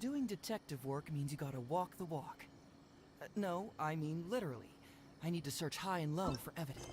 doing detective work means you gotta walk the walk. No, I mean literally. I need to search high and low for evidence.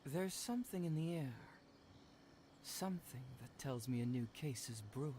There's something in the air. Something that tells me a new case is brewing.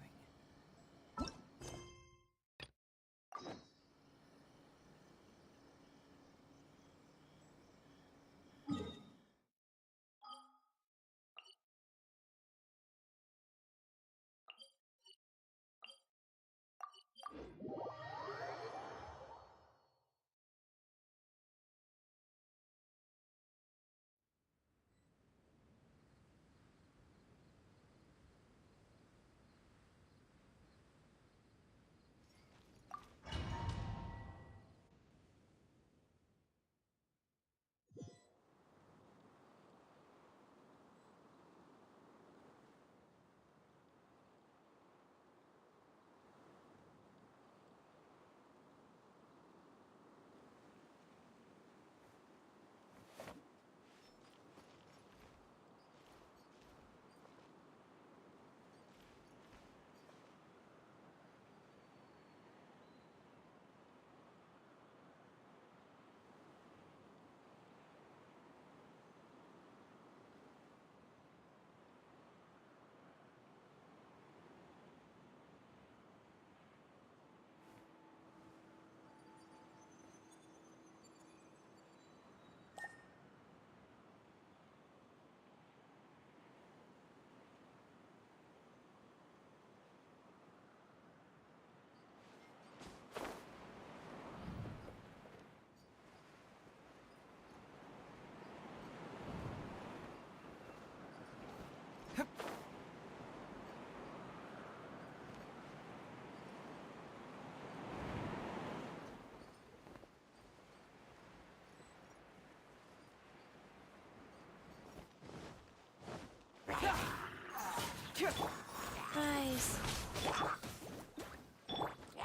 Guys,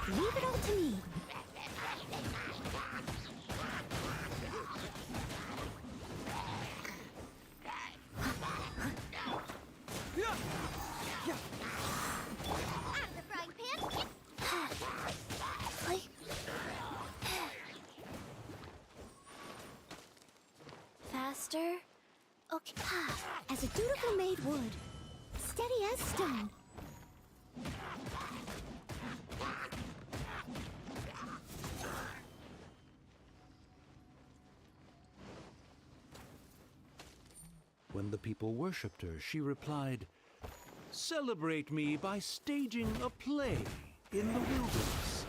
leave it all to me. Out of the frying pan. Faster. Okay. As a dutiful maid would. Steady as stone. When the people worshipped her, she replied, "Celebrate me by staging a play in the wilderness.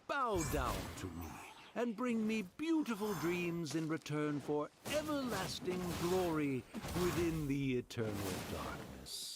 Bow down to me and bring me beautiful dreams in return for everlasting glory within the eternal darkness."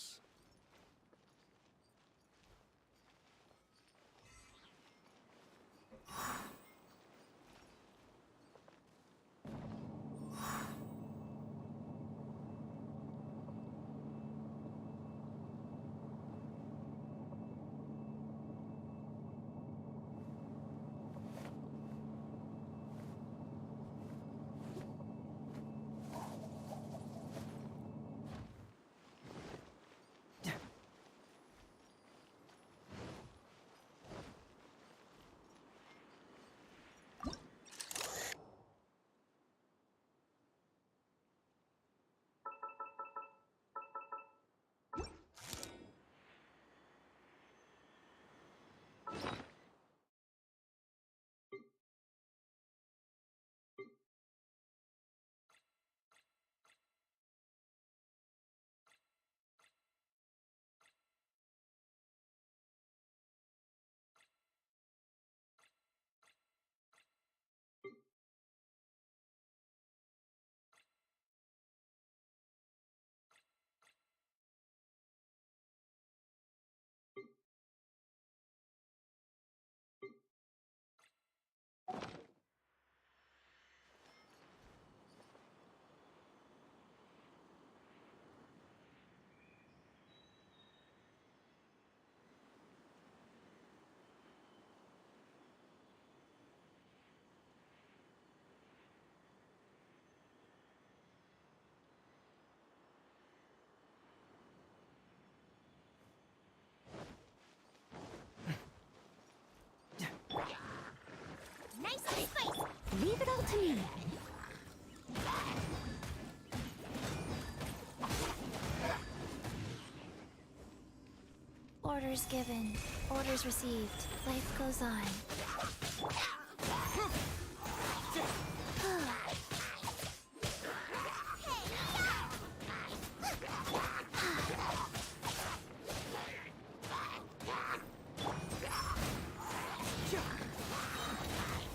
Orders given. Orders received. Life goes on.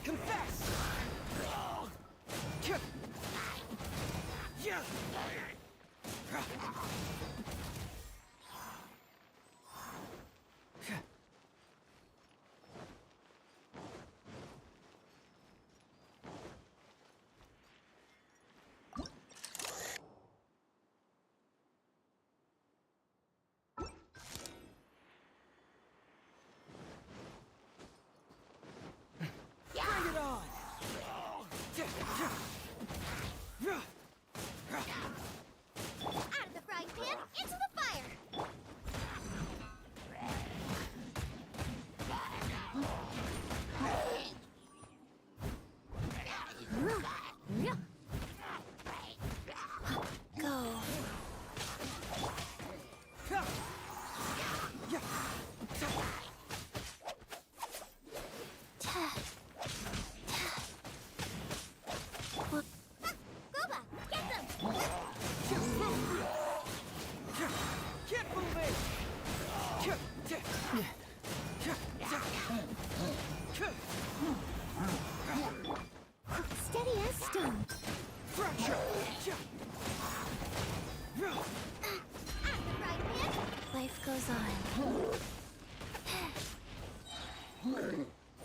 Confess! Bring it on! Out of the frying pan, into the fire! Go. Goba, get them! Can't move it! Steady as stone. Fracture! Life goes on.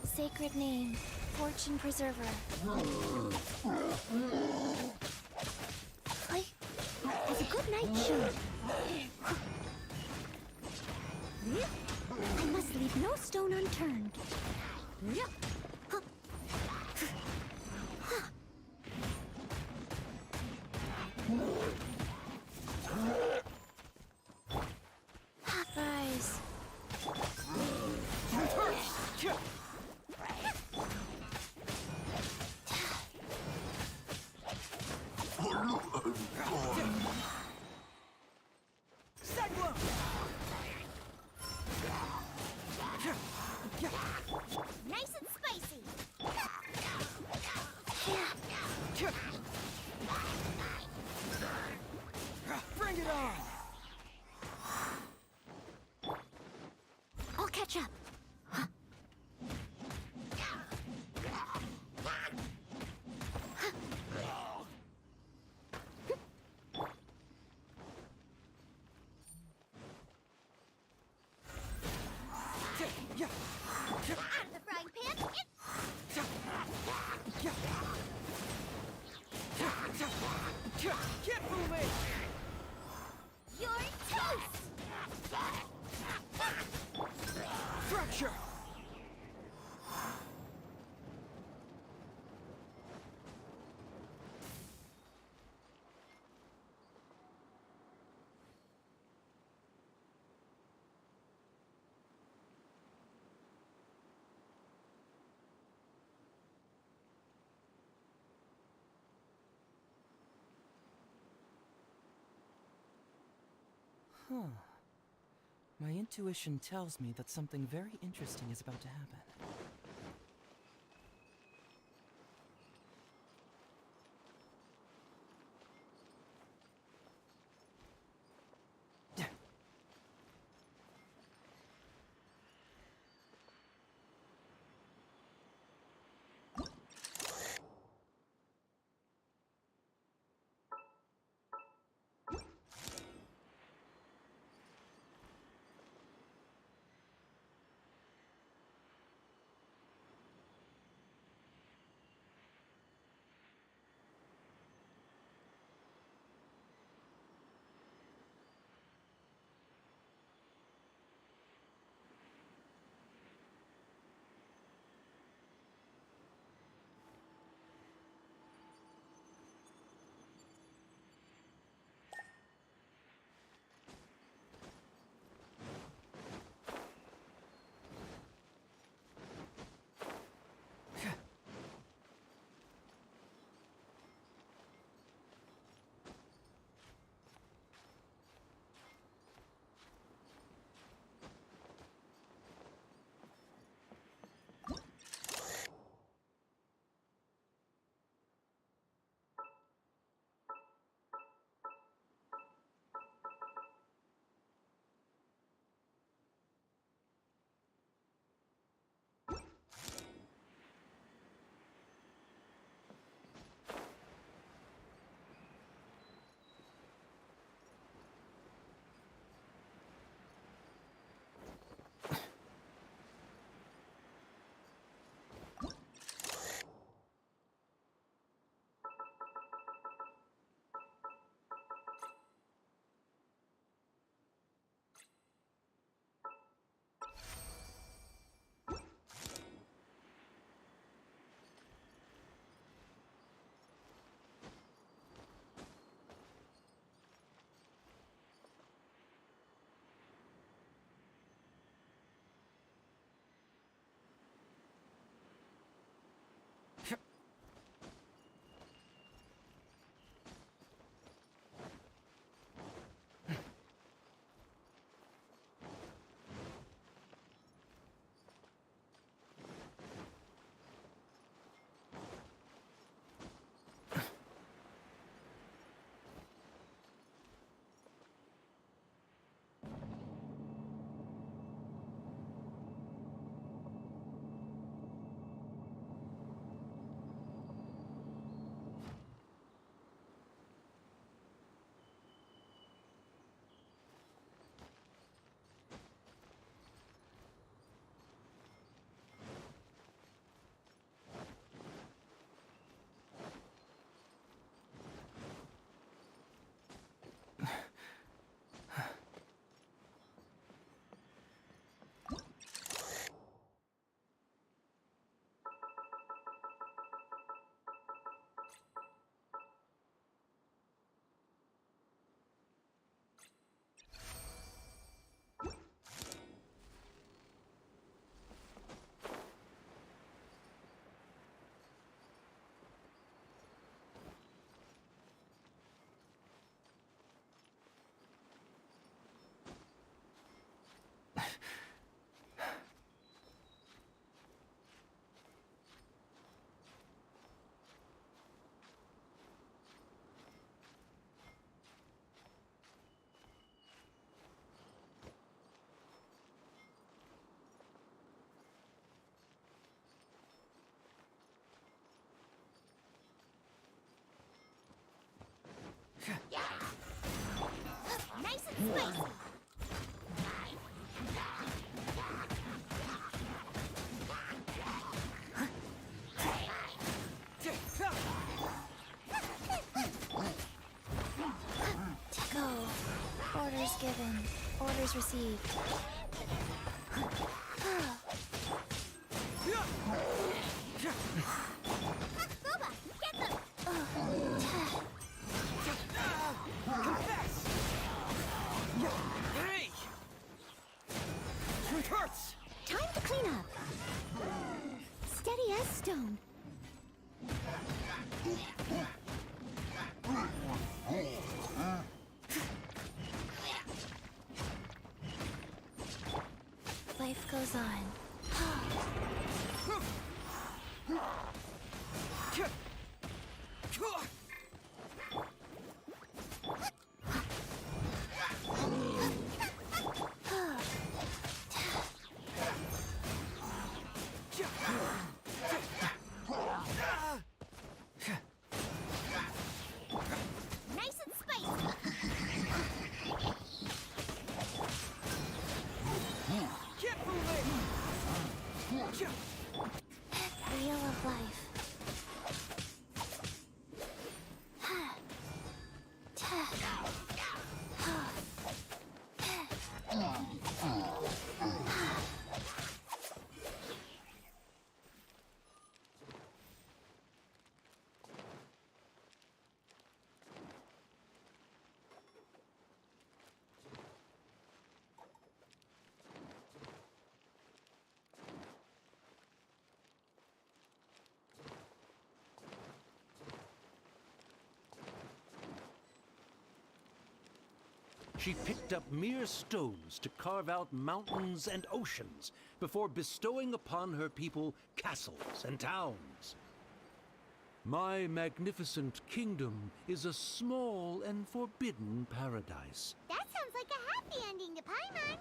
Sacred name, fortune preserver. Life as a good night should. I must leave no stone unturned. Rise. Cyclone! Nice and spicy. Bring it on! I'll catch up. Out of the frying pan, Can't move it! you're toast! Fracture! Huh. My intuition tells me that something very interesting is about to happen. spicy! Go. Orders given. Orders received. Boba, get them! Confess! Hey! It hurts! Time to clean up. Steady as stone. Life goes on. Nice and spicy. Get moving! Wheel of life. She picked up mere stones to carve out mountains and oceans before bestowing upon her people castles and towns. My magnificent kingdom is a small and forbidden paradise. That sounds like a happy ending to Paimon.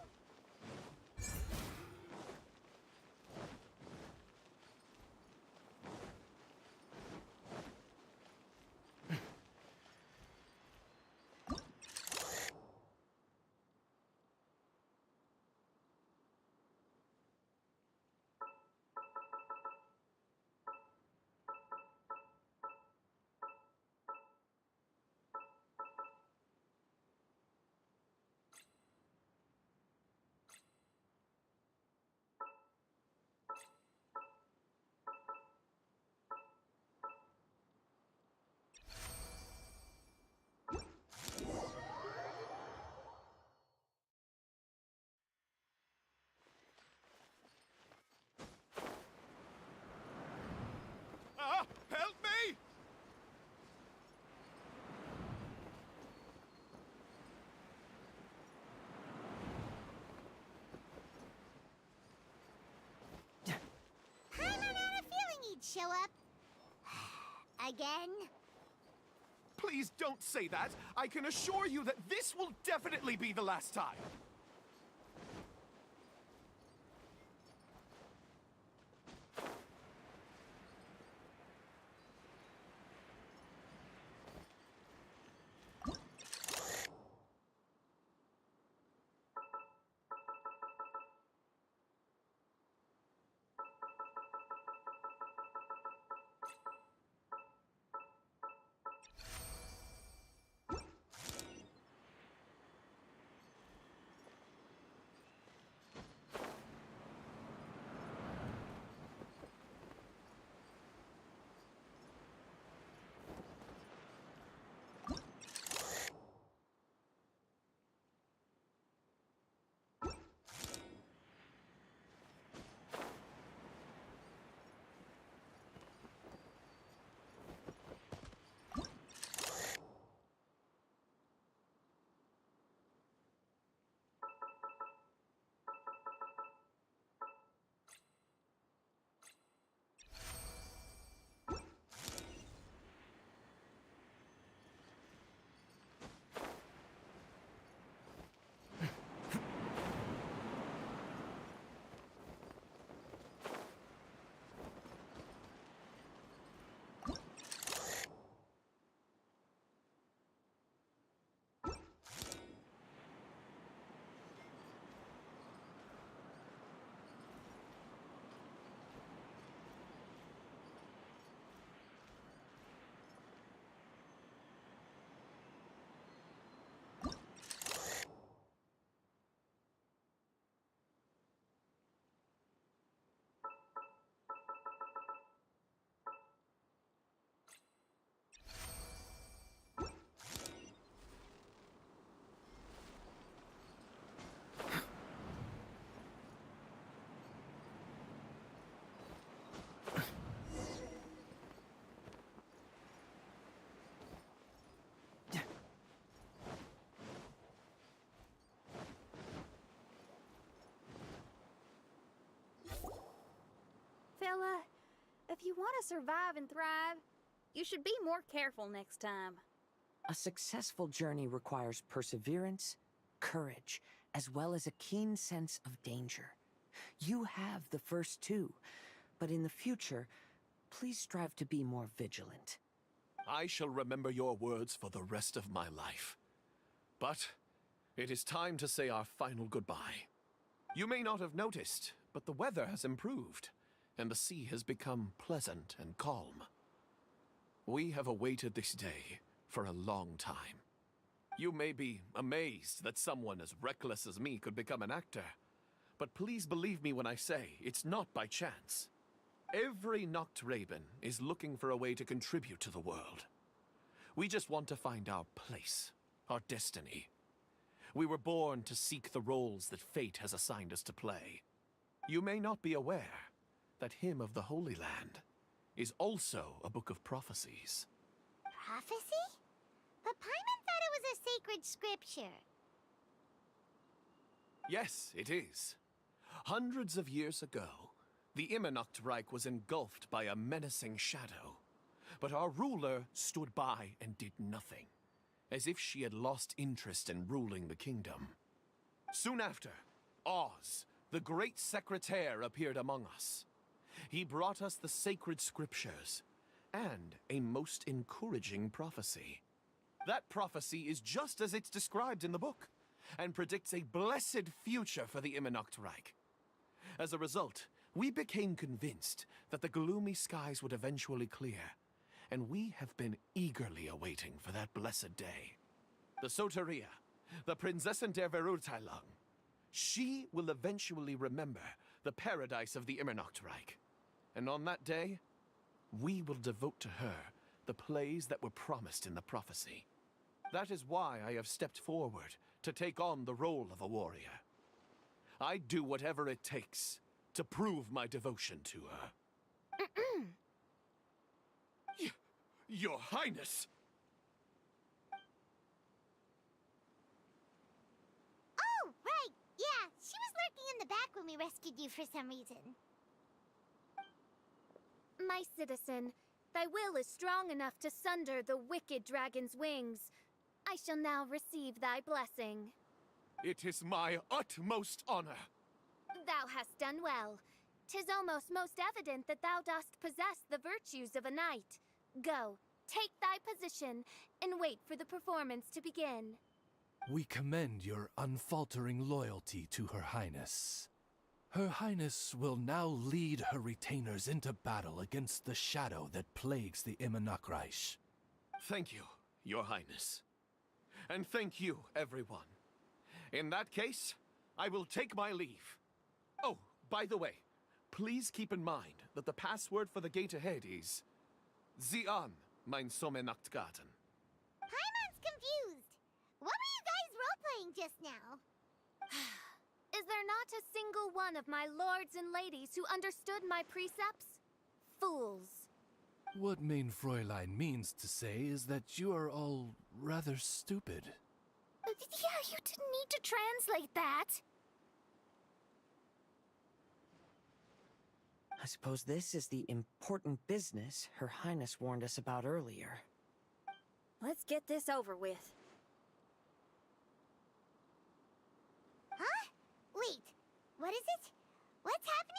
Help me! Paimon had a feeling he'd show up. Again? Please don't say that. I can assure you that this will definitely be the last time. you want to survive and thrive, you should be more careful next time. A successful journey requires perseverance, courage, as well as a keen sense of danger. You have the first two, but in the future, please strive to be more vigilant. I shall remember your words for the rest of my life. But it is time to say our final goodbye. You may not have noticed, but the weather has improved, and the sea has become pleasant and calm. We have awaited this day for a long time. You may be amazed that someone as reckless as me could become an actor, but please believe me when I say it's not by chance. Every Noct Raven is looking for a way to contribute to the world. We just want to find our place, our destiny. We were born to seek the roles that fate has assigned us to play. You may not be aware that Hymn of the Holy Land is also a book of prophecies. Prophecy? But Paimon thought it was a sacred scripture. Yes, it is. Hundreds of years ago, the Immernachtreich was engulfed by a menacing shadow. But our ruler stood by and did nothing, as if she had lost interest in ruling the kingdom. Soon after, Oz, the great secretaire, appeared among us. He brought us the sacred scriptures and a most encouraging prophecy. That prophecy is just as it's described in the book, and predicts a blessed future for the Immernachtreich. As a result, we became convinced that the gloomy skies would eventually clear, and we have been eagerly awaiting for that blessed day. The Soteria, the Prinzessin der Verurteilung, she will eventually remember the paradise of the Immernachtreich. And on that day, we will devote to her the plays that were promised in the prophecy. That is why I have stepped forward to take on the role of a warrior. I'd do whatever it takes to prove my devotion to her. Your Highness! Oh, right. Yeah, she was lurking in the back when we rescued you for some reason. My citizen, thy will is strong enough to sunder the wicked dragon's wings. I shall now receive thy blessing. It is my utmost honor. Thou hast done well. 'Tis almost most evident that thou dost possess the virtues of a knight. Go, take thy position, and wait for the performance to begin. We commend your unfaltering loyalty to Her Highness. Her Highness will now lead her retainers into battle against the shadow that plagues the Immernachtreich. Thank you, Your Highness. And thank you, everyone. In that case, I will take my leave. Oh, by the way, please keep in mind that the password for the gate ahead is Zian, mein Sommernachtgarten. Paimon's confused. What were you guys role-playing just now? Is there not a single one of my lords and ladies who understood my precepts? Fools. What mein Fräulein means to say is that you are all rather stupid. Yeah, you didn't need to translate that. I suppose this is the important business Her Highness warned us about earlier. Let's get this over with. Huh? Wait, what is it? What's happening?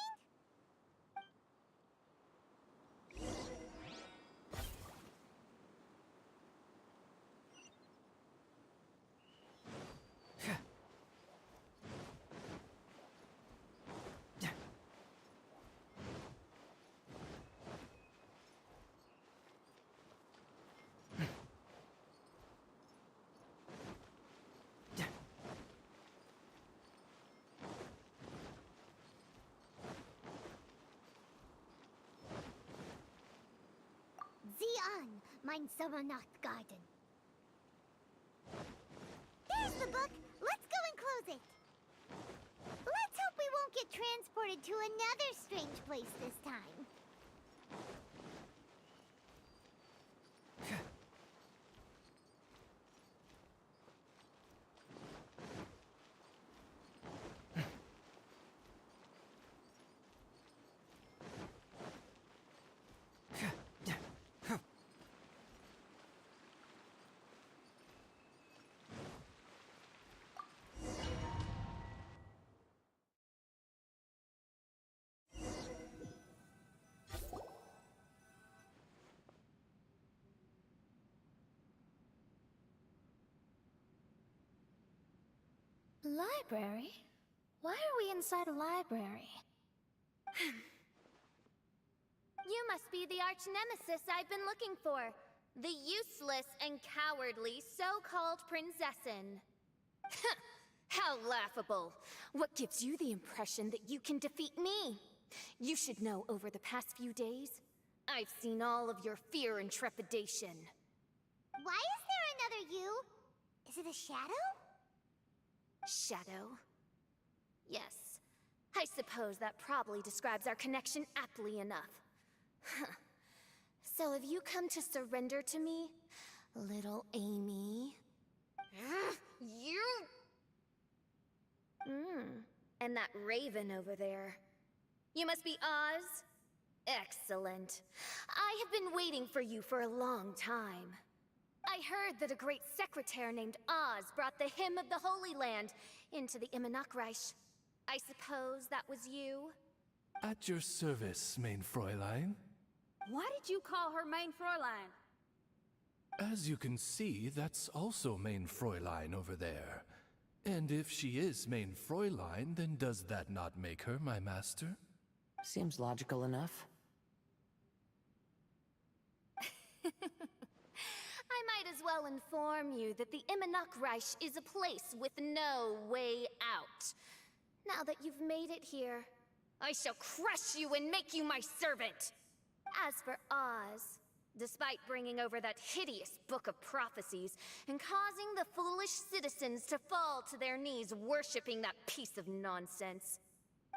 Zian, mein Sommernachtgarten. There's the book. Let's go and close it. Let's hope we won't get transported to another strange place this time. Library? Why are we inside a library? You must be the arch nemesis I've been looking for. The useless and cowardly so-called Prinzessin. How laughable. What gives you the impression that you can defeat me? You should know over the past few days, I've seen all of your fear and trepidation. Why is there another you? Is it a shadow? Shadow? Yes. I suppose that probably describes our connection aptly enough. So have you come to surrender to me, little Amy? You... And that raven over there. You must be Oz? Excellent. I have been waiting for you for a long time. I heard that a great secretary named Oz brought the Hymn of the Holy Land into the Immonokreich. I suppose that was you? At your service, mein Fräulein. Why did you call her Mein Fräulein? As you can see, that's also mein Fräulein over there. And if she is mein Fräulein, then does that not make her my master? Seems logical enough. I might as well inform you that the Immonokreich is a place with no way out. Now that you've made it here, I shall crush you and make you my servant! As for Oz, despite bringing over that hideous book of prophecies and causing the foolish citizens to fall to their knees worshipping that piece of nonsense,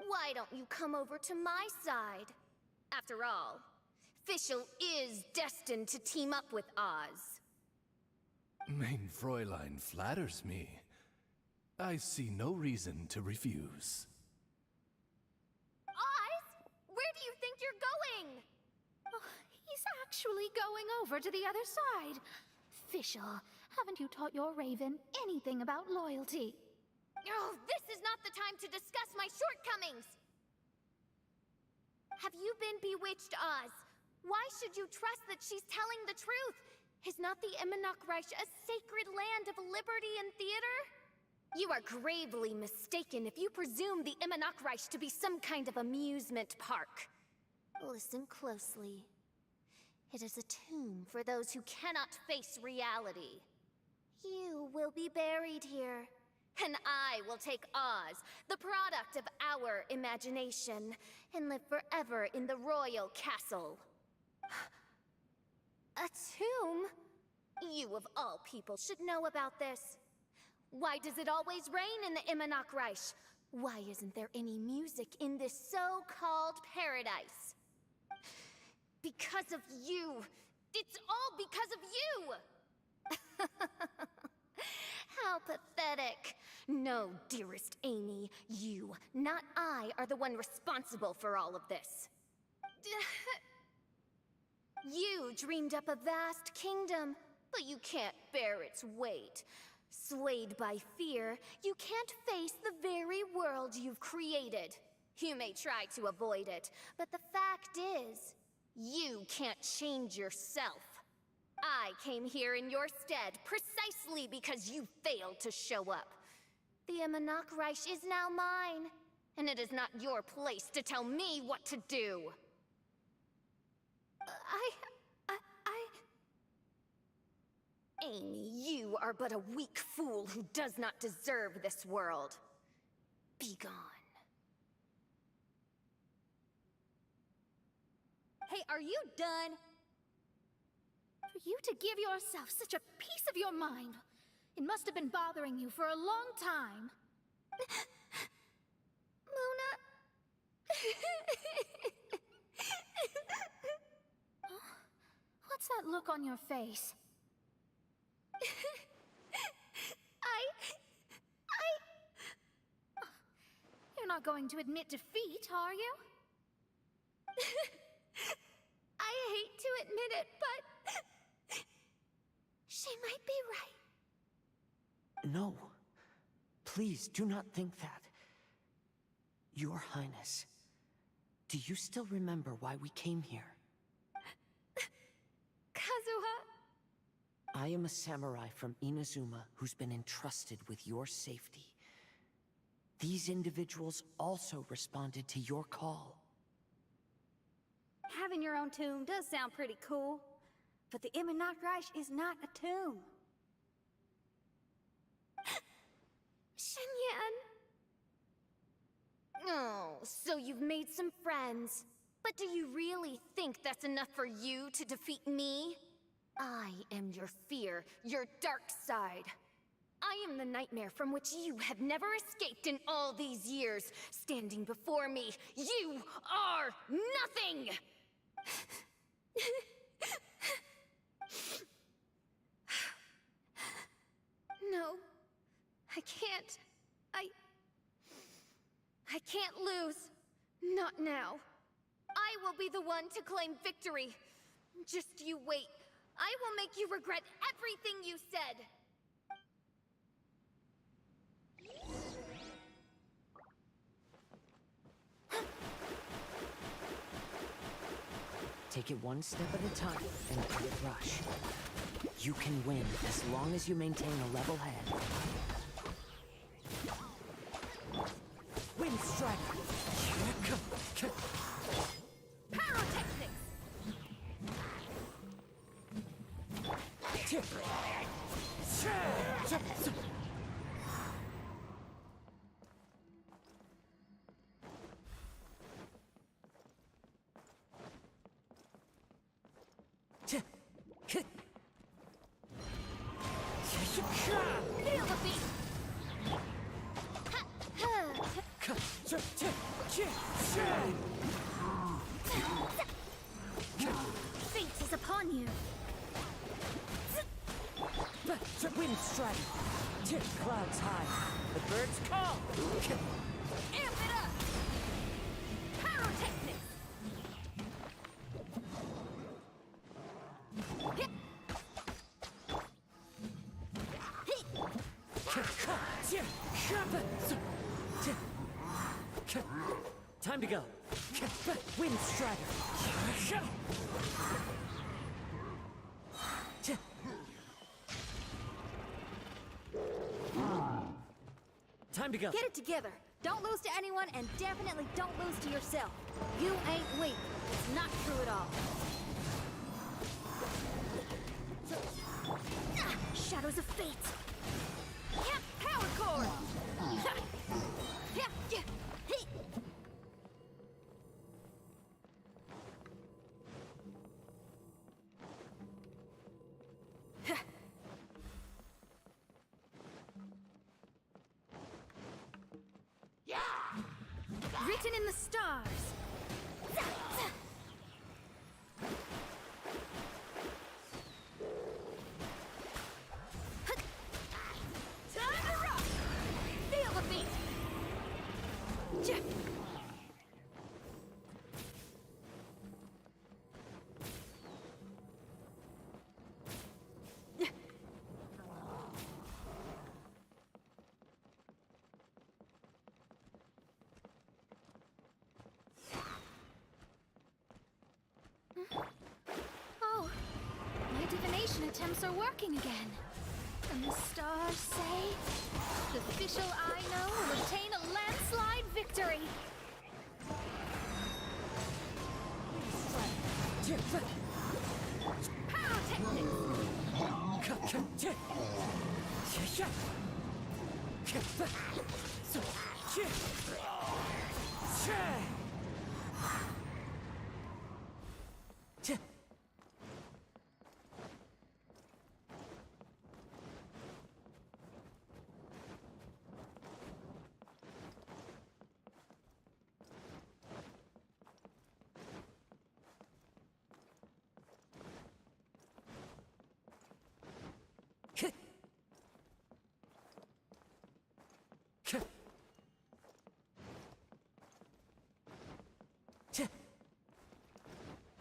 why don't you come over to my side? After all, Fischl is destined to team up with Oz. Mein Fräulein flatters me. I see no reason to refuse. Oz? Where do you think you're going? He's actually going over to the other side. Fischl, haven't you taught your raven anything about loyalty? Oh, this is not the time to discuss my shortcomings! Have you been bewitched, Oz? Why should you trust that she's telling the truth? Is not the Immonokreich a sacred land of liberty and theater? You are gravely mistaken if you presume the Immonokreich to be some kind of amusement park. Listen closely. It is a tomb for those who cannot face reality. You will be buried here, and I will take Oz, the product of our imagination, and live forever in the royal castle. A tomb? You of all people should know about this. Why does it always rain in the Immonokreich? Why isn't there any music in this so-called paradise? Because of you! It's all because of you! How pathetic. No, dearest Amy, you, not I, are the one responsible for all of this. You dreamed up a vast kingdom, but you can't bear its weight. Swayed by fear, you can't face the very world you've created. You may try to avoid it, but the fact is, you can't change yourself. I came here in your stead precisely because you failed to show up. The Immonokreich is now mine, and it is not your place to tell me what to do. Amy, you are but a weak fool who does not deserve this world. Be gone. Hey, are you done? For you to give yourself such a piece of your mind, it must have been bothering you for a long time. Luna... What's that look on your face? You're not going to admit defeat, are you? I hate to admit it, but... she might be right. No. Please, do not think that. Your Highness, do you still remember why we came here? Kazuha... I am a samurai from Inazuma who's been entrusted with your safety. These individuals also responded to your call. Having your own tomb does sound pretty cool, but the Immonakreich is not a tomb. Shenyan! Oh, so you've made some friends. But do you really think that's enough for you to defeat me? I am your fear, your dark side. I am the nightmare from which you have never escaped in all these years. Standing before me, you are nothing! No, I can't. I can't lose. Not now. I will be the one to claim victory. Just you wait. I will make you regret everything you said. Take it one step at a time and let it rush. You can win as long as you maintain a level head. Wind Strike! Pyrotechnics! Feel the beat! Fate is upon you. Wind Strike! Clouds high, the birds call! Amp it up! Pyrotechnics! Time to go! Wind Strider! Time to go! Get it together. Don't lose to anyone, and definitely don't lose to yourself. You ain't weak. It's not true at all. Shadows of fate. Yeah, power core! Written in the stars. Time to rock! Feel the beat! Oh, my divination attempts are working again. And the stars say the official I know will obtain a landslide victory.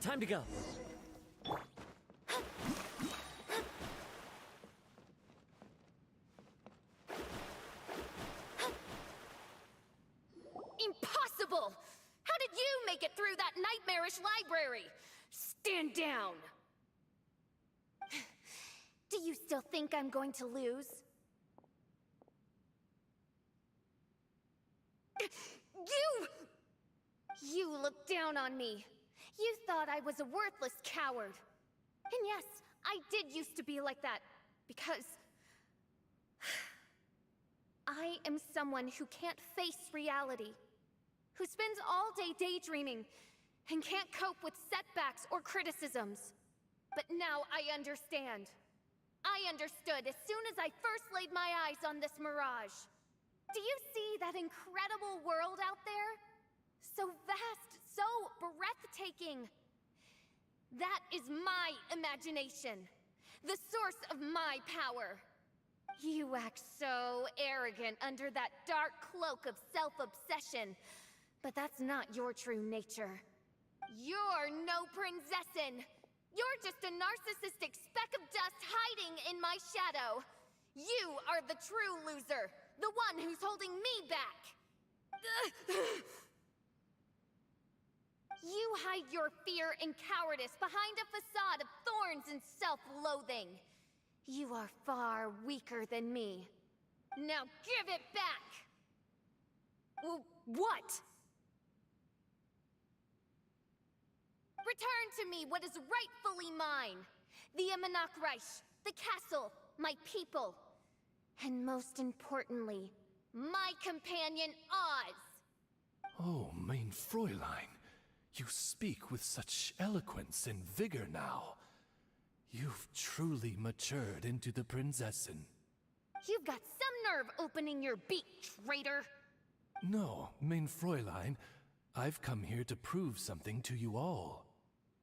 Time to go. Impossible! How did you make it through that nightmarish library? Stand down! Do you still think I'm going to lose? looked down on me. You thought I was a worthless coward. And yes, I did used to be like that, because I am someone who can't face reality, who spends all day daydreaming, and can't cope with setbacks or criticisms. But now I understand. I understood as soon as I first laid my eyes on this mirage. Do you see that incredible world out there? So vast, so breathtaking. That is my imagination, the source of my power. You act so arrogant under that dark cloak of self-obsession, but that's not your true nature. You're no princessin. You're just a narcissistic speck of dust hiding in my shadow. You are the true loser, the one who's holding me back. You hide your fear and cowardice behind a facade of thorns and self-loathing. You are far weaker than me. Now give it back! What? Return to me what is rightfully mine. The Imanok Reich, the castle, my people, and most importantly, my companion Oz. Oh, mein Fräulein, you speak with such eloquence and vigor now. You've truly matured into the Prinzessin. You've got some nerve opening your beak, traitor! No, mein Fräulein, I've come here to prove something to you all.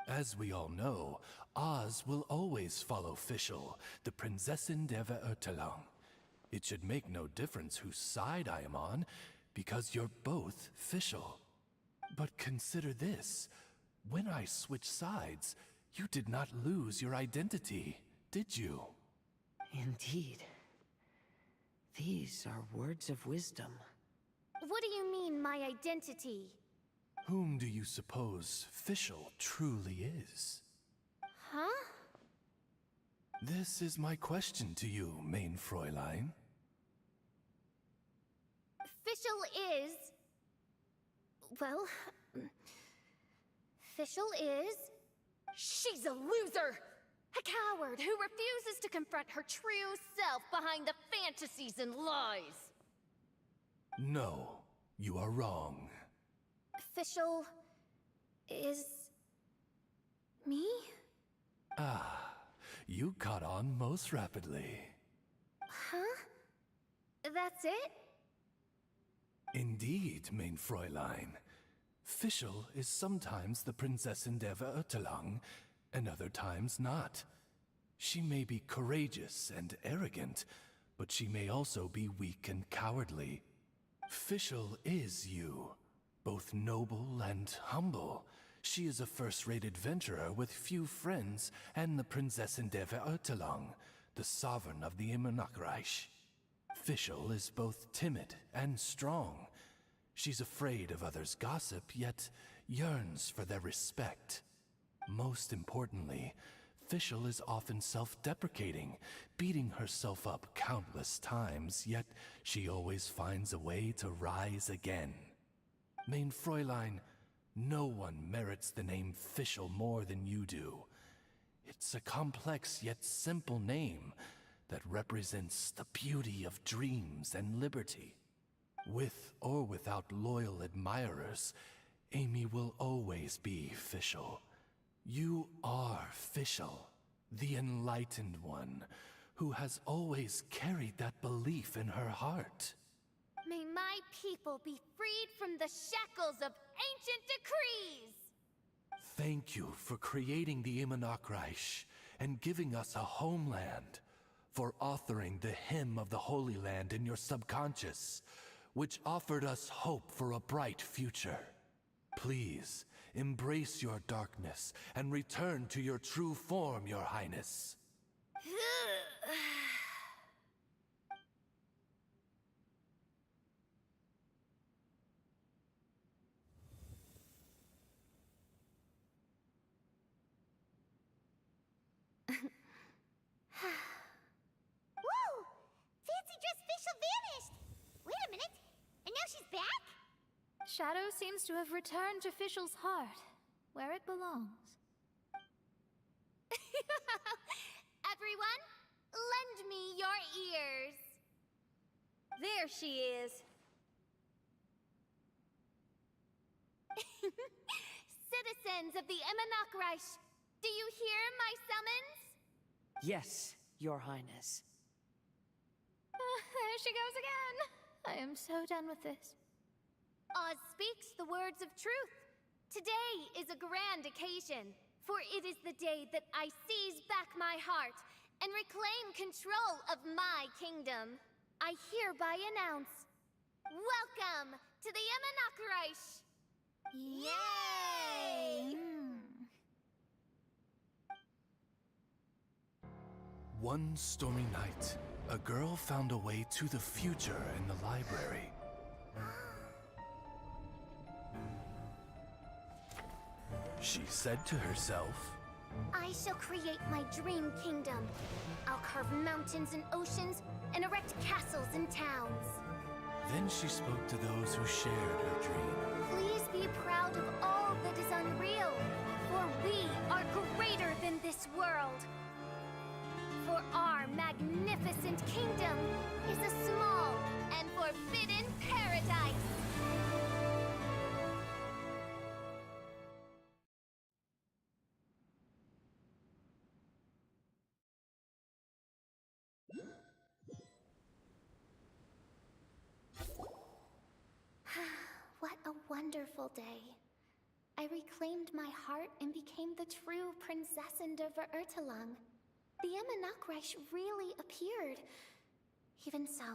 As we all know, Oz will always follow Fischl, the Prinzessin der Verurteilung. It should make no difference whose side I am on, because you're both Fischl. But consider this. When I switched sides, you did not lose your identity, did you? Indeed. These are words of wisdom. What do you mean, my identity? Whom do you suppose Fischl truly is? Huh? This is my question to you, mein Fräulein. Fischl is... Well... Fischl is... She's a loser! A coward who refuses to confront her true self behind the fantasies and lies! No, you are wrong. Fischl... is... me? Ah, you caught on most rapidly. Huh? That's it? Indeed, mein Fräulein. Fischl is sometimes the Prinzessin der Verurteilung, and other times not. She may be courageous and arrogant, but she may also be weak and cowardly. Fischl is you, both noble and humble. She is a first-rate adventurer with few friends and the Prinzessin der Verurteilung, the sovereign of the Imanok Reich. Fischl is both timid and strong. She's afraid of others' gossip, yet yearns for their respect. Most importantly, Fischl is often self-deprecating, beating herself up countless times, yet she always finds a way to rise again. Mein Fräulein, no one merits the name Fischl more than you do. It's a complex yet simple name that represents the beauty of dreams and liberty. With or without loyal admirers, Amy will always be Fischl. You are Fischl, the enlightened one, who has always carried that belief in her heart. May my people be freed from the shackles of ancient decrees! Thank you for creating the Imanok Reich and giving us a homeland, for authoring the hymn of the Holy Land in your subconscious, which offered us hope for a bright future. Please, embrace your darkness and return to your true form, Your Highness. Whoa! Fancy dress Fischl vanished! Wait a minute! And now she's back? shadow seems to have returned to Fischl's heart, where it belongs. Everyone, lend me your ears. There she is. Citizens of the Immonok, do you hear my summons? Yes, Your Highness. There she goes again. I am so done with this. Oz speaks the words of truth. Today is a grand occasion, for it is the day that I seize back my heart and reclaim control of my kingdom. I hereby announce, welcome to the Immonok. Yay! One stormy night, a girl found a way to the future in the library. She said to herself, I shall create my dream kingdom. I'll carve mountains and oceans and erect castles and towns. Then she spoke to those who shared her dream. Please be proud of all that is unreal, for we are greater than this world. For our magnificent kingdom is a small and forbidden paradise. What a wonderful day. I reclaimed my heart and became the true Prinzessin der Verurteilung. The Immonok really appeared. Even so,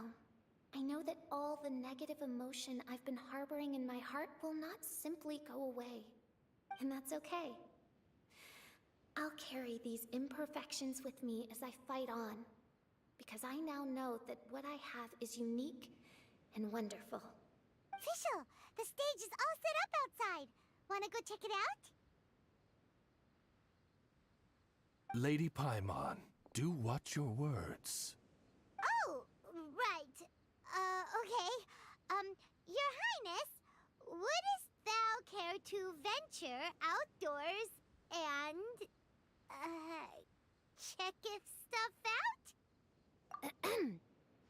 I know that all the negative emotion I've been harboring in my heart will not simply go away. And that's okay. I'll carry these imperfections with me as I fight on, because I now know that what I have is unique and wonderful. Fischl, the stage is all set up outside. Wanna go check it out? Lady Paimon, do watch your words. Oh, right. Okay. Your Highness, wouldst thou care to venture outdoors and, check if stuff out?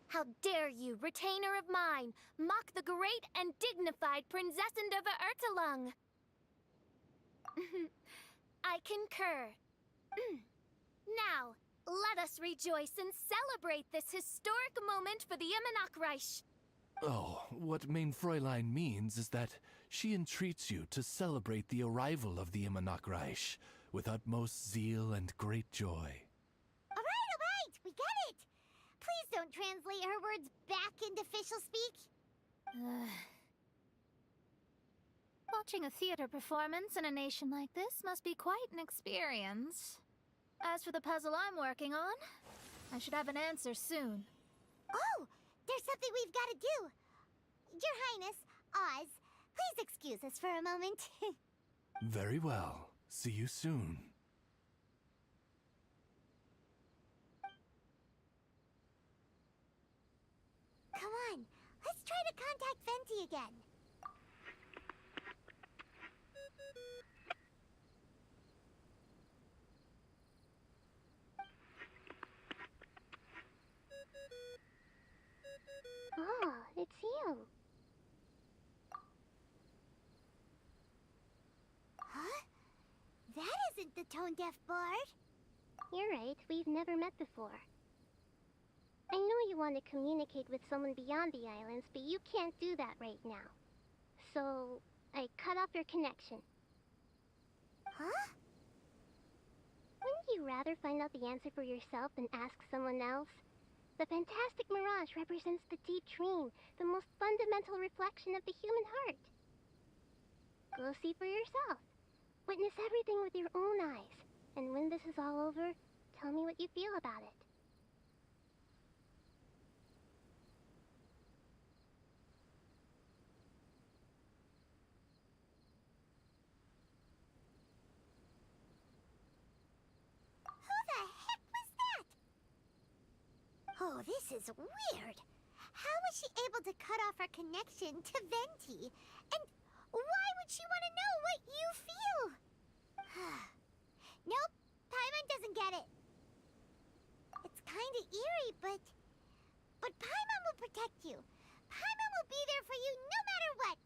How dare you, retainer of mine, mock the great and dignified Prinzessin der Verurteilung? I concur. Now, let us rejoice and celebrate this historic moment for the Immonok. Oh, what mein Fräulein means is that she entreats you to celebrate the arrival of the Immonok with utmost zeal and great joy. All right, we get it. Please don't translate her words back into official speak. Watching a theater performance in a nation like this must be quite an experience. As for the puzzle I'm working on, I should have an answer soon. Oh, there's something we've got to do. Your Highness, Oz, please excuse us for a moment. Very well. See you soon. Come on, let's try to contact Venti again. Oh, it's you. Huh? That isn't the tone-deaf bard. You're right, we've never met before. I know you want to communicate with someone beyond the islands, but you can't do that right now. So, I cut off your connection. Huh? Wouldn't you rather find out the answer for yourself than ask someone else? The fantastic mirage represents the deep dream, the most fundamental reflection of the human heart. Go see for yourself. Witness everything with your own eyes. And when this is all over, tell me what you feel about it. Who the heck was that? Oh, this is weird. How was she able to cut off her connection to Venti? And Why would she want to know what you feel? Nope, Paimon doesn't get it. It's kinda eerie, but Paimon will protect you. Paimon will be there for you no matter what.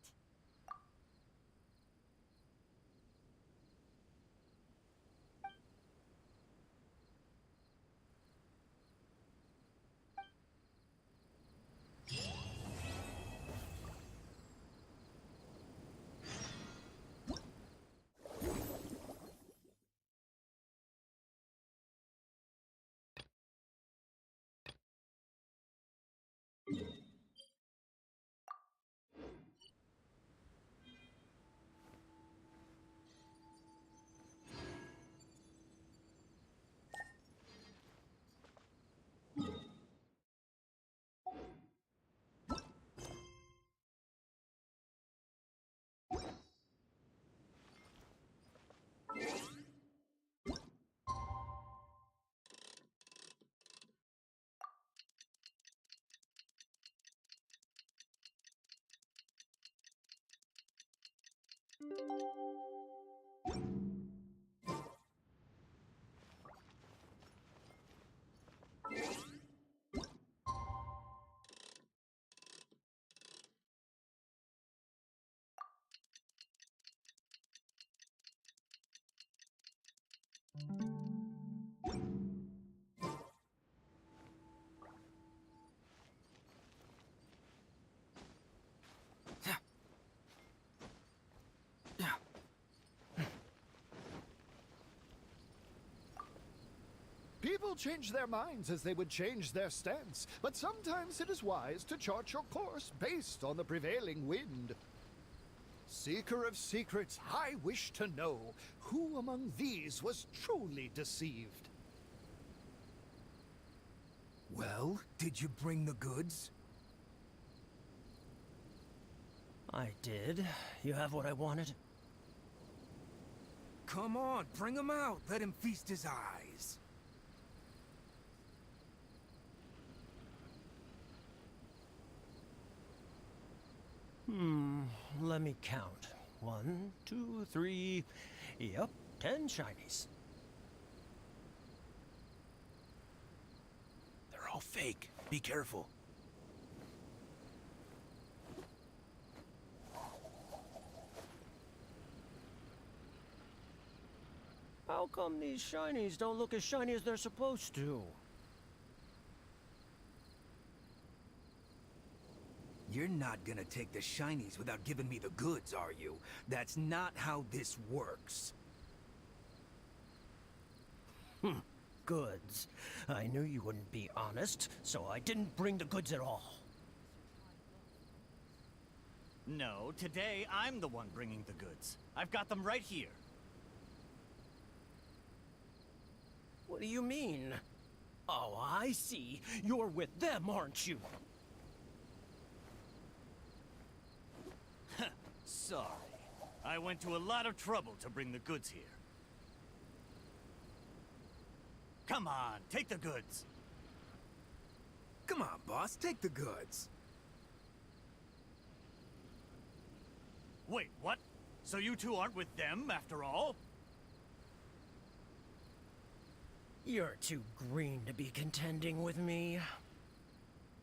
People change their minds as they would change their stance, but sometimes it is wise to chart your course based on the prevailing wind. Seeker of secrets, I wish to know who among these was truly deceived. Well, did you bring the goods? I did. You have what I wanted? Come on, bring him out. Let him feast his eyes. Let me count. 1, 2, 3... Yep, 10 shinies. They're all fake. Be careful. How come these shinies don't look as shiny as they're supposed to? You're not gonna take the shinies without giving me the goods, are you? That's not how this works. Goods. I knew you wouldn't be honest, so I didn't bring the goods at all. No, today I'm the one bringing the goods. I've got them right here. What do you mean? Oh, I see. You're with them, aren't you? Sorry. I went to a lot of trouble to bring the goods here. Come on, take the goods. Come on, boss, take the goods. Wait, what? So you two aren't with them, after all? You're too green to be contending with me.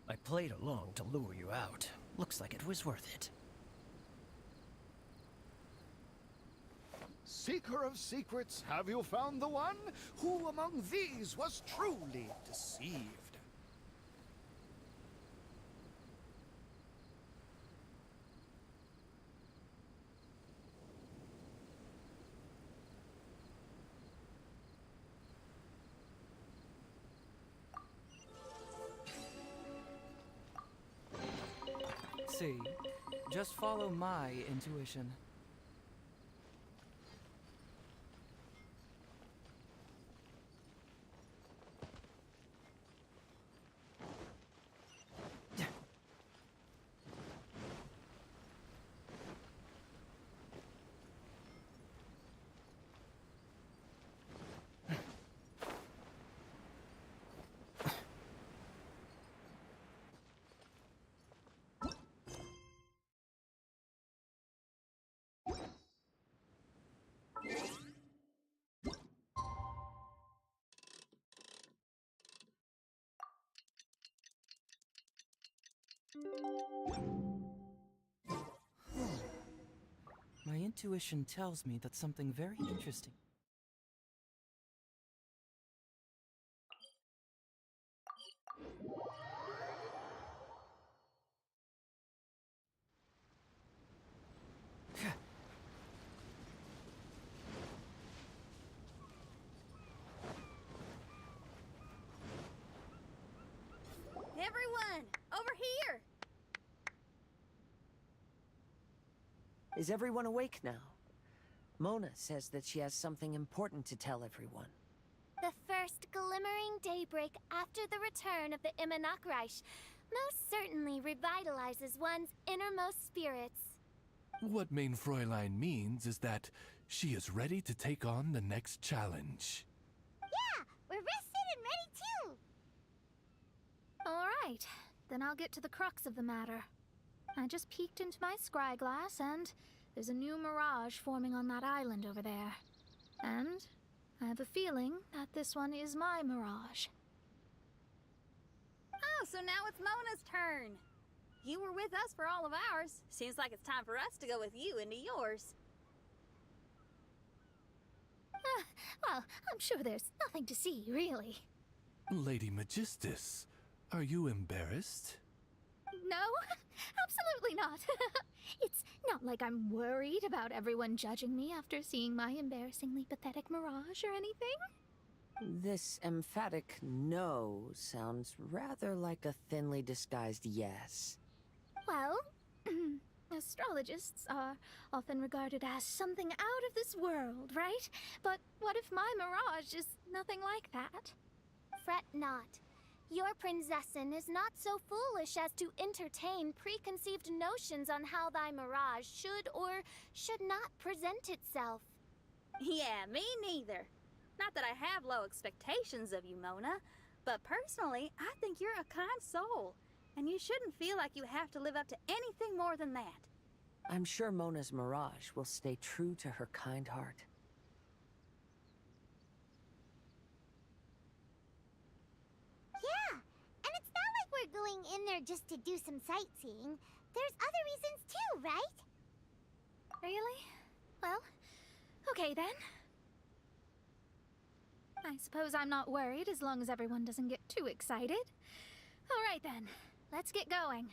I played along to lure you out. Looks like it was worth it. Seeker of secrets, have you found the one? Who among these was truly deceived? See, just follow my intuition. My intuition tells me that something very interesting. Everyone, over here! Is everyone awake now? Mona says that she has something important to tell everyone. The first glimmering daybreak after the return of the Immonachreich most certainly revitalizes one's innermost spirits. What Main Fräulein means is that she is ready to take on the next challenge. Yeah, we're rested and ready too. All right, then I'll get to the crux of the matter. I just peeked into my scryglass, and there's a new mirage forming on that island over there. And I have a feeling that this one is my mirage. Oh, so now it's Mona's turn. You were with us for all of ours. Seems like it's time for us to go with you into yours. Well, I'm sure there's nothing to see, really. Lady Magistus, are you embarrassed? No, absolutely not. It's not like I'm worried about everyone judging me after seeing my embarrassingly pathetic mirage or anything. This emphatic no sounds rather like a thinly disguised yes. Well, astrologists are often regarded as something out of this world, right? But what if my mirage is nothing like that? Fret not. Your prinzessin is not so foolish as to entertain preconceived notions on how thy mirage should or should not present itself. Yeah, me neither. Not that I have low expectations of you, Mona, but personally, I think you're a kind soul, and you shouldn't feel like you have to live up to anything more than that. I'm sure Mona's mirage will stay true to her kind heart. Yeah, and it's not like we're going in there just to do some sightseeing. There's other reasons too, right? Really? Well, okay then. I suppose I'm not worried as long as everyone doesn't get too excited. All right then, let's get going.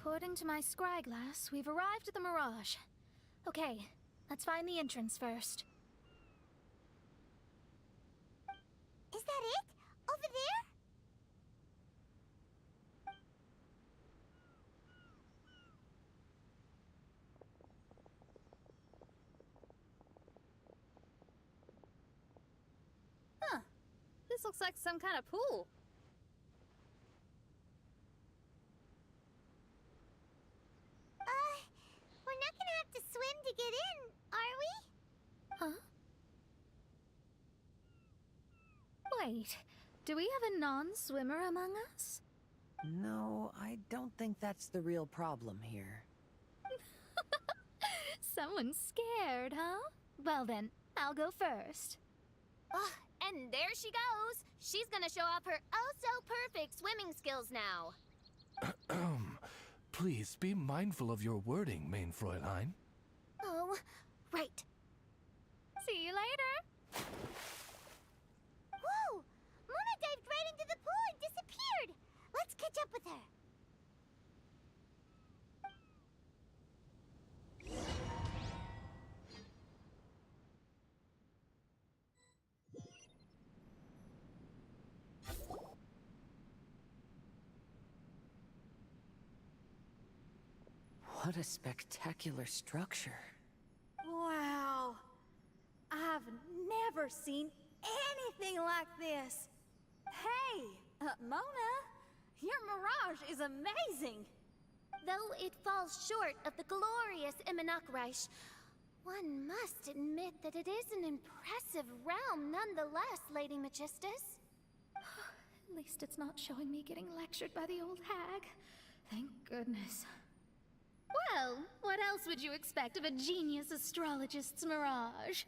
According to my scryglass, we've arrived at the Mirage. Okay, let's find the entrance first. Is that it? Over there? Huh. This This looks like some kind of pool. We're not gonna have to swim to get in, are we? Huh? Wait, do we have a non-swimmer among us? No, I don't think that's the real problem here. Someone's scared, huh? Well then, I'll go first. And there she goes. She's gonna show off her oh-so-perfect swimming skills now. Please be mindful of your wording, main Fräulein. Oh, right. See you later. Whoa! Mona dived right into the pool and disappeared! Let's catch up with her. What a spectacular structure. Wow. I've never seen anything like this. Hey, Mona, your mirage is amazing. Though it falls short of the glorious Immonocreich, one must admit that it is an impressive realm nonetheless, Lady Magistus. At least it's not showing me getting lectured by the old hag. Thank goodness. Well, what else would you expect of a genius astrologist's mirage?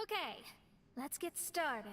Okay, let's get started.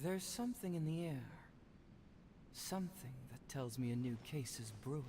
There's something in the air. Something that tells me a new case is brewing.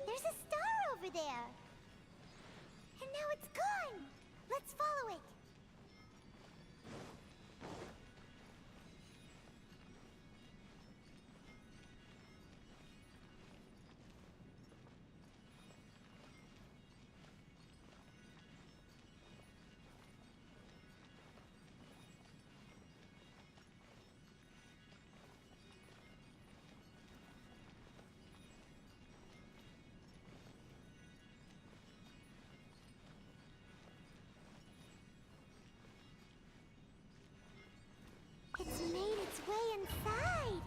There's a star over there. And now it's gone. Let's follow it. It's made its way inside.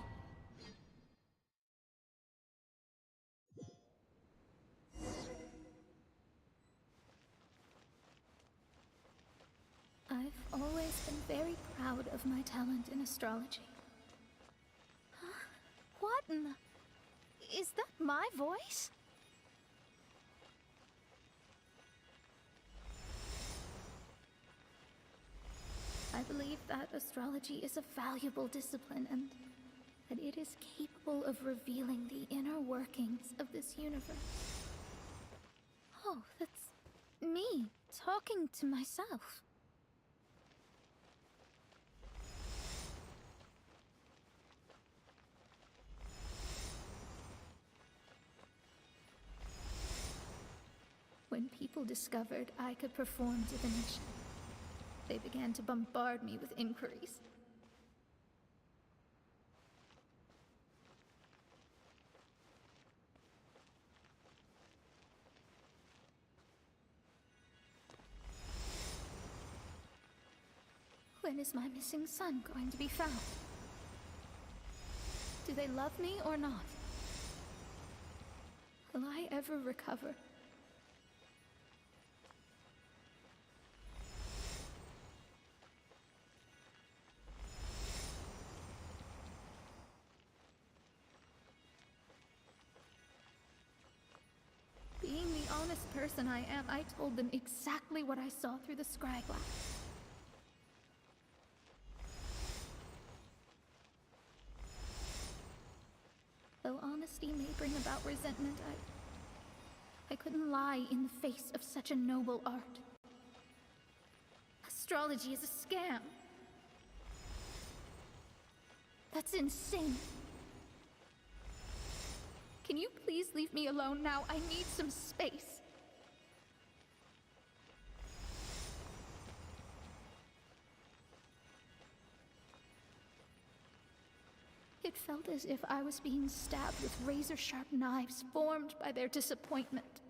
I've always been very proud of my talent in astrology. Huh? What in the... Is that my voice? I believe that astrology is a valuable discipline and that it is capable of revealing the inner workings of this universe. Oh, that's me talking to myself. When people discovered I could perform divination, they began to bombard me with inquiries. When is my missing son going to be found? Do they love me or not? Will I ever recover? Being the honest person I am, I told them exactly what I saw through the scryglass. Though honesty may bring about resentment, I couldn't lie in the face of such a noble art. Astrology is a scam. That's insane. Can you please leave me alone now? I need some space. It felt as if I was being stabbed with razor-sharp knives formed by their disappointment.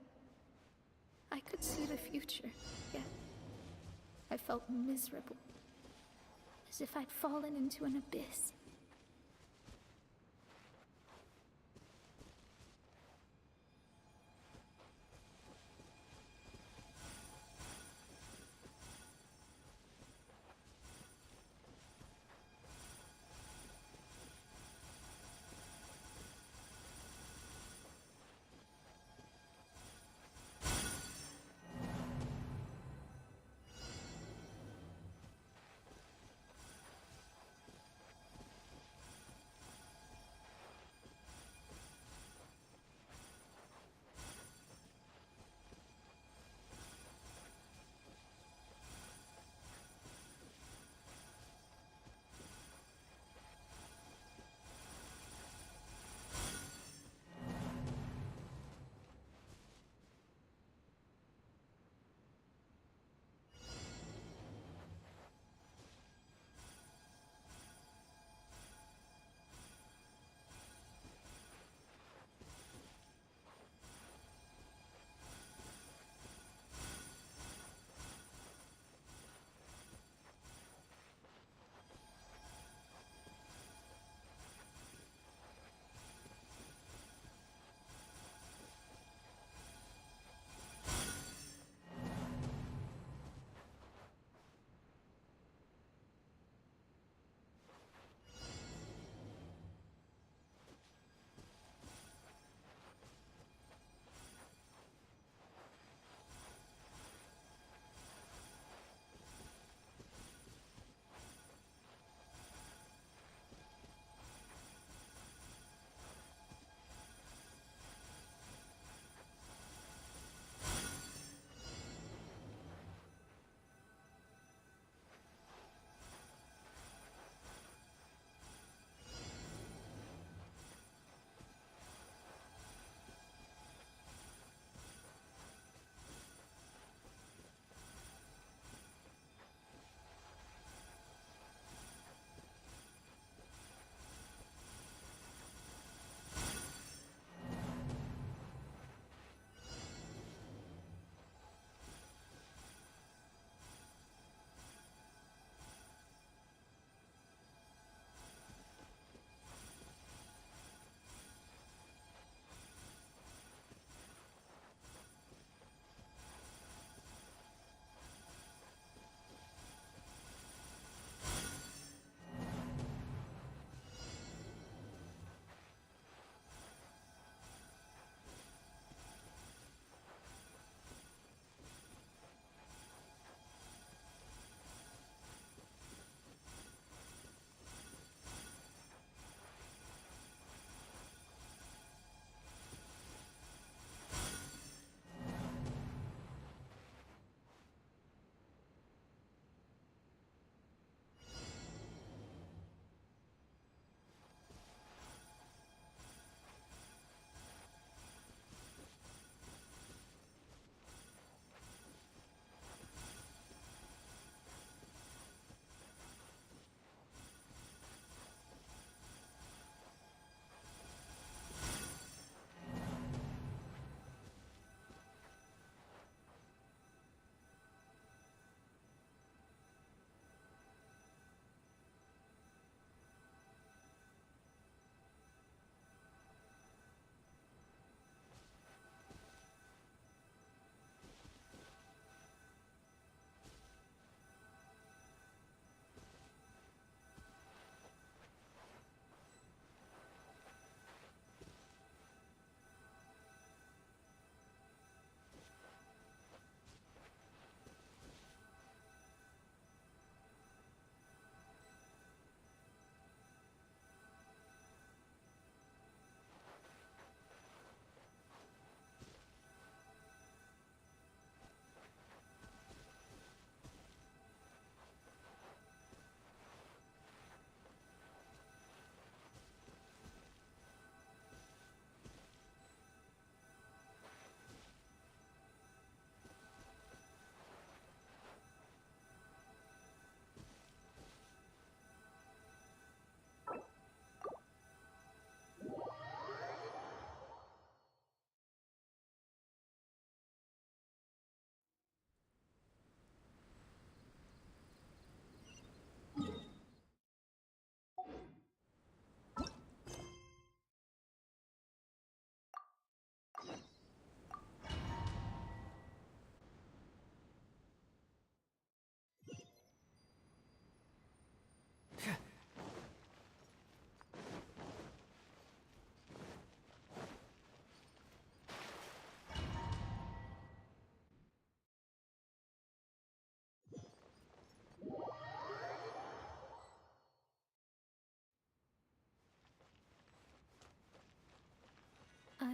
I could see the future, yet I felt miserable, as if I'd fallen into an abyss.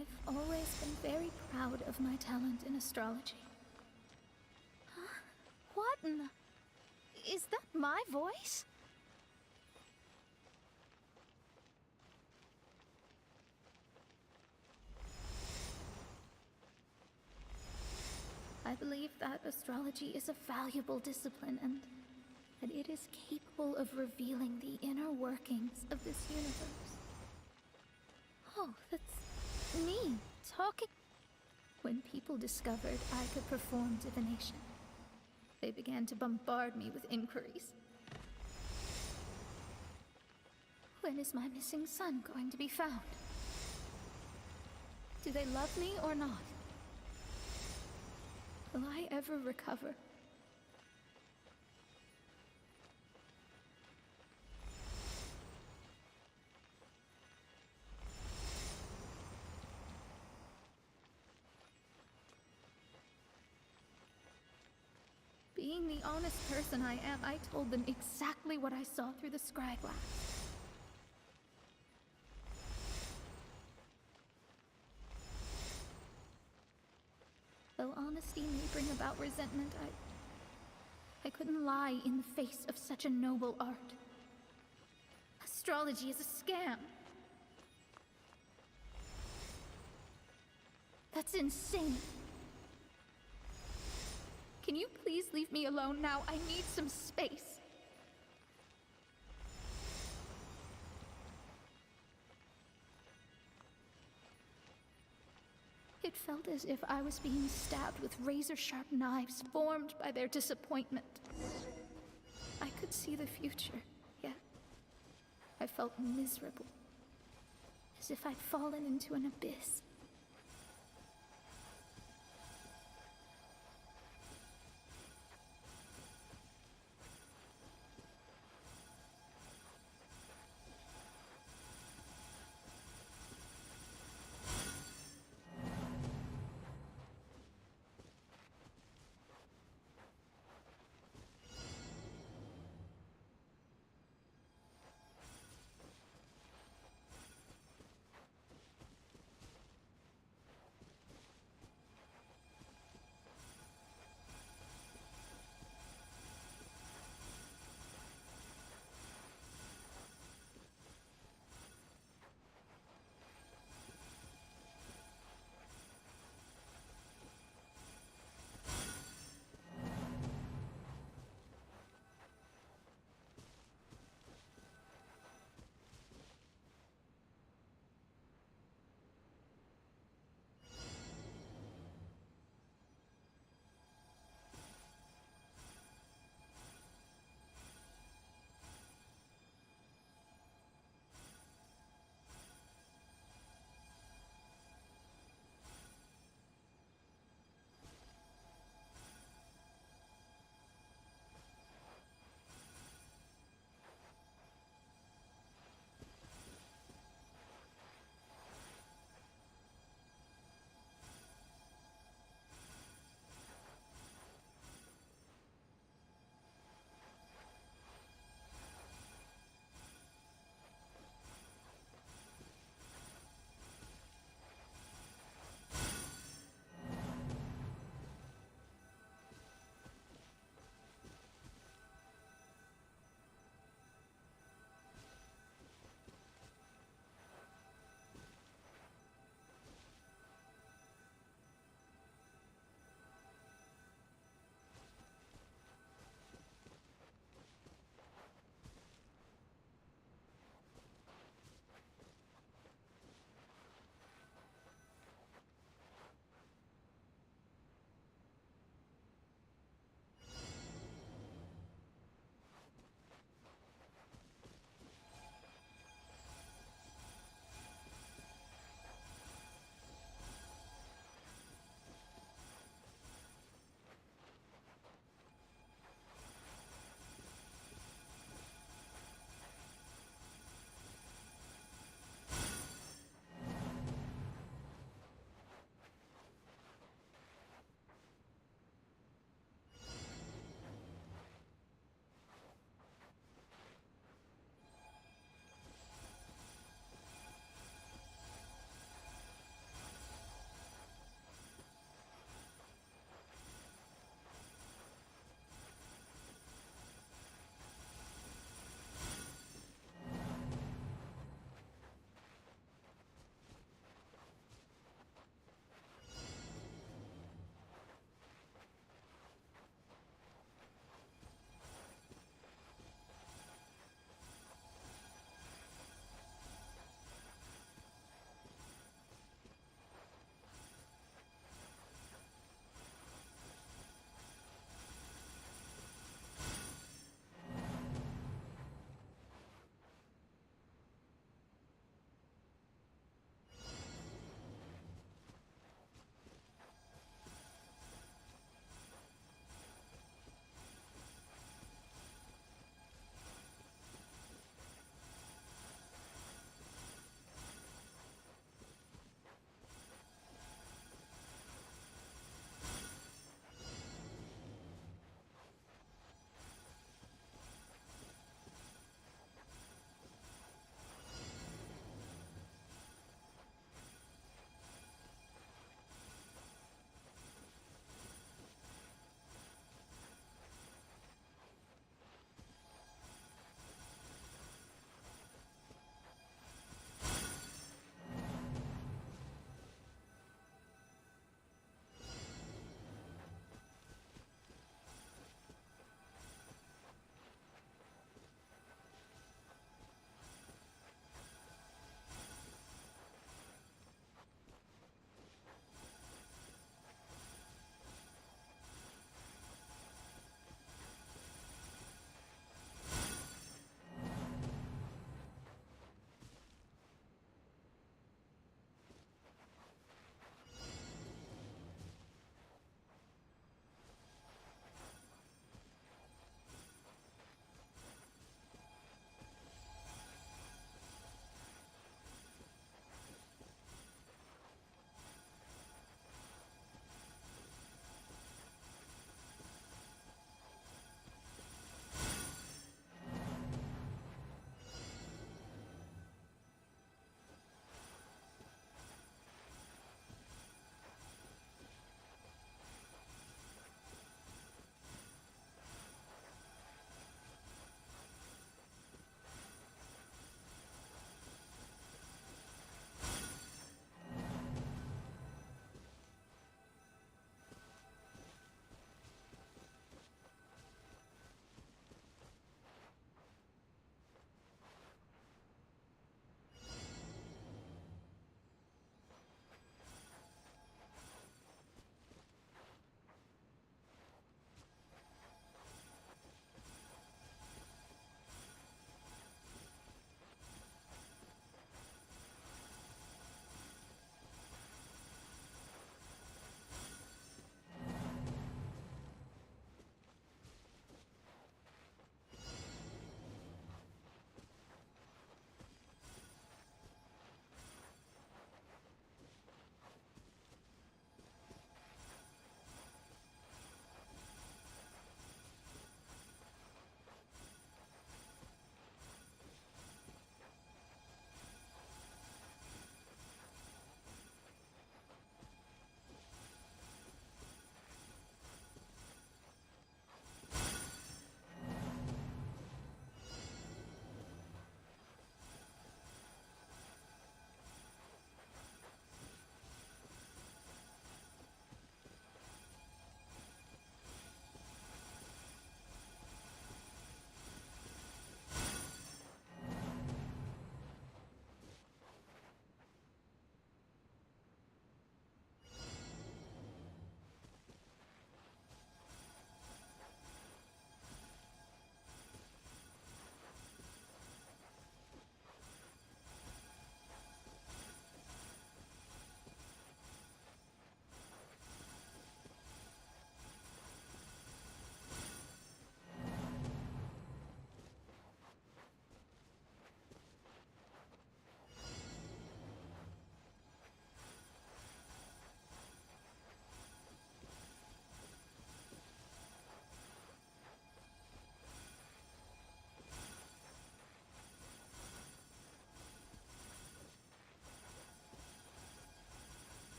I've always been very proud of my talent in astrology. Huh? What in the... Is that my voice? I believe that astrology is a valuable discipline and that it is capable of revealing the inner workings of this universe. Oh, that's me talking. When people discovered I could perform divination, they began to bombard me with inquiries. When is my missing son going to be found? Do they love me or not? Will I ever recover? Being the honest person I am, I told them exactly what I saw through the scry glass. Though honesty may bring about resentment, I couldn't lie in the face of such a noble art. Astrology is a scam. That's insane. Can you please leave me alone now? I need some space. It felt as if I was being stabbed with razor-sharp knives formed by their disappointment. I could see the future, yet I felt miserable, as if I'd fallen into an abyss.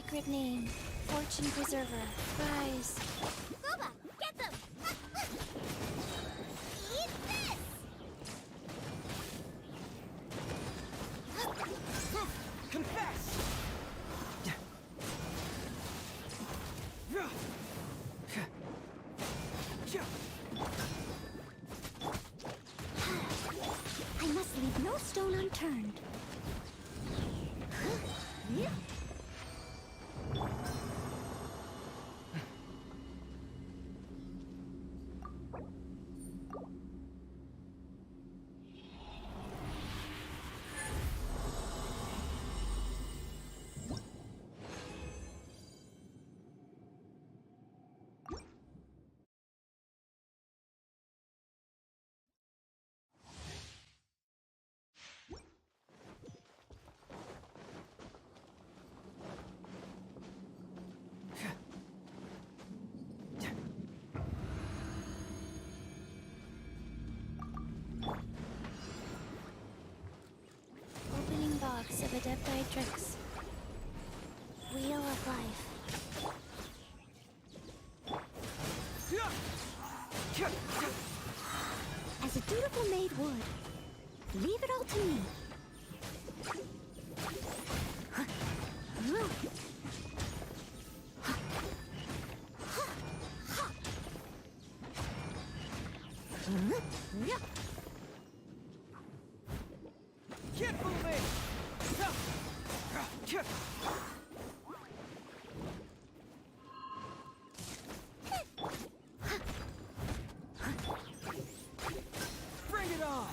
Sacred name, fortune preserver, rise. Booba, get them! Eat this! Confess! I must leave no stone unturned. Opening box of Adepti Tricks. Wheel of Life. As a dutiful maid would, leave it all to me. Get moving! Bring it on!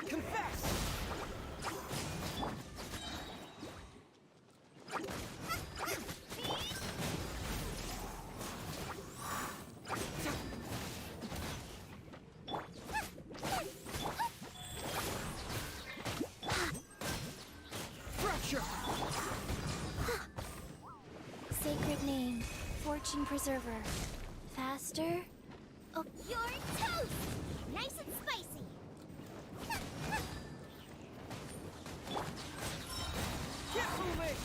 Confess! Fracture! Sacred name, fortune preserver. Faster. Oh, you're toast! Nice and spicy! Get moving!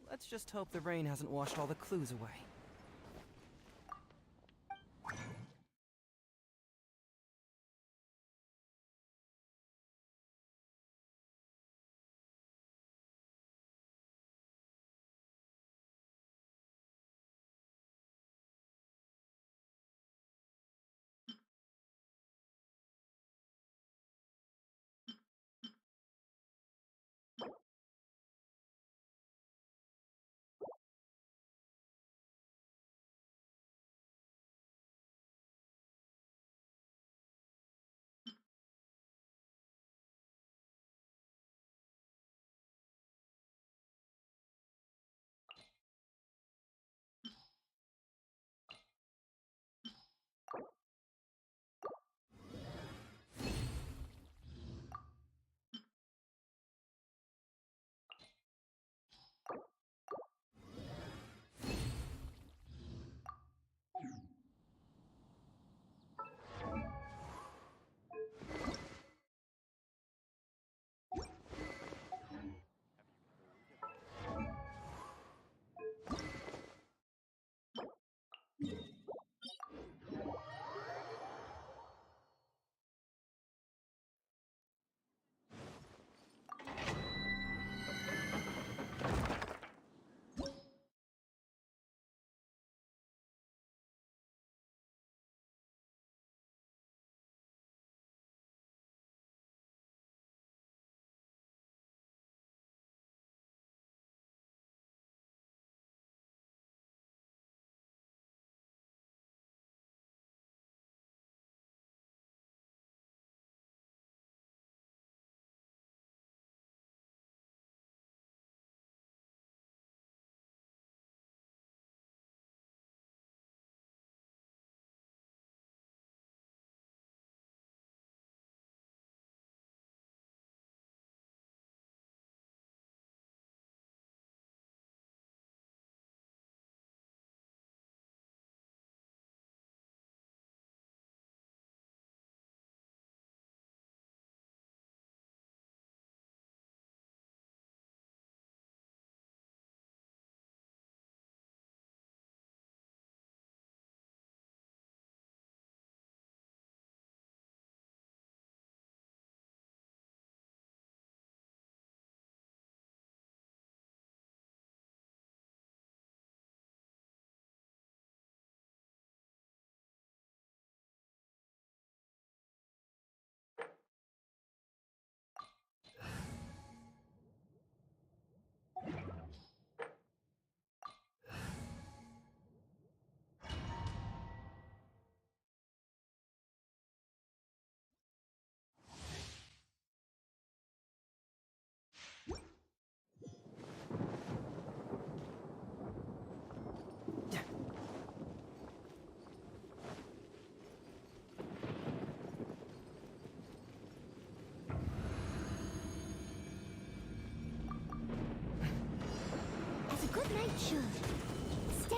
Let's just hope the rain hasn't washed all the clues away.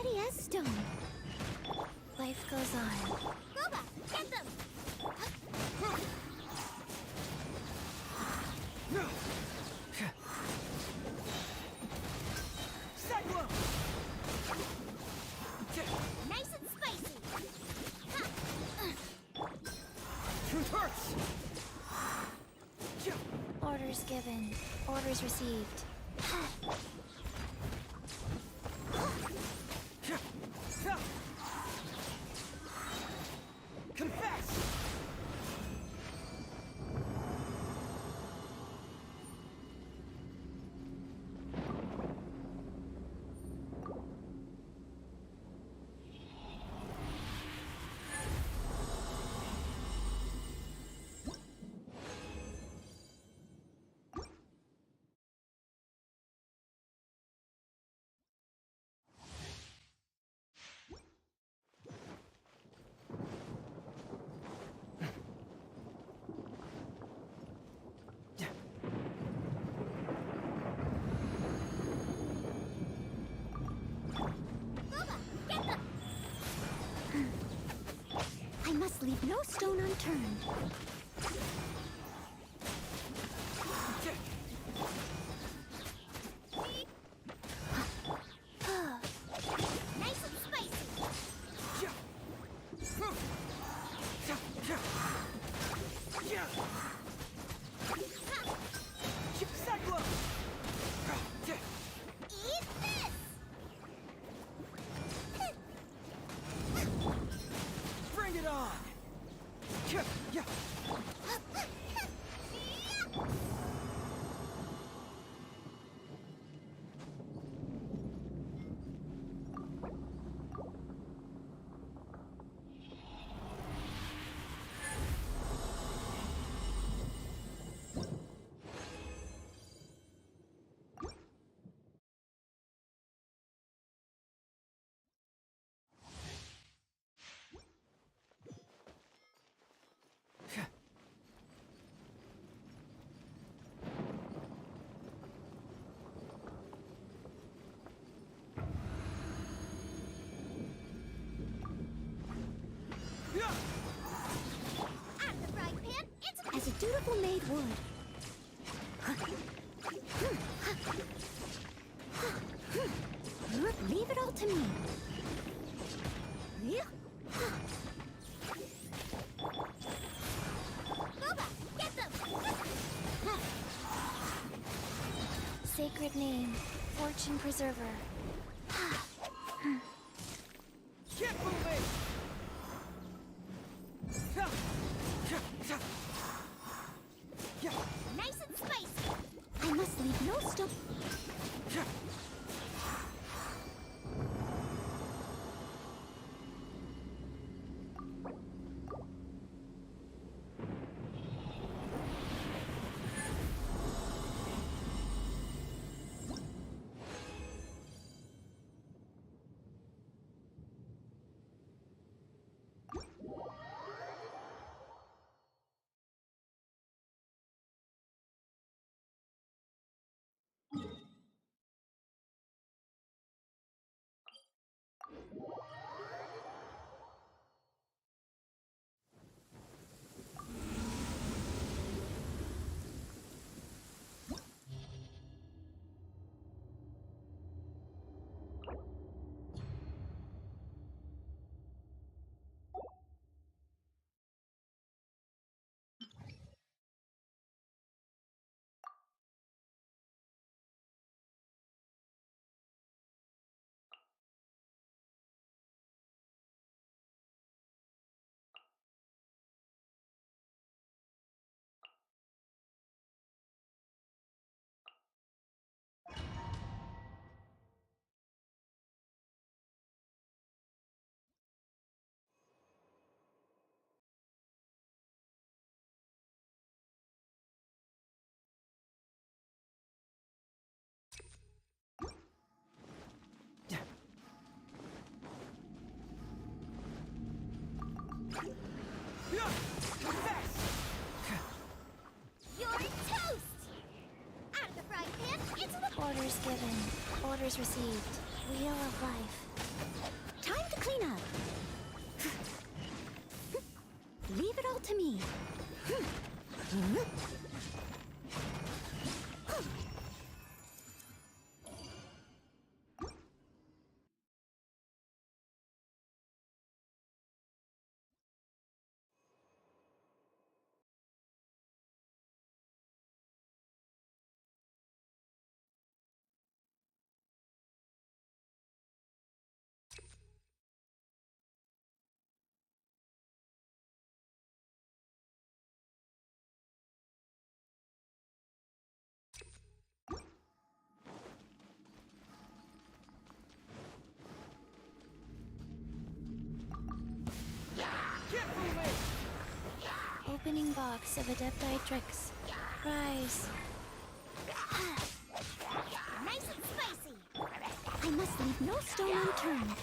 steady as stone. Life goes on. Boba, get them! Cyclone! Nice and spicy! Truth hurts! Orders given. Orders received. Confess! I must leave no stone unturned. Nice and spicy! Cyclone! Eat this! Bring it on! Yeah. Out of the frying pan, into As a dutiful maid would. Leave it all to me. Boba, get them! Sacred name, fortune preserver. Keep moving! Nice and spicy! I must leave no stone. You're toast! Out of the frying pan, into the... Orders given. Orders received. Wheel of life. Time to clean up. Leave it all to me. Opening box of Adepti tricks. Prize. Nice and spicy. I must leave no stone unturned.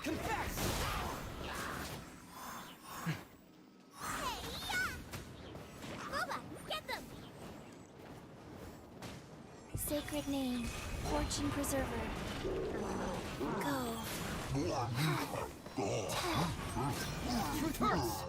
Confess! Boba, get them! Sacred name. Fortune preserver. Go. Truth hurts!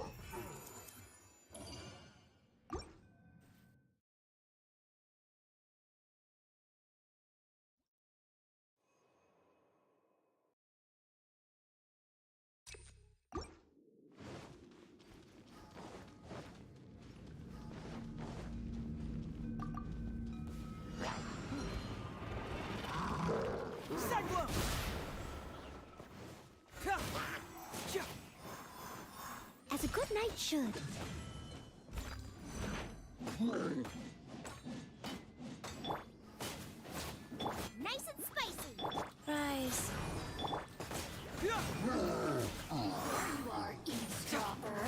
As a good knight should. Nice and spicy. Rise. You are eavesdropper.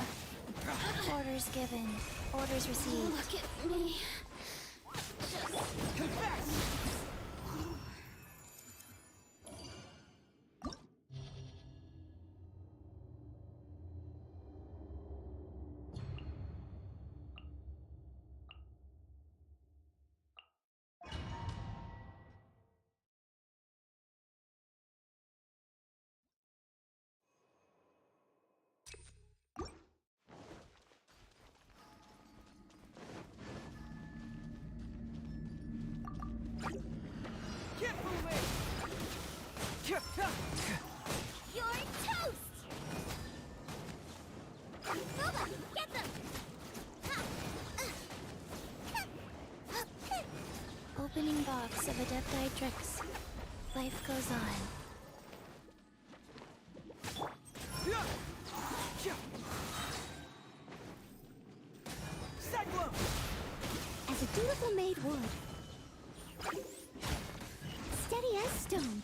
Orders given. Orders received. Look at me. Confess! Get moving! You're toast! Boba, get them! Opening box of Adepti tricks. Life goes on. As a dutiful maid would. Steady as stone.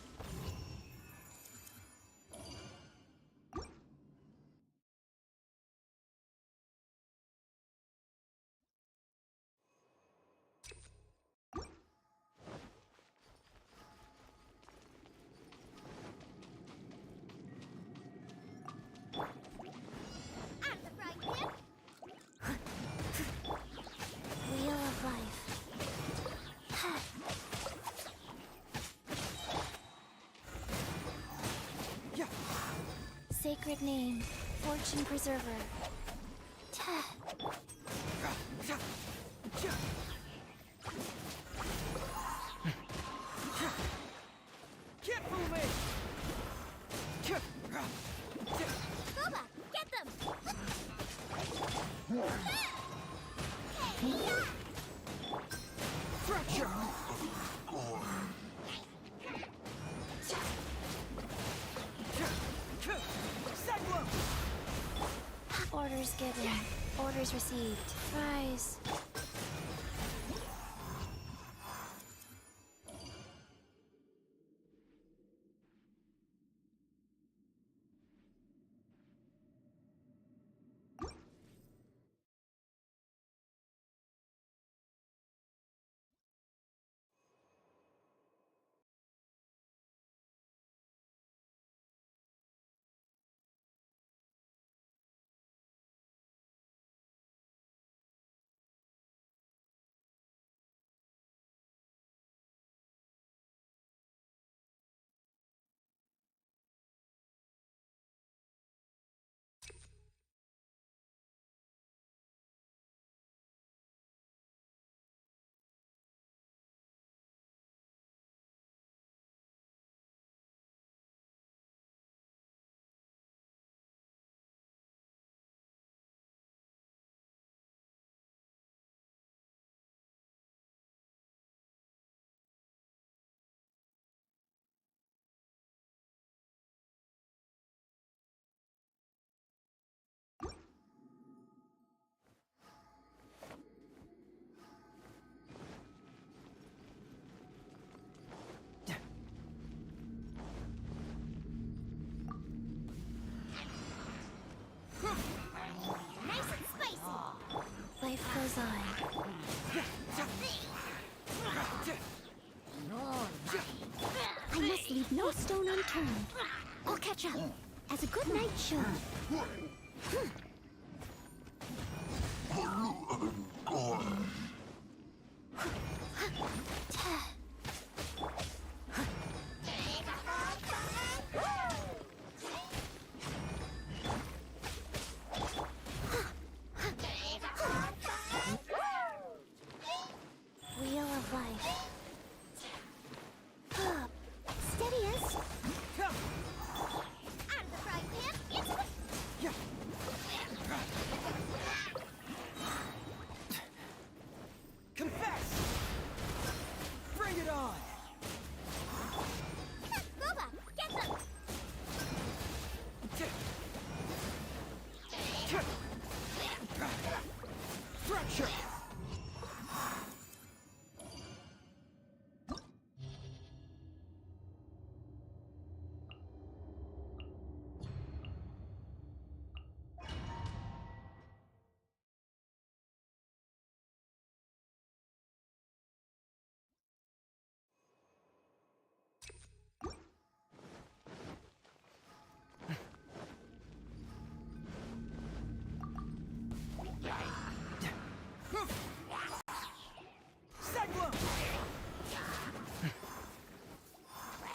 Out of the frying pan! Wheel of life. Sacred name. Fortune preserver. Get moving! Boba, get them! Fracture! Orders given. Orders received. Rise. must leave no stone unturned. I'll catch up, as a good knight should. Wheel of life. Steadiest. Out of the frying pan, into the... Confess! Bring it on! Boba, get them! Fracture!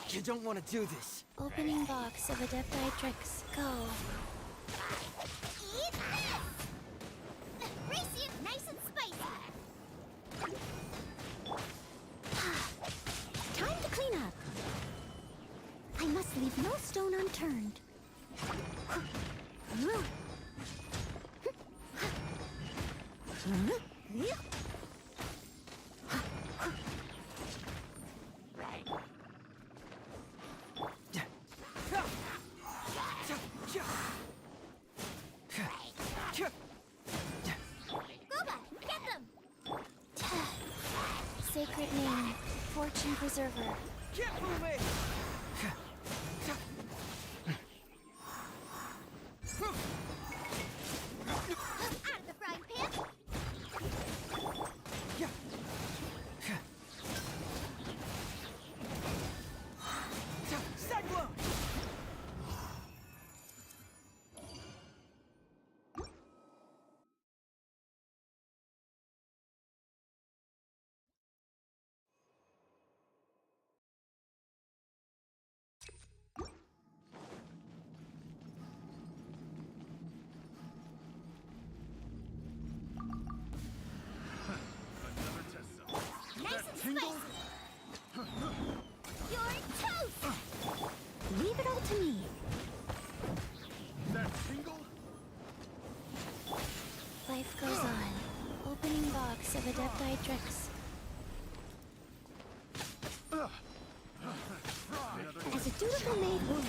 You don't want to do this. Opening box of Adepti Tricks. Go. Eat this! Racy and nice and spicy! Time to clean up. I must leave no stone unturned. Boba, get them! Sacred name, Fortune Preserver. Get moving! Out of the frying pan! Cyclone! Nice and spicy! You're toast! Leave it all to me. Life goes on. Opening box of Adepti Tricks. As a dutiful maid would.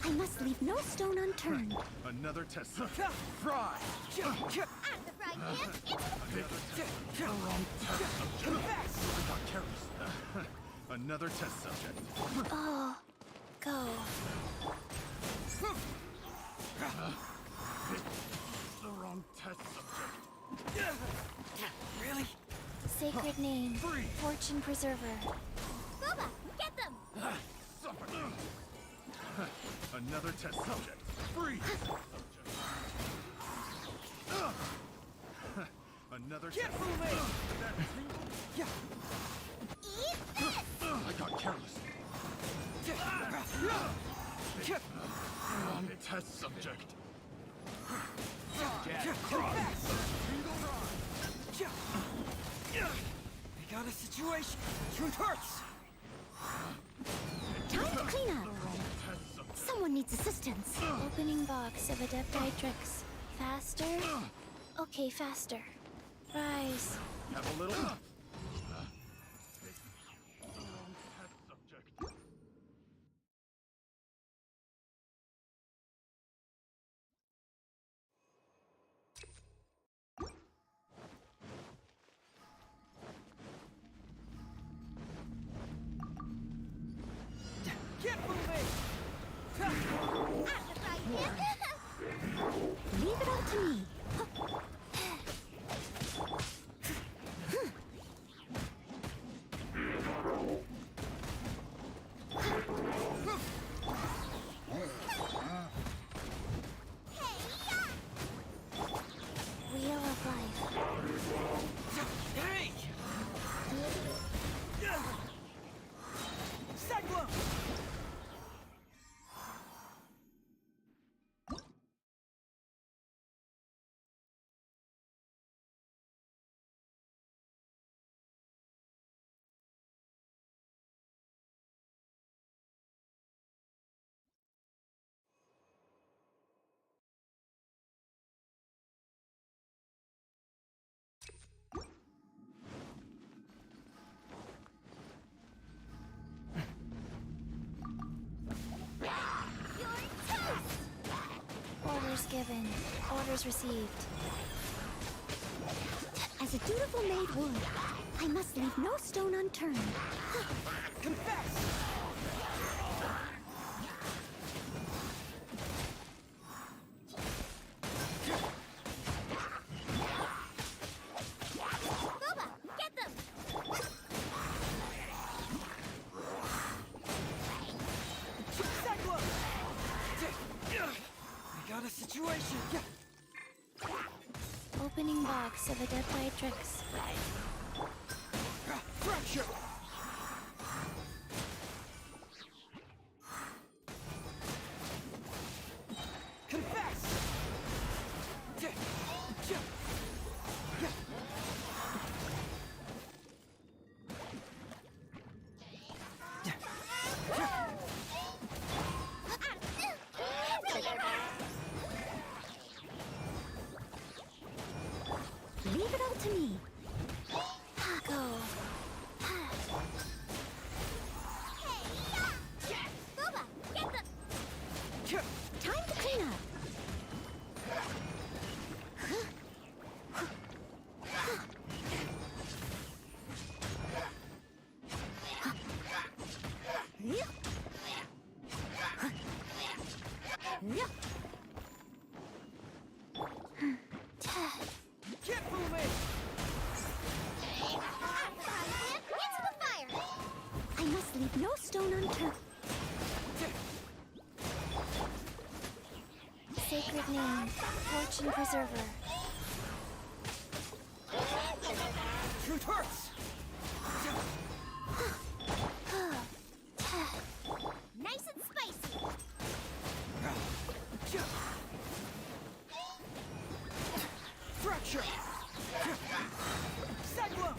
I must leave no stone unturned. Another test. Fry! Out of the frying pan, into the... Confess! Another test subject. Oh, go. The wrong test subject. Really? Sacred name, Fortune Preserver. Boba, get them! Another test subject. Freeze! Another Get test. moving! Yeah. Eat this! I got careless. Wrong test subject. We got a situation. Truth hurts. Time to clean up. Someone needs assistance. Opening box of Adepti Tricks. Faster? Okay, faster. Rise. Have a little. Get moving! Out of the frying pan! Leave it given, orders received. As a dutiful maid would, I must leave no stone unturned. Confess! Boba, get them! Cyclone! We got a situation. Opening box of a dead matrix. Fracture! Confess! Leave it all to me. Go. Boba, get them! Time to clean up. Get moving! Into the fire! I must leave no stone unturned. Sacred name, fortune preserver. Truth hurts! Nice and spicy! Fracture! Cyclone!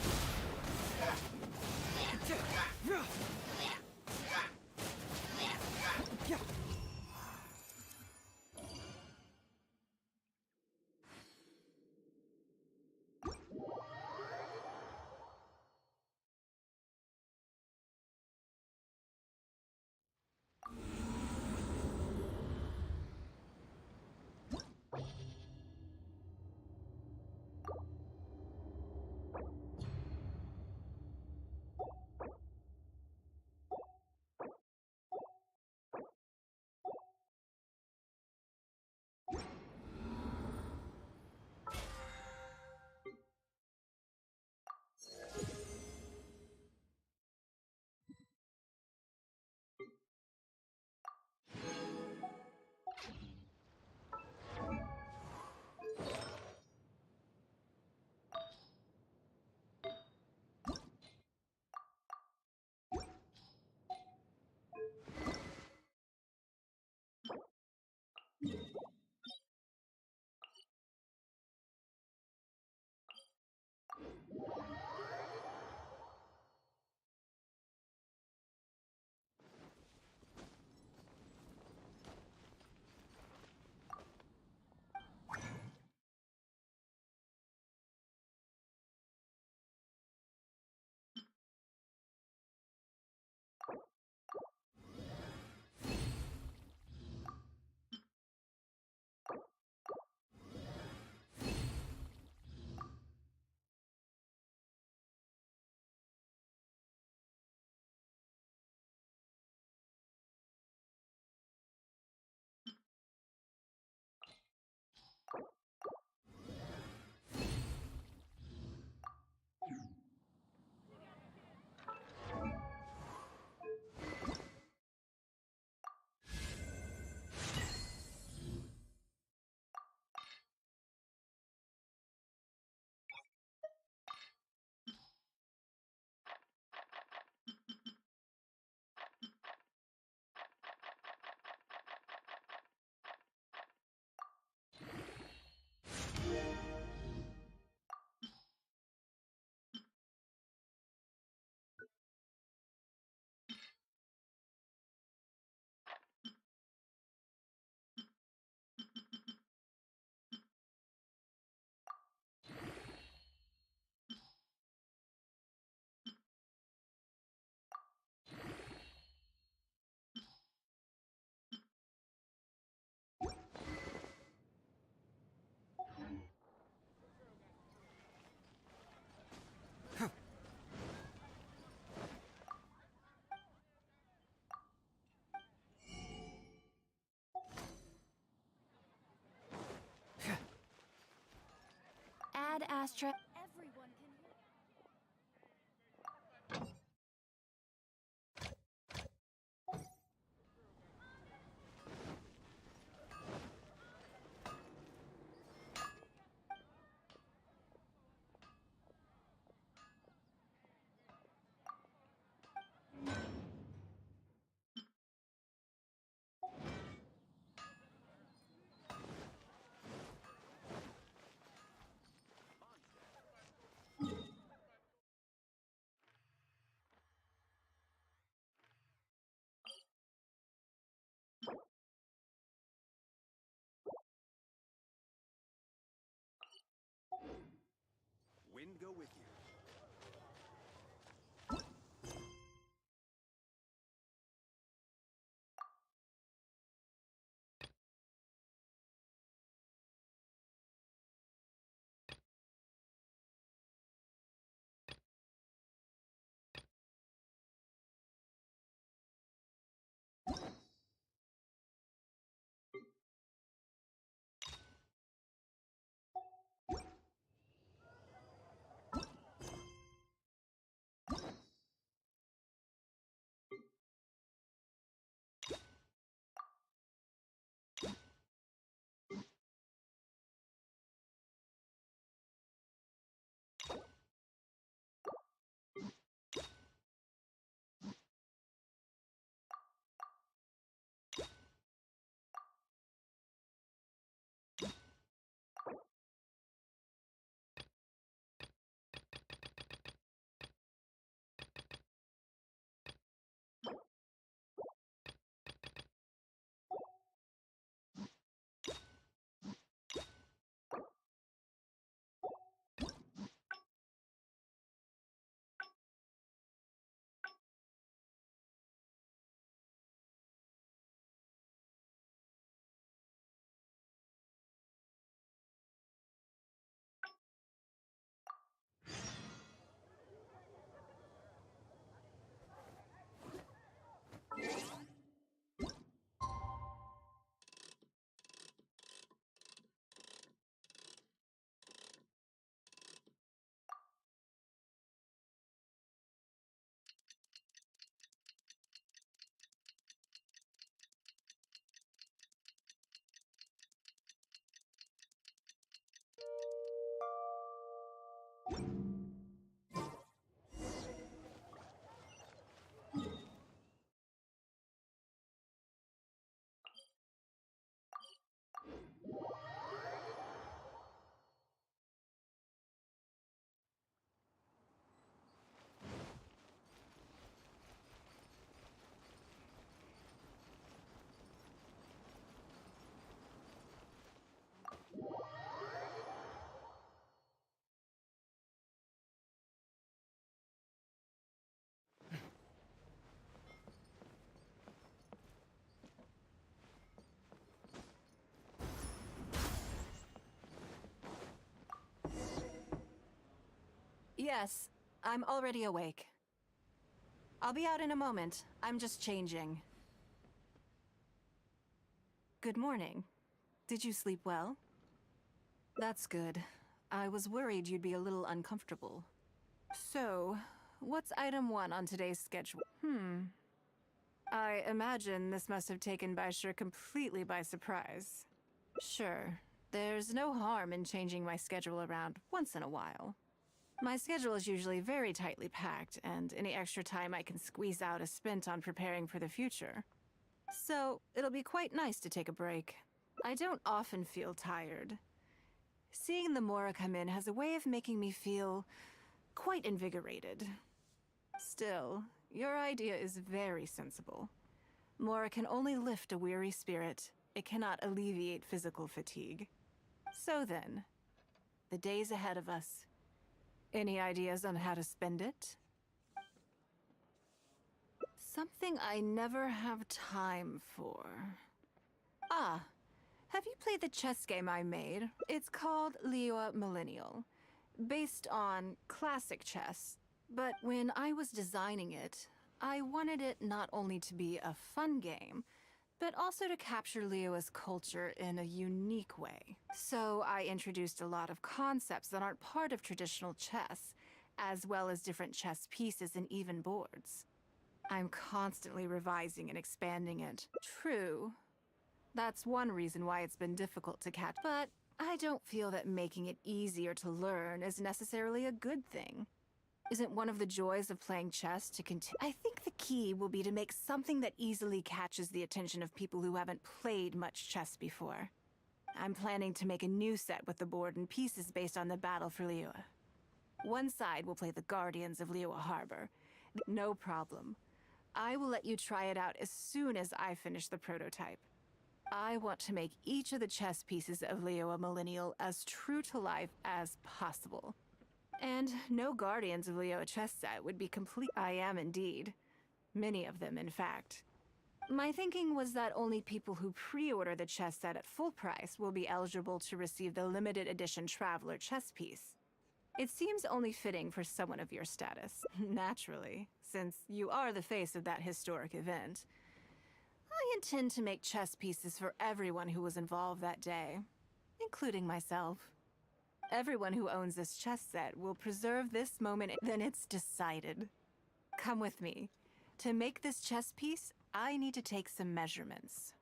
Ad Astra. Everyone can hear. Wind go with you. Yes, I'm already awake. I'll be out in a moment. I'm just changing. Good morning. Did you sleep well? That's good. I was worried you'd be a little uncomfortable. So, what's item 1 on today's schedule? I imagine this must have taken Baisher completely by surprise. Sure, there's no harm in changing my schedule around once in a while. My schedule is usually very tightly packed, and any extra time I can squeeze out is spent on preparing for the future. So, it'll be quite nice to take a break. I don't often feel tired. Seeing the Mora come in has a way of making me feel quite invigorated. Still, your idea is very sensible. Mora can only lift a weary spirit. It cannot alleviate physical fatigue. So then, the days ahead of us. Any ideas on how to spend it? Something I never have time for. Ah, have you played the chess game I made? It's called Liyue Millennial, based on classic chess. But when I was designing it, I wanted it not only to be a fun game, but also to capture Liyue's culture in a unique way. So I introduced a lot of concepts that aren't part of traditional chess, as well as different chess pieces and even boards. I'm constantly revising and expanding it. True. That's one reason why it's been difficult to catch, but I don't feel that making it easier to learn is necessarily a good thing. Isn't one of the joys of playing chess to continue? I think the key will be to make something that easily catches the attention of people who haven't played much chess before. I'm planning to make a new set with the board and pieces based on the battle for Liyue. One side will play the Guardians of Liyue Harbor. No problem. I will let you try it out as soon as I finish the prototype. I want to make each of the chess pieces of Liyue Millennial as true to life as possible. And no Guardians of Liyue chess set would be complete. I am indeed. Many of them, in fact. My thinking was that only people who pre-order the chess set at full price will be eligible to receive the limited edition Traveler chess piece. It seems only fitting for someone of your status, naturally, since you are the face of that historic event. I intend to make chess pieces for everyone who was involved that day, including myself. Everyone who owns this chess set will preserve this moment, then it's decided. Come with me. To make this chess piece, I need to take some measurements.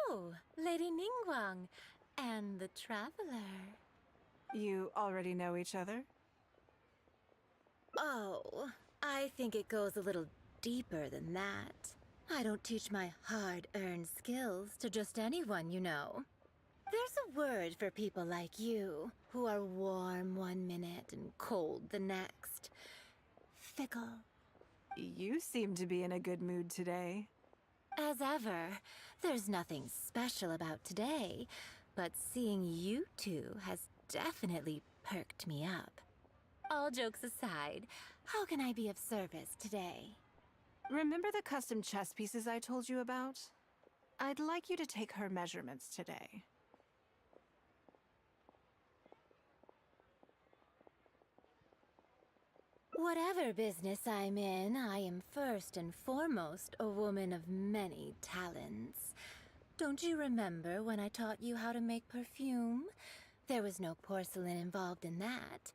Oh, Lady Ningguang and the Traveler. You already know each other? Oh, I think it goes a little deeper than that. I don't teach my hard-earned skills to just anyone, you know. There's a word for people like you, who are warm one minute and cold the next. Fickle. You seem to be in a good mood today. As ever, there's nothing special about today, but seeing you two has definitely perked me up. All jokes aside, how can I be of service today? Remember the custom chess pieces I told you about? I'd like you to take her measurements today. Whatever business I'm in, I am first and foremost a woman of many talents. Don't you remember when I taught you how to make perfume? There was no porcelain involved in that.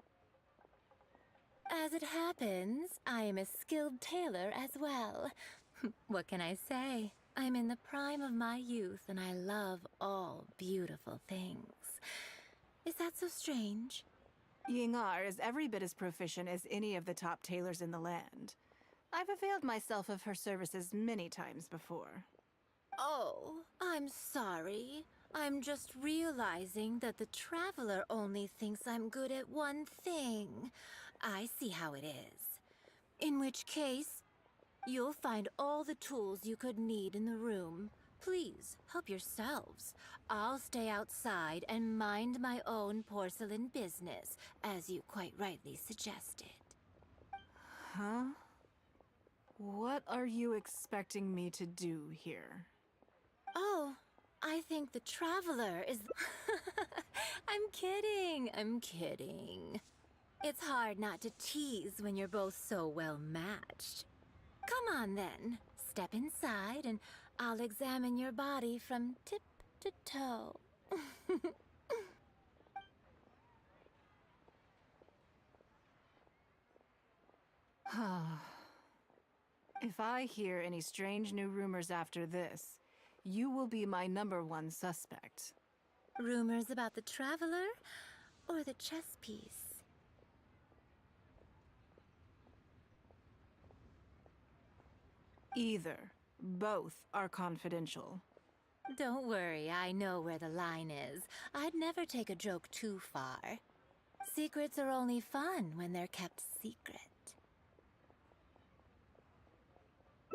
As it happens, I am a skilled tailor as well. What can I say? I'm in the prime of my youth and I love all beautiful things. Is that so strange? Yingar is every bit as proficient as any of the top tailors in the land. I've availed myself of her services many times before. Oh, I'm sorry. I'm just realizing that the Traveler only thinks I'm good at one thing. I see how it is. In which case, you'll find all the tools you could need in the room. Please, help yourselves. I'll stay outside and mind my own porcelain business, as you quite rightly suggested. Huh? What are you expecting me to do here? Oh, I think the Traveler is... I'm kidding, I'm kidding. It's hard not to tease when you're both so well matched. Come on then, step inside and I'll examine your body from tip to toe. If I hear any strange new rumors after this, you will be my #1 suspect. Rumors about the Traveler or the chess piece? Either. Both are confidential. Don't worry, I know where the line is. I'd never take a joke too far. Secrets are only fun when they're kept secret.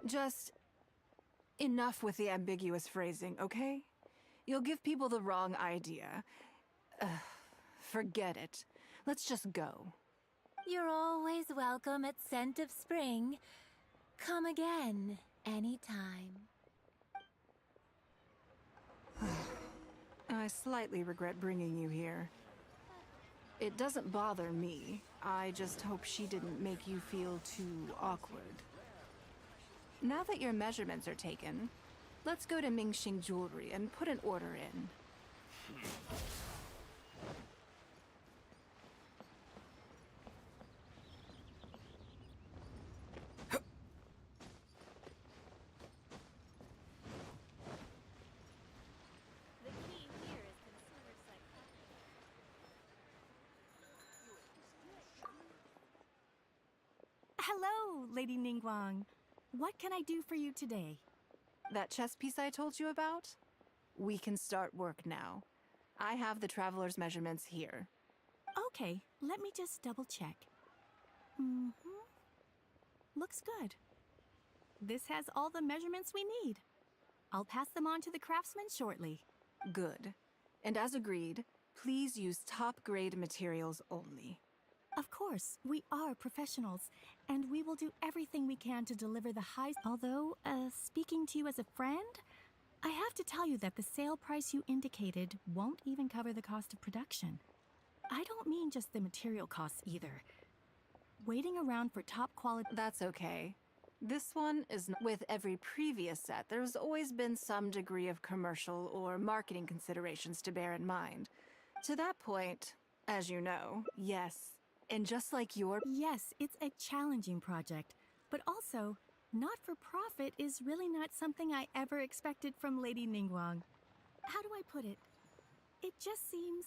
Just enough with the ambiguous phrasing, okay? You'll give people the wrong idea. Forget it. Let's just go. You're always welcome at Scent of Spring. Come again, anytime. I slightly regret bringing you here. It doesn't bother me. I just hope she didn't make you feel too awkward. Now that your measurements are taken, let's go to Mingxing Jewelry and put an order in. Hello, Lady Ningguang. What can I do for you today? That chess piece I told you about? We can start work now. I have the Traveler's measurements here. Okay, let me just double check. Looks good. This has all the measurements we need. I'll pass them on to the craftsman shortly. Good. And as agreed, please use top-grade materials only. Of course, we are professionals, and we will do everything we can to deliver the highest. Although, speaking to you as a friend, I have to tell you that the sale price you indicated won't even cover the cost of production. I don't mean just the material costs either. Waiting around for top quality... That's okay. This one is not. With every previous set, there's always been some degree of commercial or marketing considerations to bear in mind. To that point, as you know, yes. And just like your... Yes, it's a challenging project, but also, not-for-profit is really not something I ever expected from Lady Ningguang. How do I put it? It just seems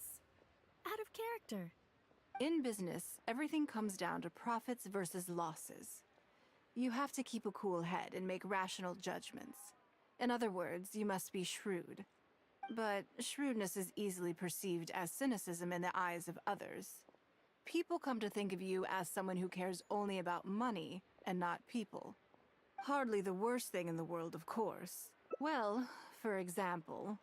out of character. In business, everything comes down to profits versus losses. You have to keep a cool head and make rational judgments. In other words, you must be shrewd. But shrewdness is easily perceived as cynicism in the eyes of others. People come to think of you as someone who cares only about money and not people. Hardly the worst thing in the world, of course. Well, for example,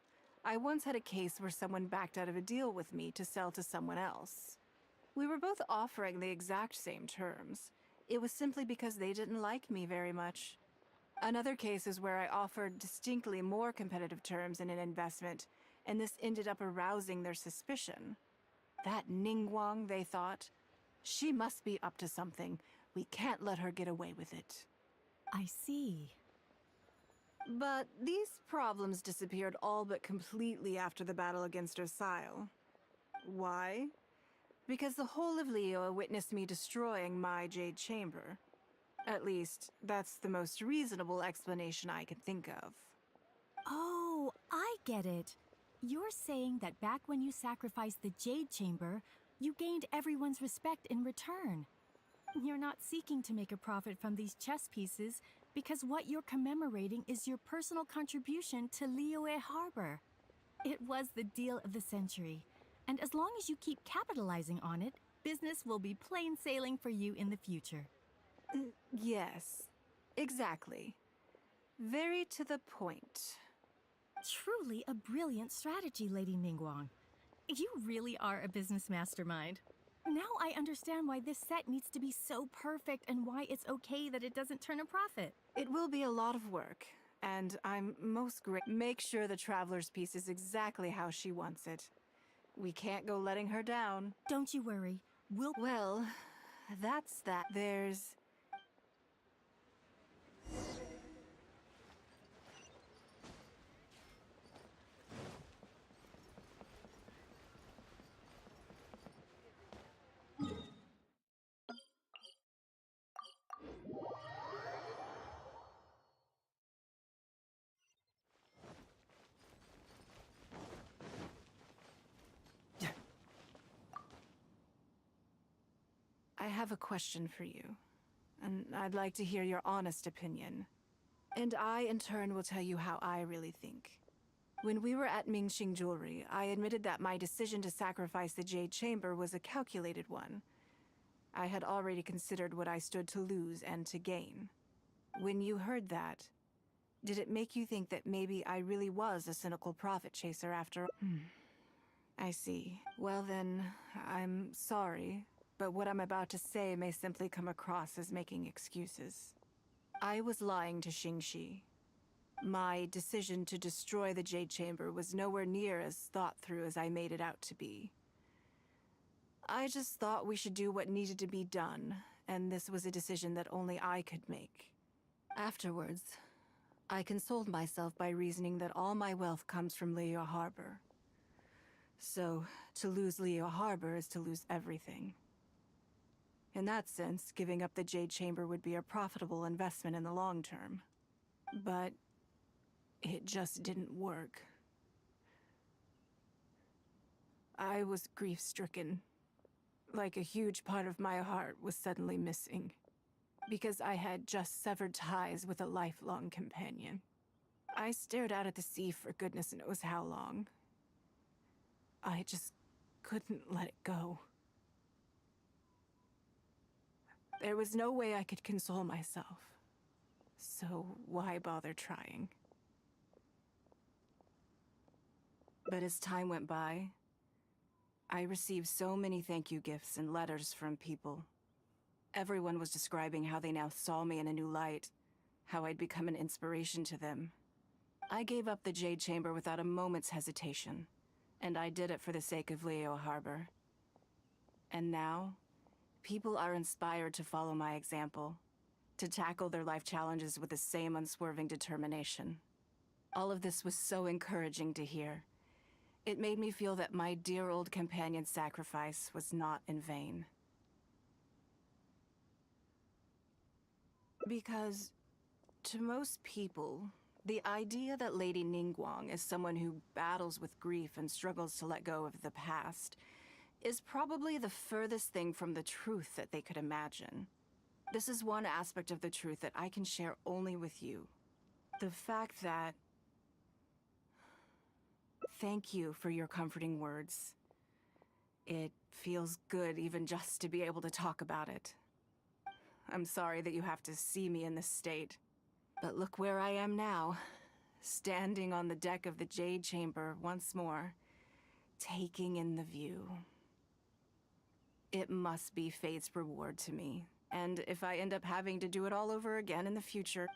I once had a case where someone backed out of a deal with me to sell to someone else. We were both offering the exact same terms. It was simply because they didn't like me very much. Another case is where I offered distinctly more competitive terms in an investment, and this ended up arousing their suspicion. That Ningguang, they thought. She must be up to something. We can't let her get away with it. I see. But these problems disappeared all but completely after the battle against Ersail. Why? Because the whole of Liyue witnessed me destroying my Jade Chamber. At least, that's the most reasonable explanation I can think of. Oh, I get it. You're saying that back when you sacrificed the Jade Chamber, you gained everyone's respect in return. You're not seeking to make a profit from these chess pieces because what you're commemorating is your personal contribution to Liyue Harbor. It was the deal of the century, and as long as you keep capitalizing on it, business will be plain sailing for you in the future. Yes, exactly. Very to the point. Truly a brilliant strategy, Lady Ningguang. You really are a business mastermind. Now I understand why this set needs to be so perfect and why it's okay that it doesn't turn a profit. It will be a lot of work, And I'm most Make sure the traveler's piece is exactly how she wants it. We can't go letting her down. Don't you worry. Well, that's that. There's... I have a question for you, and I'd like to hear your honest opinion. And I, in turn, will tell you how I really think. When we were at Mingxing Jewelry, I admitted that my decision to sacrifice the Jade Chamber was a calculated one. I had already considered what I stood to lose and to gain. When you heard that, did it make you think that maybe I really was a cynical profit chaser after all? I see. Well then, I'm sorry, but what I'm about to say may simply come across as making excuses. I was lying to Xingxi. My decision to destroy the Jade Chamber was nowhere near as thought through as I made it out to be. I just thought we should do what needed to be done, and this was a decision that only I could make. Afterwards, I consoled myself by reasoning that all my wealth comes from Leo Harbor. So, to lose Leo Harbor is to lose everything. In that sense, giving up the Jade Chamber would be a profitable investment in the long term. But it just didn't work. I was grief-stricken. Like a huge part of my heart was suddenly missing. Because I had just severed ties with a lifelong companion. I stared out at the sea for goodness knows how long. I just couldn't let it go. There was no way I could console myself. So why bother trying? But as time went by, I received so many thank you gifts and letters from people. Everyone was describing how they now saw me in a new light, how I'd become an inspiration to them. I gave up the Jade Chamber without a moment's hesitation, and I did it for the sake of Leo Harbor. And now, people are inspired to follow my example, to tackle their life challenges with the same unswerving determination. All of this was so encouraging to hear. It made me feel that my dear old companion's sacrifice was not in vain. Because, to most people, the idea that Lady Ningguang is someone who battles with grief and struggles to let go of the past is probably the furthest thing from the truth that they could imagine. This is one aspect of the truth that I can share only with you. The fact that... Thank you for your comforting words. It feels good even just to be able to talk about it. I'm sorry that you have to see me in this state. But look where I am now, standing on the deck of the Jade Chamber once more, taking in the view. It must be fate's reward to me. And if I end up having to do it all over again in the future...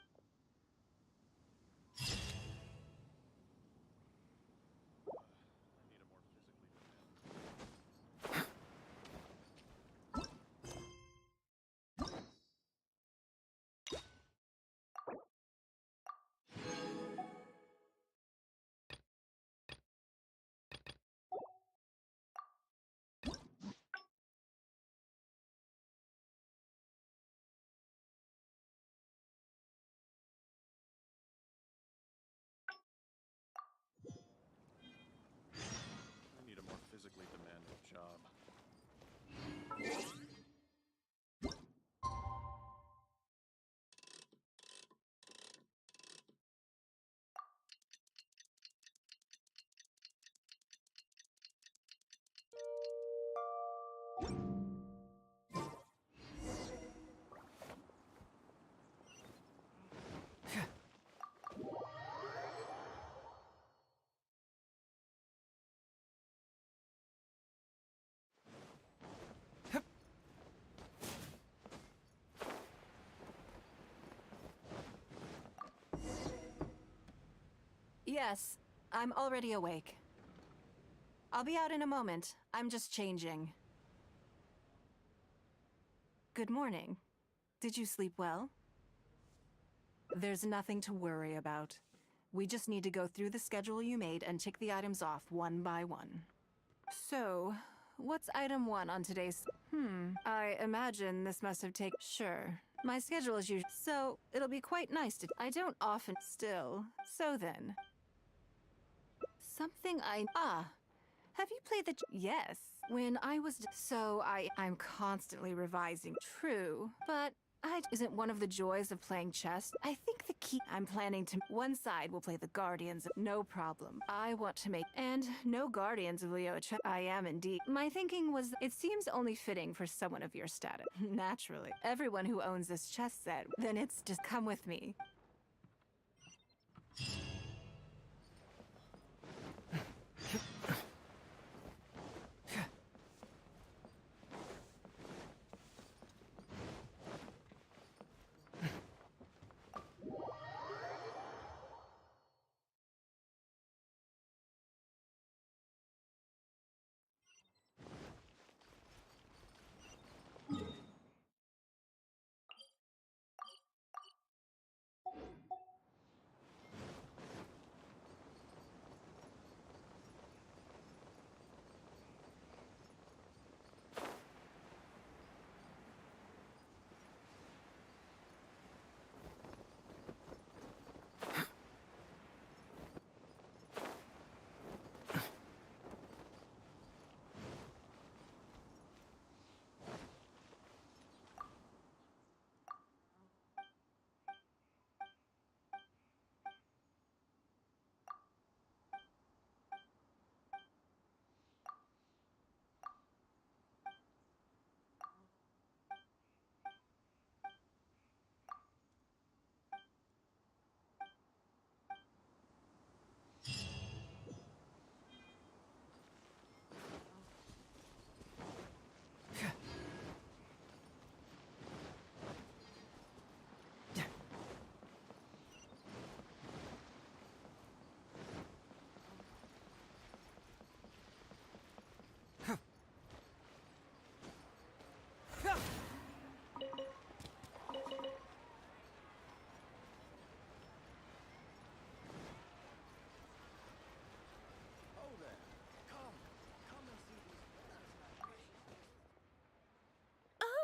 Yes, I'm already awake. I'll be out in a moment. I'm just changing. Good morning. Did you sleep well? There's nothing to worry about. We just need to go through the schedule you made and tick the items off one by one. So, what's item 1 on today's... I imagine this must have taken... Sure. My schedule is usually... So, it'll be quite nice to... I don't often... Still. So then... Something I... Have you played the... Yes. When I was... So, I'm constantly revising. True. But... Isn't one of the joys of playing chess? I think the key... I'm planning to... One side will play the Guardians. No problem. I want to make... And no Guardians of Leo chess. I am indeed. My thinking was... It seems only fitting for someone of your status. Naturally. Everyone who owns this chess set, then it's just come with me.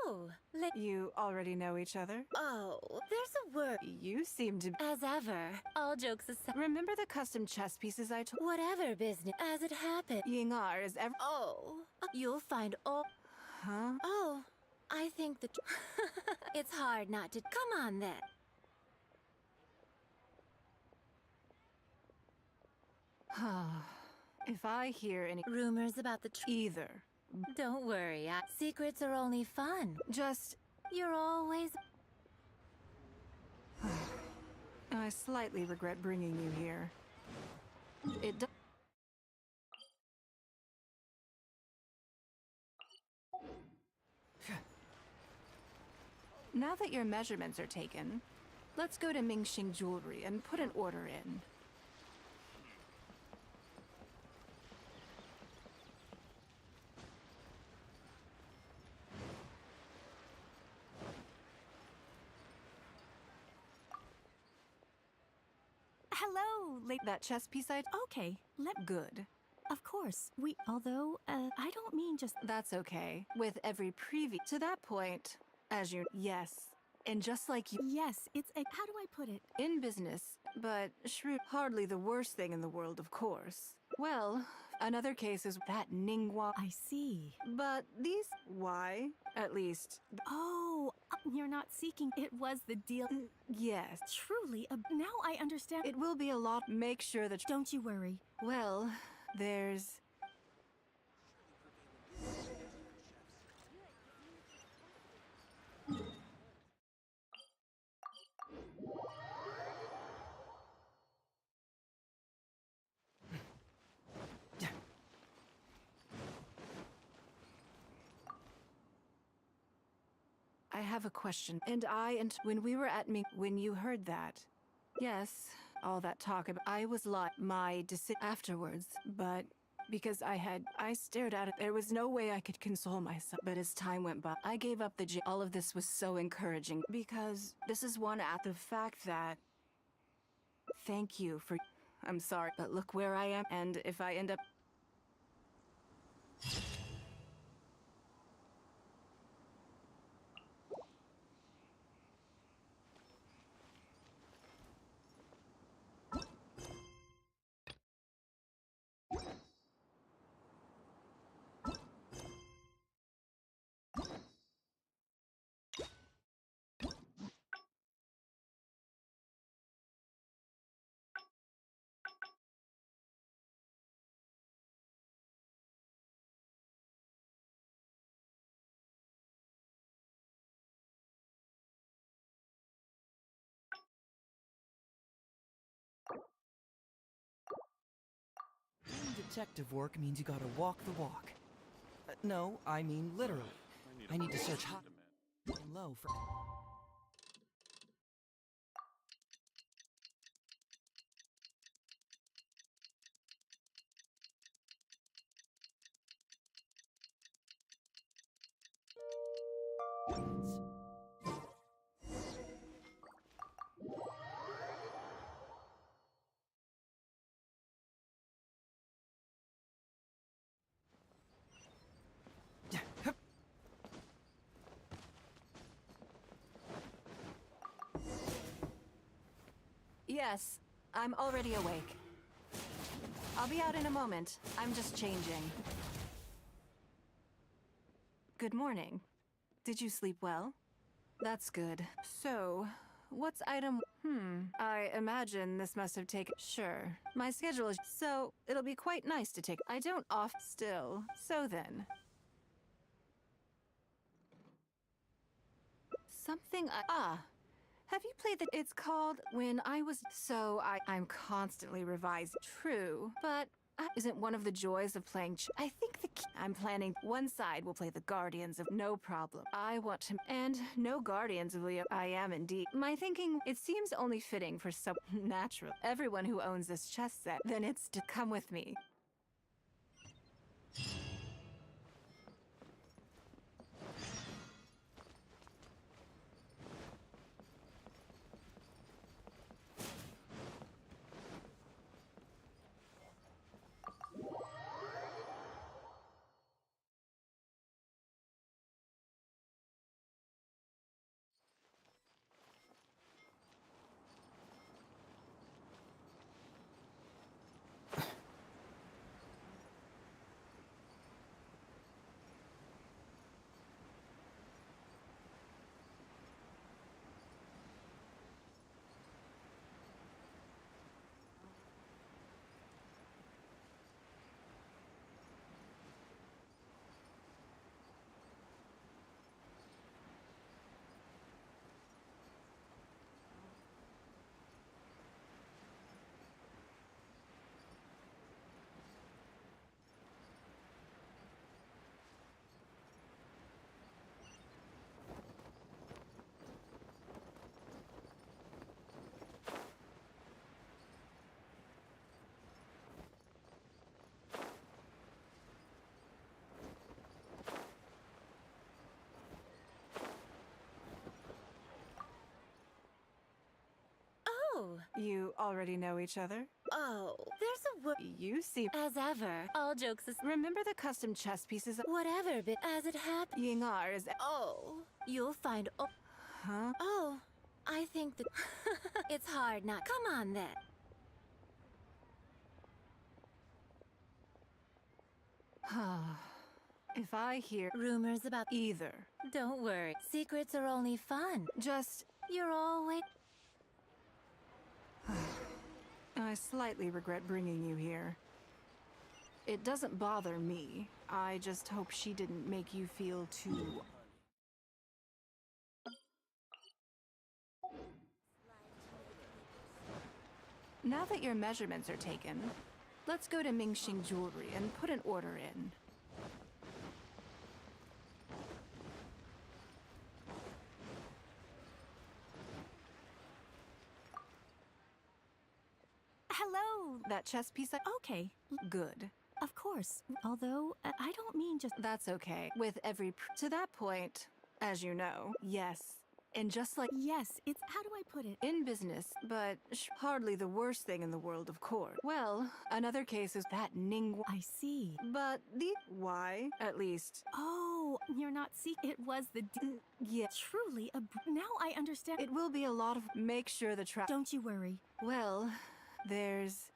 Oh, You already know each other? Oh, there's a word. You seem to... As ever. All jokes aside. Remember the custom chess pieces I told... Whatever business. As it happened. Yingar is ever... Oh, you'll find all... Huh? Oh, I think that... It's hard not to... Come on, then. If I hear any... Rumors about the... Either. Don't worry, secrets are only fun. Just... You're always... I slightly regret bringing you here. It does... Now that your measurements are taken, let's go to Mingxing Jewelry and put an order in. Hello, That chess piece I... Okay, Good. Of course. Although, I don't mean just... That's okay. With every preview... To that point, as you... Yes. And just like you... Yes, it's a... How do I put it? In business, but shrewd... Hardly the worst thing in the world, of course. Well, another case is that Ningguang... I see. But these... Why? At least... Oh, you're not seeking... It was the deal... Yes. Truly, now I understand... It will be a lot... Make sure that... Don't you worry. Well, there's... I have a question. And when we were at when you heard that. Yes, all that talk about I was like my decision afterwards, but because I stared at it, there was no way I could console myself. But as time went by, I gave up the all of this was so encouraging because this is one at the fact that thank you for I'm sorry, but look where I am, and if I end up Doing detective work means you gotta walk the walk. No, I mean literally. I need to search high and low for... Yes, I'm already awake. I'll be out in a moment. I'm just changing. Good morning. Did you sleep well? That's good. So, what's item... I imagine this must have taken... Sure. My schedule is... So, it'll be quite nice to take... I don't off still. So then. Something have you played the... It's called When I Was... So, I'm constantly revised. True, but... isn't one of the joys of playing I think I'm planning... One side will play the Guardians of... No problem. I want to... And no Guardians of Leo. I am indeed. My thinking... It seems only fitting for some... Natural. Everyone who owns this chess set, then it's to come with me. Oh. You already know each other? Oh, there's a You see... As ever. All jokes aside. Remember the custom chess pieces? Whatever, but as it happens... Yingar is... Oh. You'll find... Huh? Oh. I think that... It's hard not... Come on, then. If I hear... Rumors about... Either. Don't worry. Secrets are only fun. Just... You're always... I slightly regret bringing you here. It doesn't bother me. I just hope she didn't make you feel too... Now that your measurements are taken, let's go to Mingxing Jewelry and put an order in. hello. That chess piece Okay. Good. Of course. Although, I don't mean just... That's okay. With every to that point, as you know, yes. And just like... Yes, it's... How do I put it? In business, but hardly the worst thing in the world, of course. Well, another case is that Ning... I see. But the... Why, at least. Oh, you're not it was the... Yeah. Truly a... Now I understand. It will be a lot of... Make sure the trap... Don't you worry. Well, there's...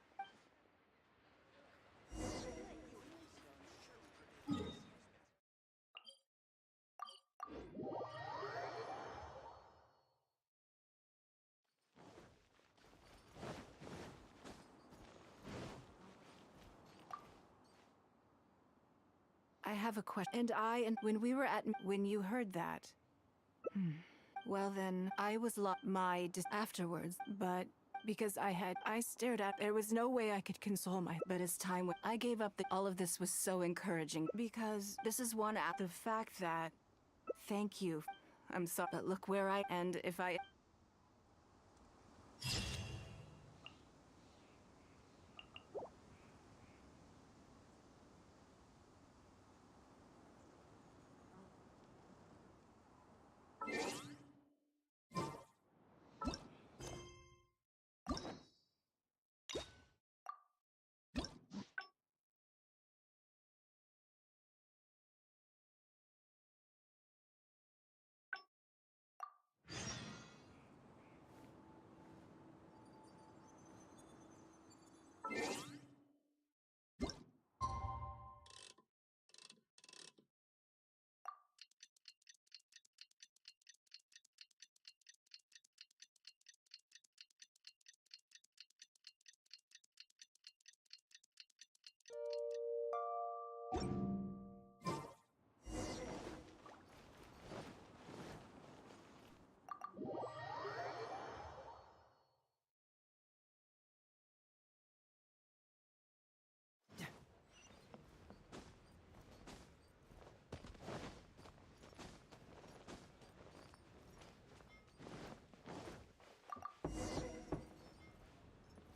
I have a question. And when we were at... When you heard that... Well then, I was afterwards, but... Because I stared at... There was no way I could console but as time went... I gave up all of this was so encouraging. Because this is one at the fact that... Thank you. I'm sorry, but look where and if I...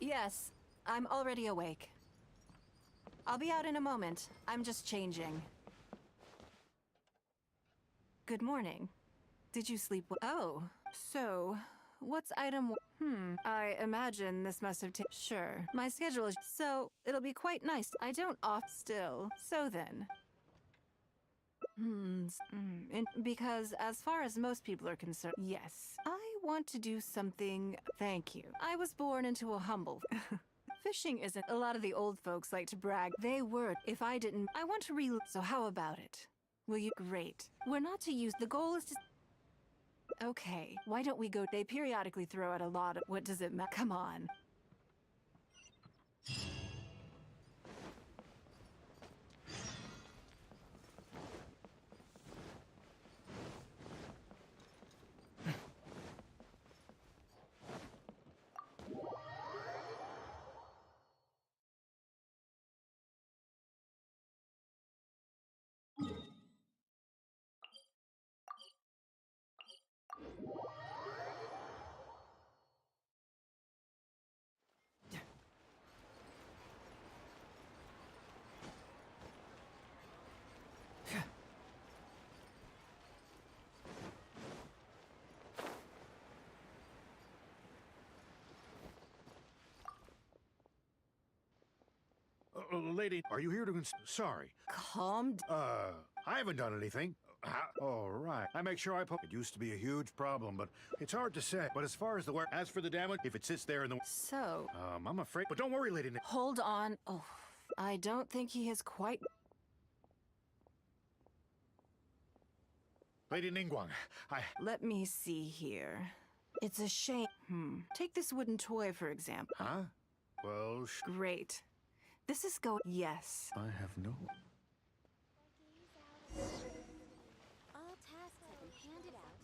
Yes, I'm already awake. I'll be out in a moment. I'm just changing. Good morning. Did you sleep well? Oh, so... What's item I imagine this must have taken... Sure. My schedule is... So, it'll be quite nice. I don't still. So then... Because as far as most people are concerned... Yes. I want to do something... Thank you. I was born into a humble... Fishing isn't... A lot of the old folks like to brag. They were. If I didn't... I want to So how about it? Will you... Great. We're not to use... The goal is to... Okay, why don't we go... They periodically throw out a lot of... What does it matter? Come on. Lady, are you here to... Sorry. Calm I haven't done anything. All right. I make sure I It used to be a huge problem, but it's hard to say. But as far as the work... As for the damage, if it sits there in the... So... I'm afraid... But don't worry, Lady... Hold on. Oh, I don't think he has quite... Lady Ningguang, Let me see here. It's a shame. Take this wooden toy, for example. Huh? Well, Great. This is Yes. I have no... All tasks have been handed out.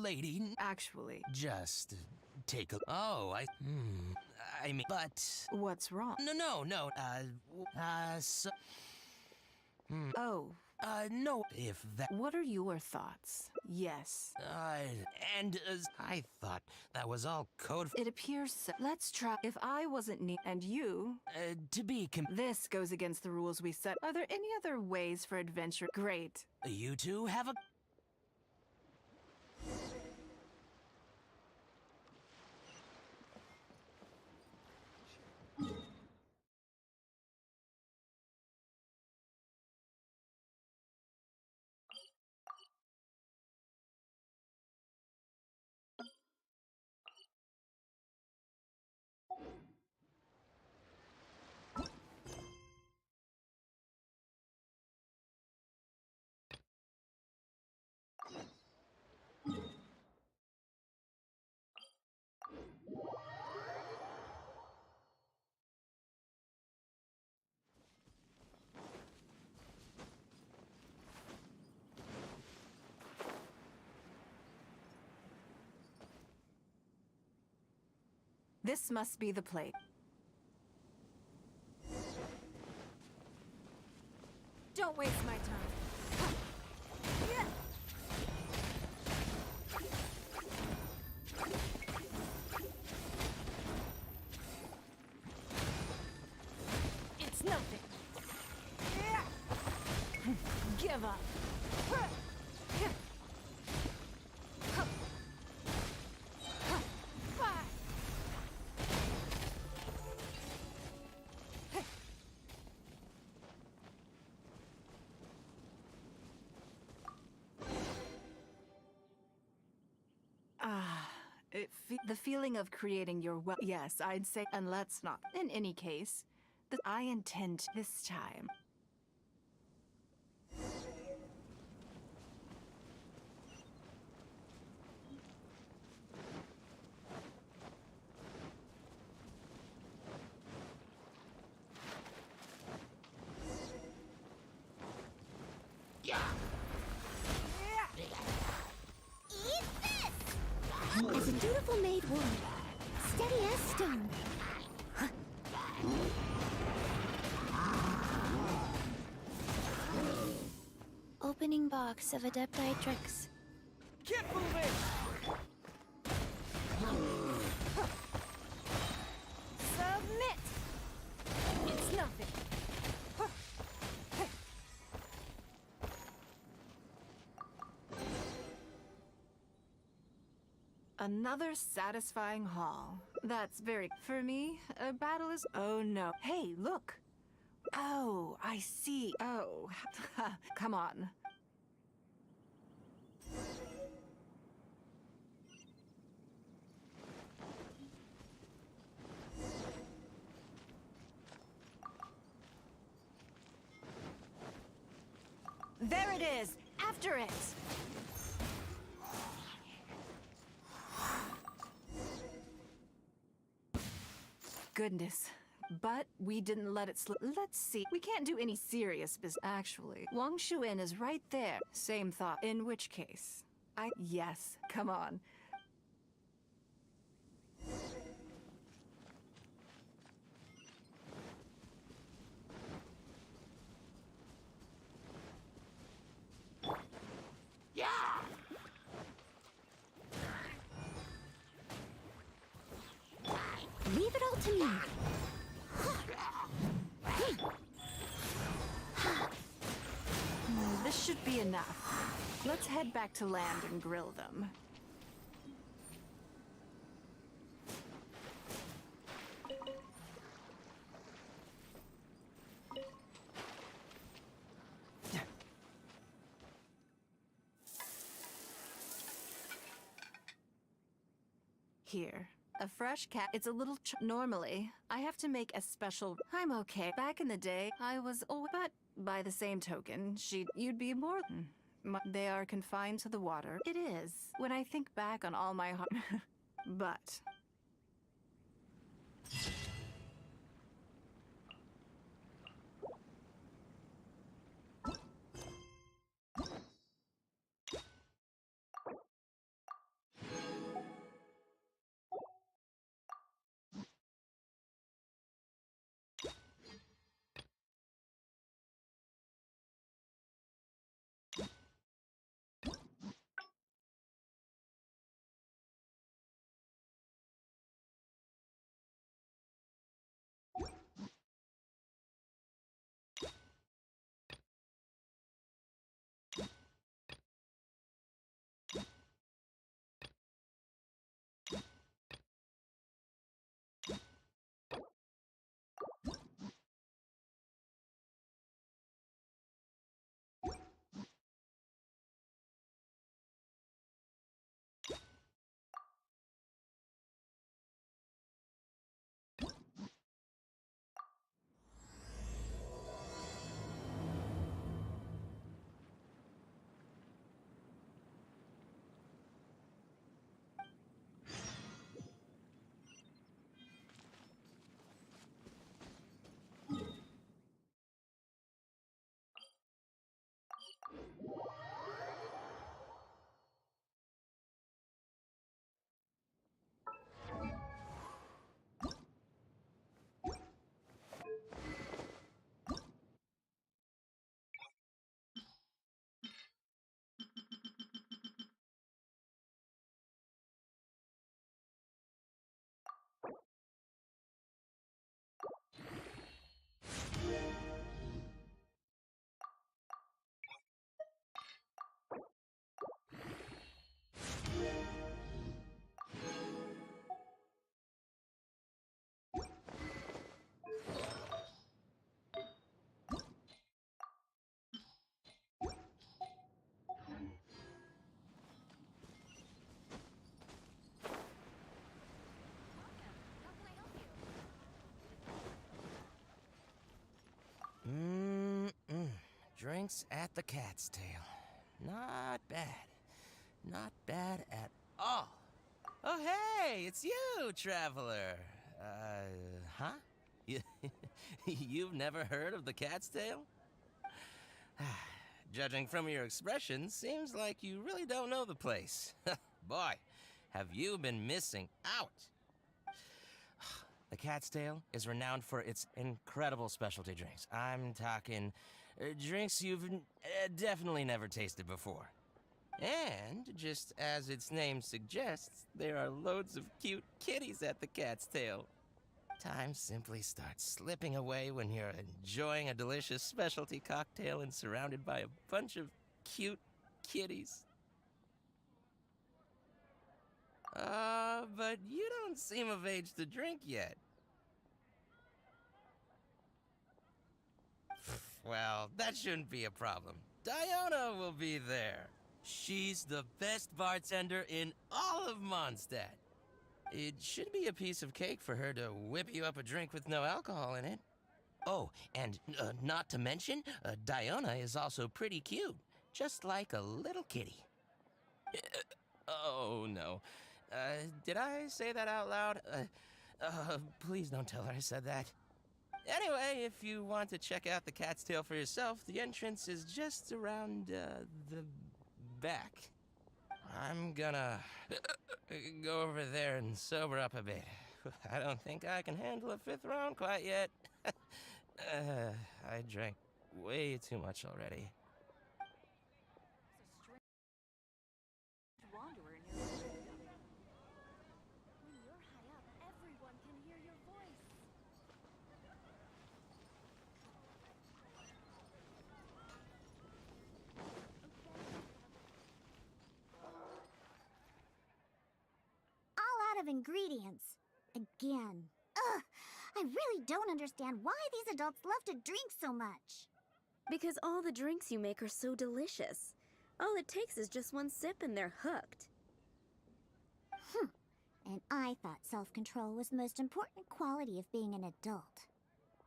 lady. Actually. Just take a. Oh, I mean, but. What's wrong? No. So. Oh. No, if that. What are your thoughts? Yes. I thought that was all code. It appears so. Let's try. If I wasn't and you. To be. This goes against the rules we set. Are there any other ways for adventure? Great. You two have a. This must be the plate. Don't waste my time. It's nothing. Give up. The feeling of creating your yes, I'd say, and let's not. In any case, I intend this time. As a dutiful maid would, steady as stone. Opening box of Adepti tricks. Keep moving! Submit! It's nothing. Another satisfying haul. That's very... For me, a battle is... Oh, no. Hey, look! Oh, I see. Oh, come on. There it is! After it! Goodness. But we didn't let it slip. Let's see. We can't do any serious business. Actually, Wang Shuin is right there. Same thought. In which case, yes, come on. Leave it all to me. This should be enough. Let's head back to land and grill them. Here. A fresh cat. It's a little normally, I have to make a special... I'm okay. Back in the day, I was... Oh, but by the same token, you'd be more... They are confined to the water. It is. When I think back on all my... But... Drinks at the Cat's Tail. Not bad. Not bad at all. Oh, hey, it's you, traveler. Huh? You've never heard of the Cat's Tail? Judging from your expression, seems like you really don't know the place. Boy, have you been missing out. The Cat's Tail is renowned for its incredible specialty drinks. I'm talking drinks you've definitely never tasted before. And, just as its name suggests, there are loads of cute kitties at the Cat's Tail. Time simply starts slipping away when you're enjoying a delicious specialty cocktail and surrounded by a bunch of cute kitties. But you don't seem of age to drink yet. Well, that shouldn't be a problem. Diona will be there. She's the best bartender in all of Mondstadt. It should be a piece of cake for her to whip you up a drink with no alcohol in it. Oh, and not to mention, Diona is also pretty cute, just like a little kitty. Oh, no. Did I say that out loud? Please don't tell her I said that. Anyway, if you want to check out the Cat's Tail for yourself, the entrance is just around, the back. I'm gonna go over there and sober up a bit. I don't think I can handle a 5th round quite yet. I drank way too much already. Of ingredients. Again. Ugh! I really don't understand why these adults love to drink so much. Because all the drinks you make are so delicious. All it takes is just one sip and they're hooked. And I thought self-control was the most important quality of being an adult.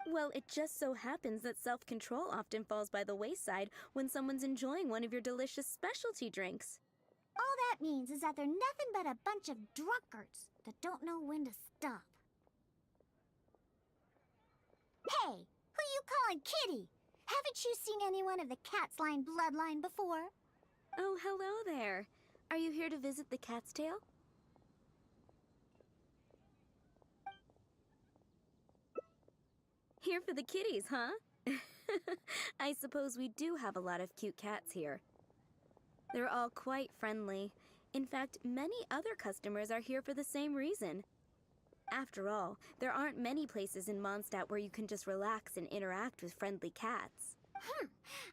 Well, it just so happens that self-control often falls by the wayside when someone's enjoying one of your delicious specialty drinks. All that means is that they're nothing but a bunch of drunkards that don't know when to stop. Hey, who you calling kitty? Haven't you seen anyone of the Cat's Line bloodline before? Oh, hello there. Are you here to visit the Cat's Tail? Here for the kitties, huh? I suppose we do have a lot of cute cats here. They're all quite friendly. In fact, many other customers are here for the same reason. After all, there aren't many places in Mondstadt where you can just relax and interact with friendly cats.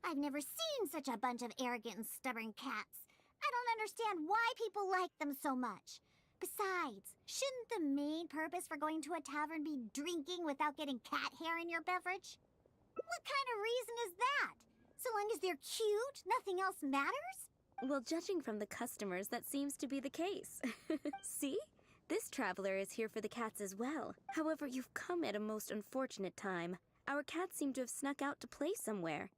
I've never seen such a bunch of arrogant and stubborn cats. I don't understand why people like them so much. Besides, shouldn't the main purpose for going to a tavern be drinking without getting cat hair in your beverage? What kind of reason is that? So long as they're cute, nothing else matters? Well, judging from the customers, that seems to be the case. See? This traveler is here for the cats as well. However, you've come at a most unfortunate time. Our cats seem to have snuck out to play somewhere.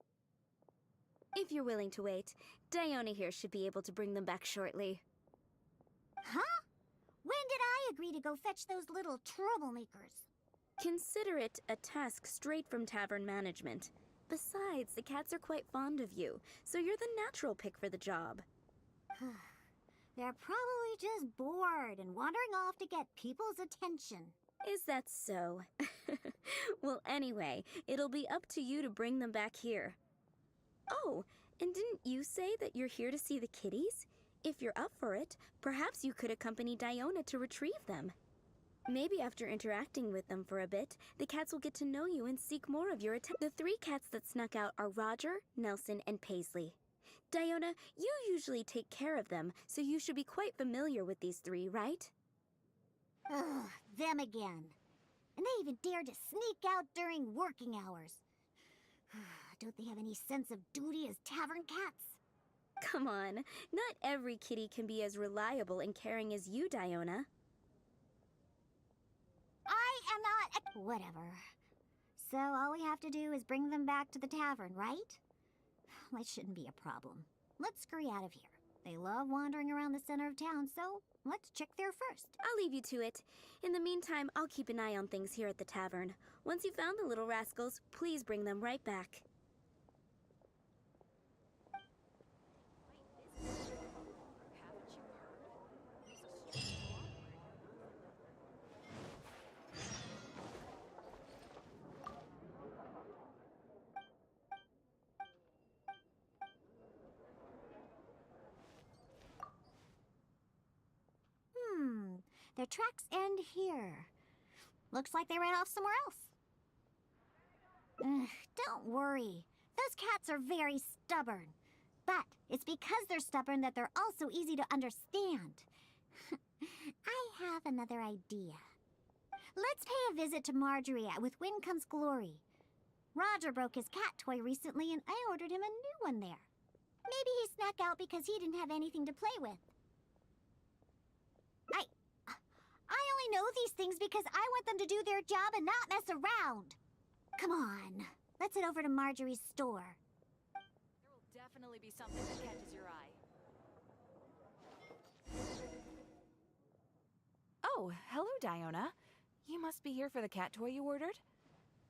If you're willing to wait, Diona here should be able to bring them back shortly. Huh? When did I agree to go fetch those little troublemakers? Consider it a task straight from tavern management. Besides, the cats are quite fond of you, so you're the natural pick for the job. They're probably just bored and wandering off to get people's attention. Is that so? Well, anyway, it'll be up to you to bring them back here. Oh, and didn't you say that you're here to see the kitties? If you're up for it, perhaps you could accompany Diona to retrieve them. Maybe after interacting with them for a bit, the cats will get to know you and seek more of your attention. The 3 cats that snuck out are Roger, Nelson, and Paisley. Diona, you usually take care of them, so you should be quite familiar with these 3, right? Ugh, them again. And they even dared to sneak out during working hours. Don't they have any sense of duty as tavern cats? Come on, not every kitty can be as reliable and caring as you, Diona. I am not... Whatever. So all we have to do is bring them back to the tavern, right? it shouldn't be a problem. Let's scurry out of here. They love wandering around the center of town, so let's check there first. I'll leave you to it. In the meantime, I'll keep an eye on things here at the tavern. Once you've found the little rascals, please bring them right back. Their tracks end here. Looks like they ran off somewhere else. Don't worry. Those cats are very stubborn. But it's because they're stubborn that they're also easy to understand. I have another idea. Let's pay a visit to Marjorie with Wind Comes Glory. Roger broke his cat toy recently and I ordered him a new one there. Maybe he snuck out because he didn't have anything to play with. I only know these things because I want them to do their job and not mess around. Come on, let's head over to Marjorie's store. There will definitely be something that catches your eye. Oh, hello, Diona. You must be here for the cat toy you ordered?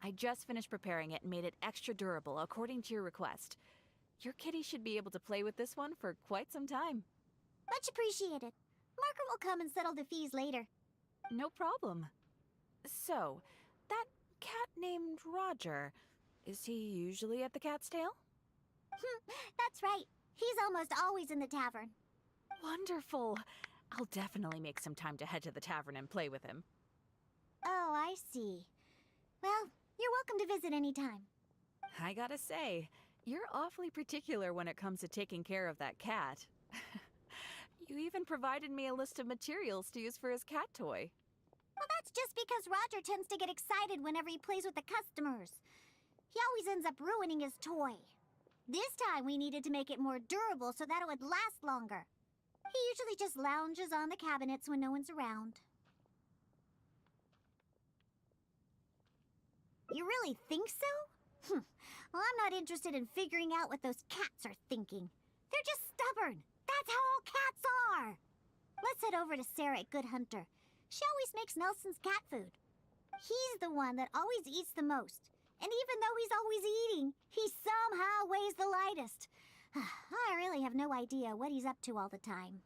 I just finished preparing it and made it extra durable according to your request. Your kitty should be able to play with this one for quite some time. Much appreciated. Margaret will come and settle the fees later. No problem. So, that cat named Roger, is he usually at the Cat's Tail? That's right. He's almost always in the tavern. Wonderful. I'll definitely make some time to head to the tavern and play with him. Oh, I see. Well, you're welcome to visit anytime. I gotta say, you're awfully particular when it comes to taking care of that cat. You even provided me a list of materials to use for his cat toy. Well, that's just because Roger tends to get excited whenever he plays with the customers. He always ends up ruining his toy. This time we needed to make it more durable so that it would last longer. He usually just lounges on the cabinets when no one's around. You really think so? Well, I'm not interested in figuring out what those cats are thinking. They're just stubborn. That's how all cats are. Let's head over to Sarah at Good Hunter. She always makes Nelson's cat food. He's the one that always eats the most. And even though he's always eating, he somehow weighs the lightest. I really have no idea what he's up to all the time.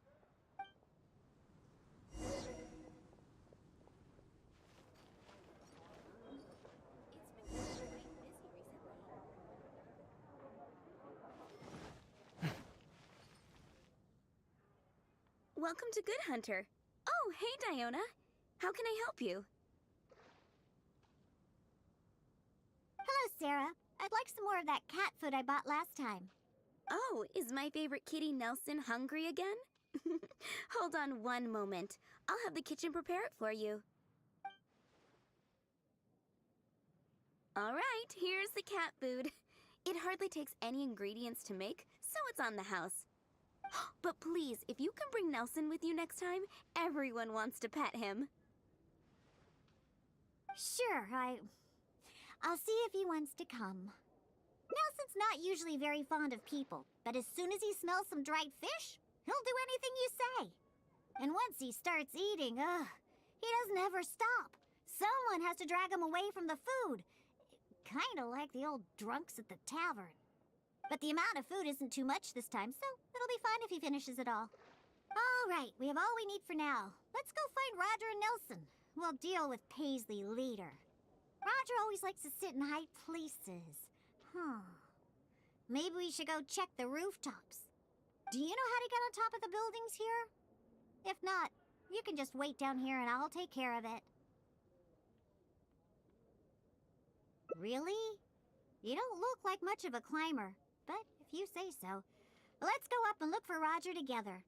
Welcome to Good Hunter. Oh, hey, Diona. How can I help you? Hello, Sarah. I'd like some more of that cat food I bought last time. Oh, is my favorite kitty Nelson hungry again? Hold on one moment. I'll have the kitchen prepare it for you. All right, here's the cat food. It hardly takes any ingredients to make, so it's on the house. But please, if you can bring Nelson with you next time, everyone wants to pet him. Sure, I'll see if he wants to come. Nelson's not usually very fond of people, but as soon as he smells some dried fish, he'll do anything you say. And once he starts eating, he doesn't ever stop. Someone has to drag him away from the food. Kinda like the old drunks at the tavern. But the amount of food isn't too much this time, so it'll be fine if he finishes it all. All right, we have all we need for now. Let's go find Roger and Nelson. We'll deal with Paisley later. Roger always likes to sit in high places. Maybe we should go check the rooftops. Do you know how to get on top of the buildings here? If not, you can just wait down here and I'll take care of it. Really? You don't look like much of a climber, but if you say so. Let's go up and look for Roger together.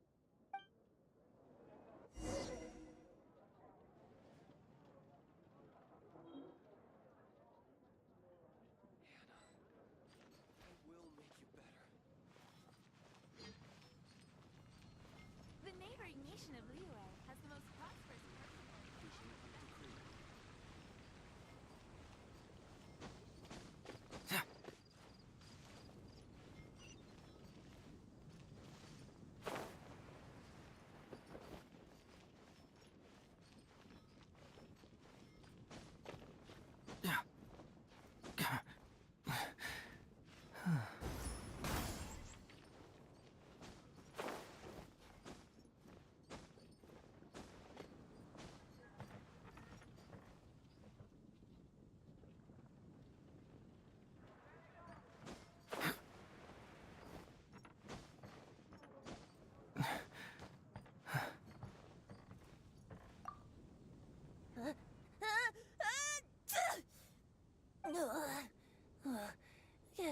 The neighboring nation of Liyue has the most prosperous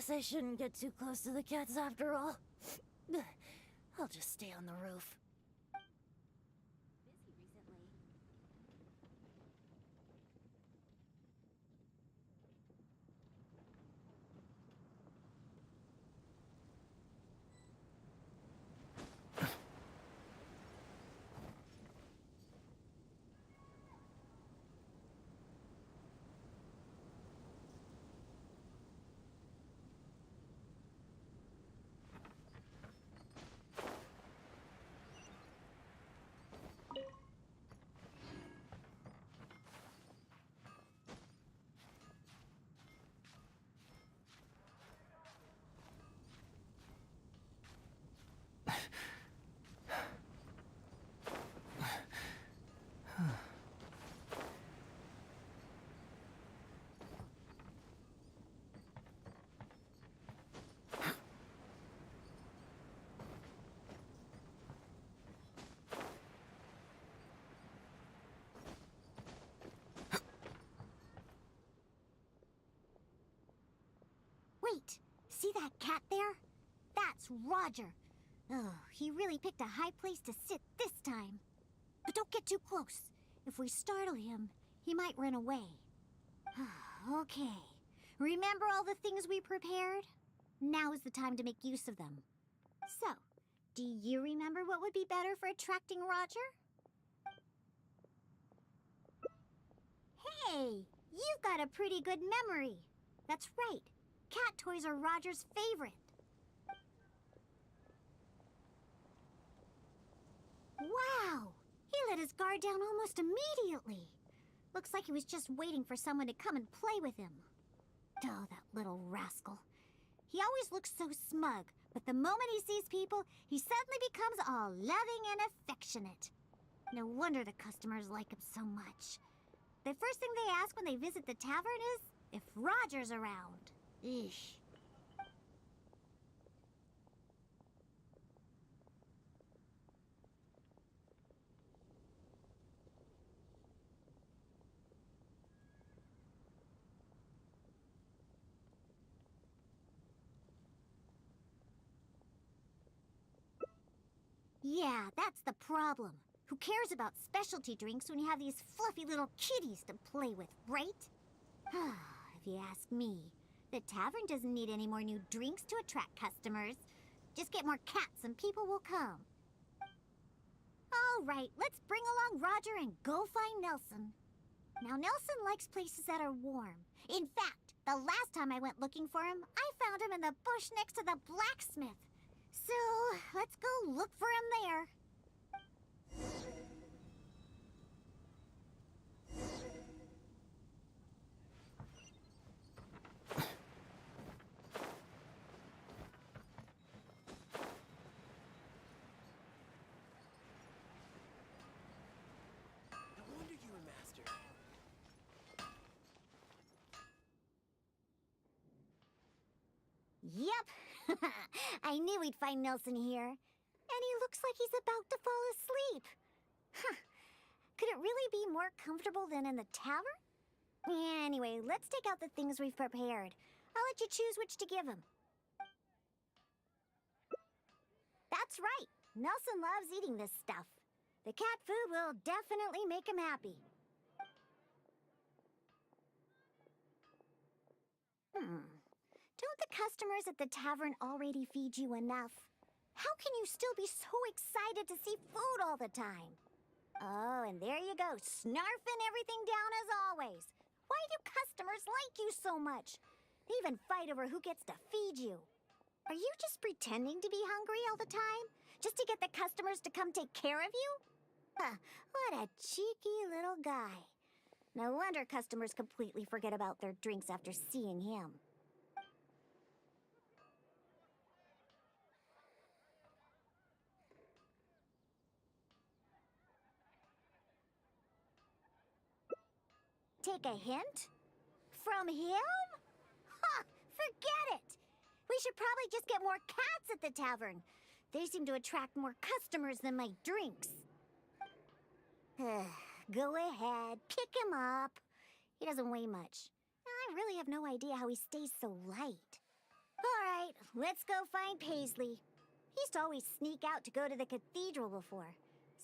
Guess I shouldn't get too close to the cats after all. I'll just stay on the roof. Wait, see that cat there? That's Roger. Oh, he really picked a high place to sit this time. But don't get too close. If we startle him, he might run away. Okay. Remember all the things we prepared? Now is the time to make use of them. So, do you remember what would be better for attracting Roger? Hey, you've got a pretty good memory. That's right. Cat toys are Roger's favorite. Wow! He let his guard down almost immediately. Looks like he was just waiting for someone to come and play with him. Oh, that little rascal. He always looks so smug, but the moment he sees people, he suddenly becomes all loving and affectionate. No wonder the customers like him so much. The first thing they ask when they visit the tavern is if Roger's around. Eesh. Yeah, that's the problem. Who cares about specialty drinks when you have these fluffy little kitties to play with, right? If you ask me, the tavern doesn't need any more new drinks to attract customers. Just get more cats and people will come. All right, let's bring along Roger and go find Nelson. Now, Nelson likes places that are warm. In fact, the last time I went looking for him, I found him in the bush next to the blacksmith. So, let's go look for him there. No wonder you were master. Yep. I knew we'd find Nelson here. And he looks like he's about to fall asleep. Huh. Could it really be more comfortable than in the tavern? Anyway, let's take out the things we've prepared. I'll let you choose which to give him. That's right. Nelson loves eating this stuff. The cat food will definitely make him happy. Don't the customers at the tavern already feed you enough? How can you still be so excited to see food all the time? Oh, and there you go, snarfing everything down as always. Why do customers like you so much? They even fight over who gets to feed you. Are you just pretending to be hungry all the time? Just to get the customers to come take care of you? What a cheeky little guy. No wonder customers completely forget about their drinks after seeing him. Take a hint? From him? Ha! Forget it! We should probably just get more cats at the tavern. They seem to attract more customers than my drinks. Go ahead, pick him up. He doesn't weigh much. I really have no idea how he stays so light. All right, let's go find Paisley. He used to always sneak out to go to the cathedral before.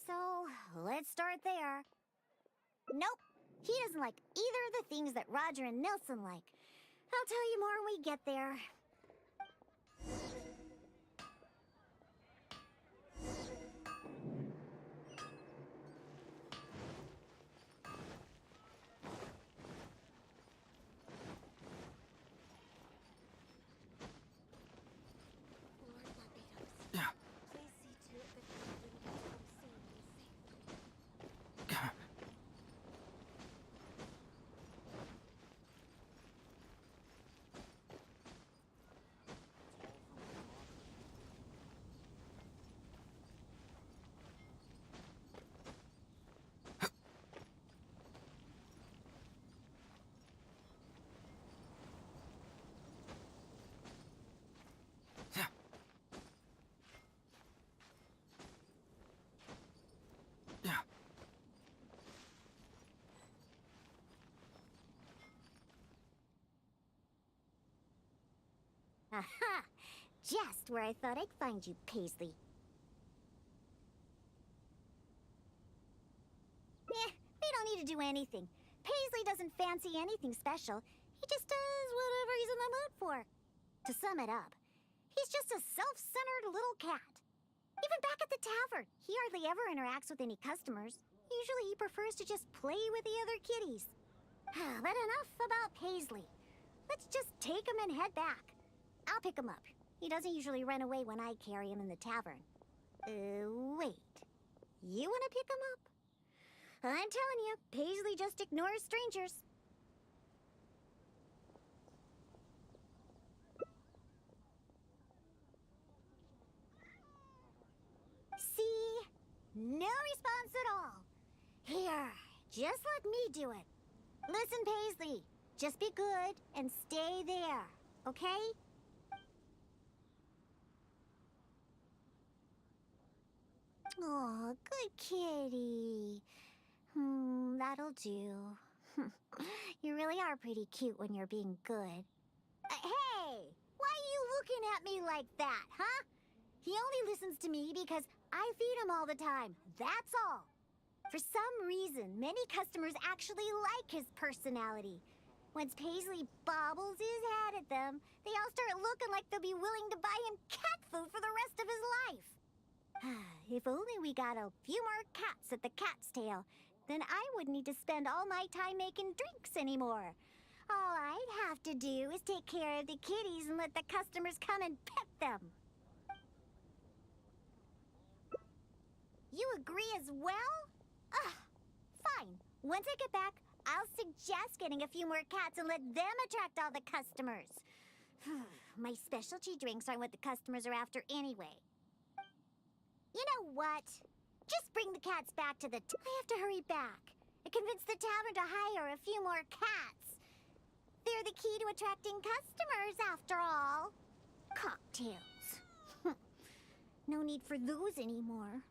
So, let's start there. Nope, he doesn't like either of the things that Roger and Nelson like. I'll tell you more when we get there. Aha! Just where I thought I'd find you, Paisley. We don't need to do anything. Paisley doesn't fancy anything special. He just does whatever he's in the mood for. To sum it up, he's just a self-centered little cat. Even back at the tavern, he hardly ever interacts with any customers. Usually he prefers to just play with the other kitties. But enough about Paisley. Let's just take him and head back. I'll pick him up. He doesn't usually run away when I carry him in the tavern. Wait. You want to pick him up? I'm telling you, Paisley just ignores strangers. See? No response at all. Here, just let me do it. Listen, Paisley, just be good and stay there, okay? Aw, good kitty. That'll do. You really are pretty cute when you're being good. Hey! Why are you looking at me like that, huh? He only listens to me because I feed him all the time. That's all. For some reason, many customers actually like his personality. Once Paisley bobbles his head at them, they all start looking like they'll be willing to buy him cat food for the rest of his life. If only we got a few more cats at the Cat's Tail, then I wouldn't need to spend all my time making drinks anymore. All I'd have to do is take care of the kitties and let the customers come and pet them. You agree as well? Fine. Once I get back, I'll suggest getting a few more cats and let them attract all the customers. My specialty drinks aren't what the customers are after anyway. You know what? Just bring the cats back to the I have to hurry back. I convinced the tavern to hire a few more cats. They're the key to attracting customers, after all. Cocktails. No need for those anymore.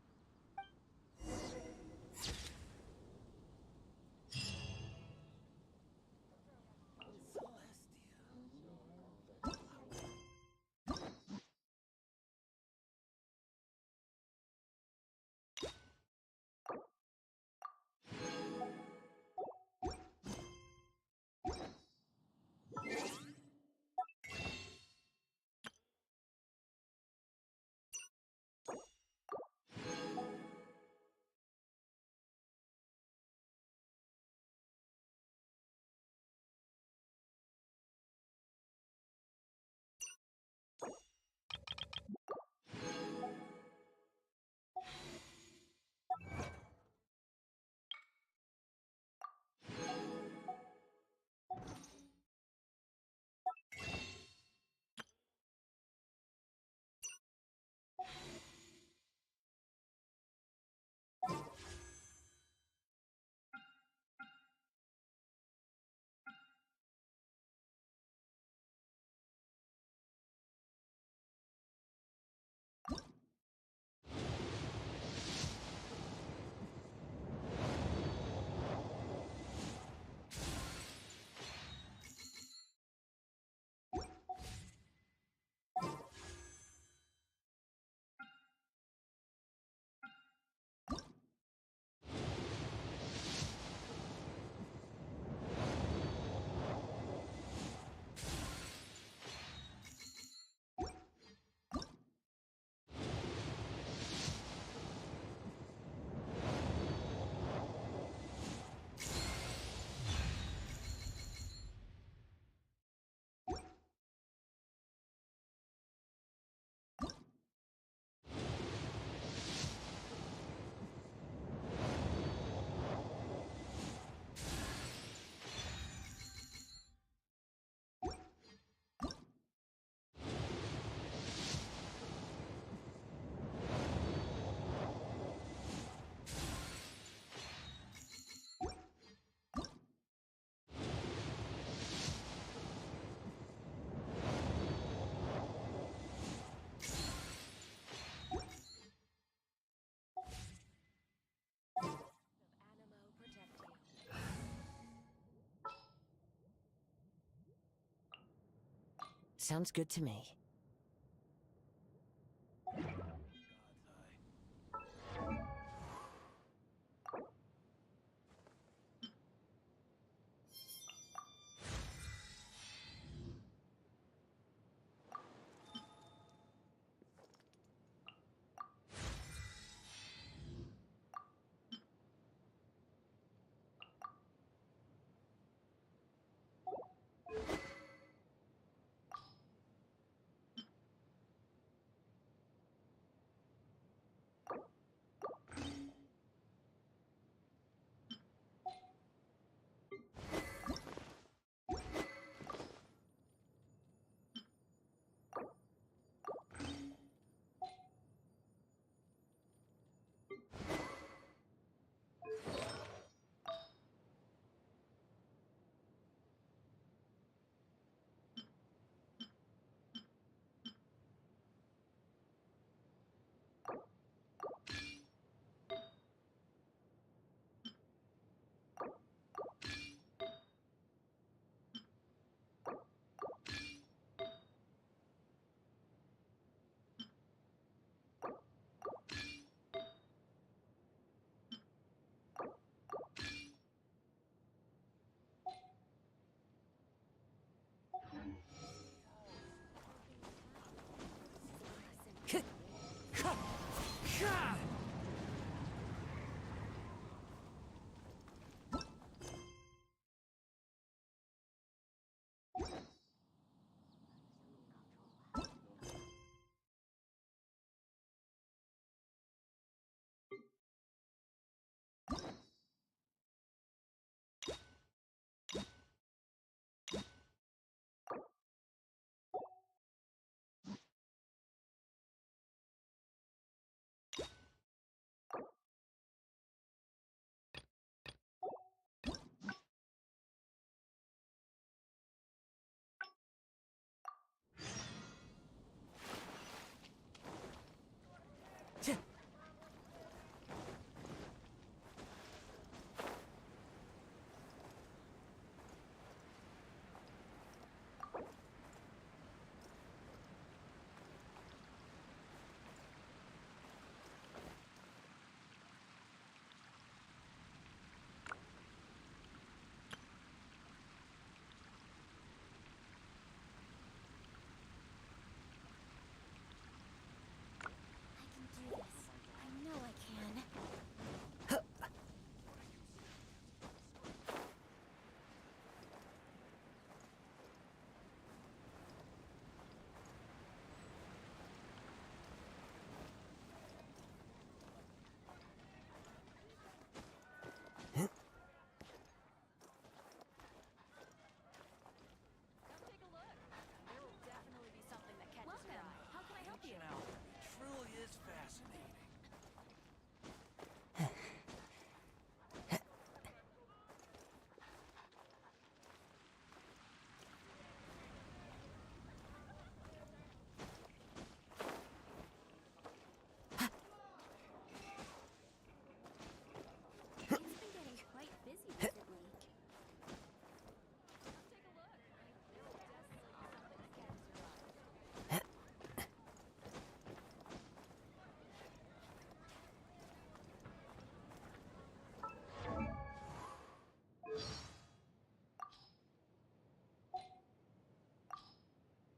Sounds good to me.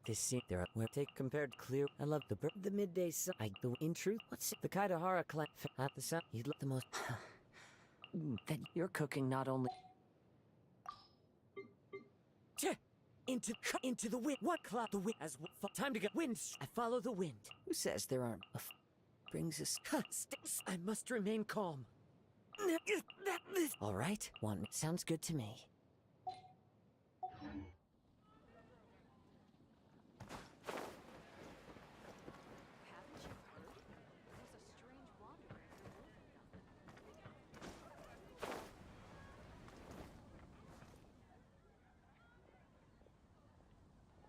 This scene there where take compared clear. I love the midday sun. In truth, what's it? The Kaidahara clan at the sun. You'd look the most. That you're cooking not only. Into the wind. What cloud the wind? As time to go. Wind. I follow the wind. Who says there aren't? Brings us. I must remain calm. All right. One sounds good to me.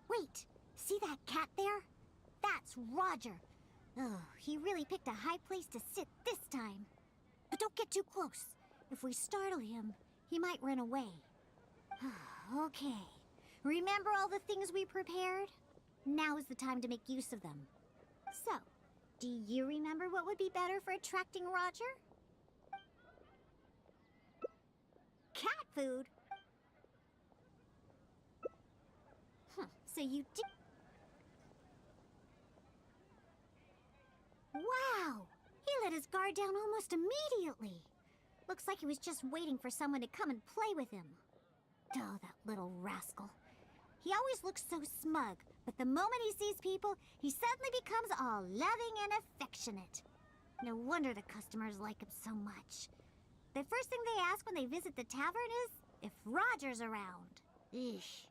Wait, see that cat there? That's Roger. Oh, he really picked a high place to sit this time. But don't get too close. If we startle him, he might run away. Okay. Remember all the things we prepared? Now is the time to make use of them. So, do you remember what would be better for attracting Roger? Cat food? So you did... Wow! He let his guard down almost immediately. Looks like he was just waiting for someone to come and play with him. Oh, that little rascal. He always looks so smug, but the moment he sees people, he suddenly becomes all loving and affectionate. No wonder the customers like him so much. The first thing they ask when they visit the tavern is if Roger's around. Eesh.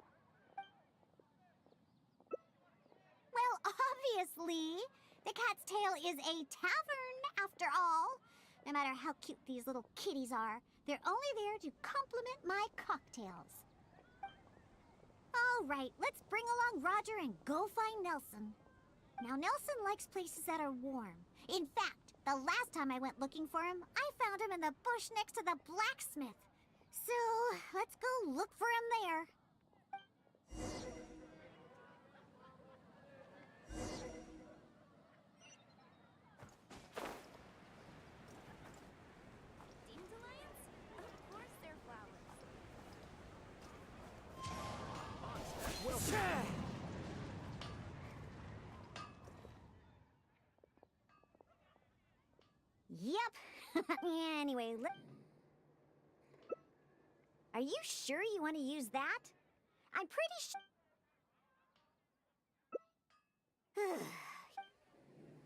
Well, obviously, the Cat's Tail is a tavern, after all. No matter how cute these little kitties are, they're only there to compliment my cocktails. All right, let's bring along Roger and go find Nelson. Now, Nelson likes places that are warm. In fact, the last time I went looking for him, I found him in the bush next to the blacksmith. So, let's go look for him there. Dandelions? Of course they're flowers. Yep. Anyway, are you sure you want to use that? I'm pretty sure...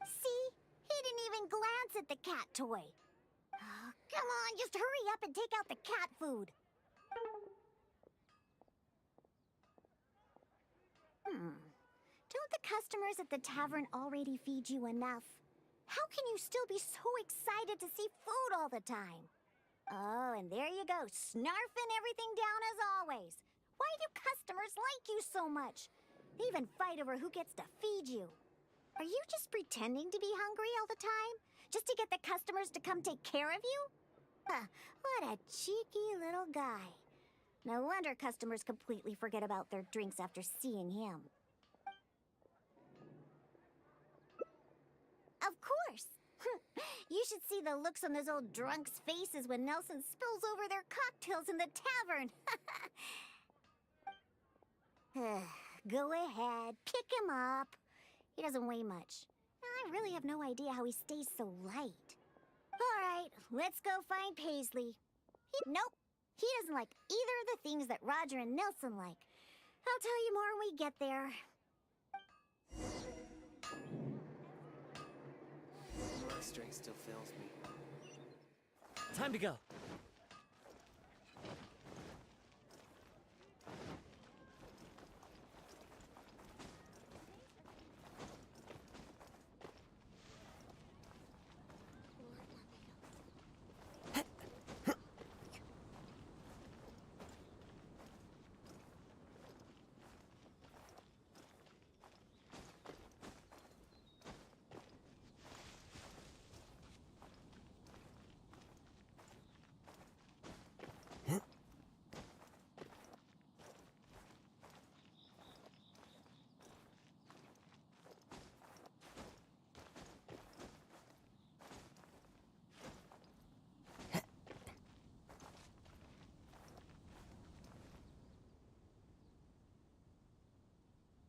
See? He didn't even glance at the cat toy. Oh, come on, just hurry up and take out the cat food. Don't the customers at the tavern already feed you enough? How can you still be so excited to see food all the time? Oh, and there you go, snarfing everything down as always. Why do customers like you so much? They even fight over who gets to feed you. Are you just pretending to be hungry all the time? Just to get the customers to come take care of you? What a cheeky little guy. No wonder customers completely forget about their drinks after seeing him. Of course! You should see the looks on those old drunks' faces when Nelson spills over their cocktails in the tavern. Go ahead, pick him up. He doesn't weigh much. I really have no idea how he stays so light. All right, let's go find Paisley. Nope, he doesn't like either of the things that Roger and Nelson like. I'll tell you more when we get there. My strength still fails me. Time to go.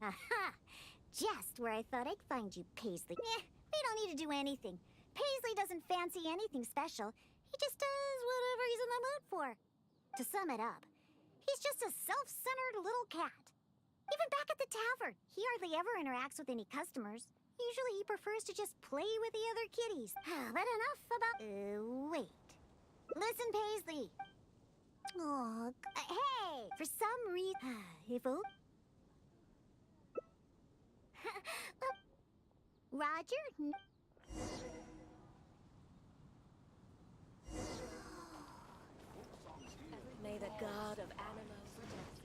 Aha! Just where I thought I'd find you, Paisley. We don't need to do anything. Paisley doesn't fancy anything special. He just does whatever he's in the mood for. To sum it up, he's just a self-centered little cat. Even back at the tavern, he hardly ever interacts with any customers. Usually he prefers to just play with the other kitties. But enough about... wait. Listen, Paisley. Oh, hey! For some reason... if only... Roger? May the god of animals protect you.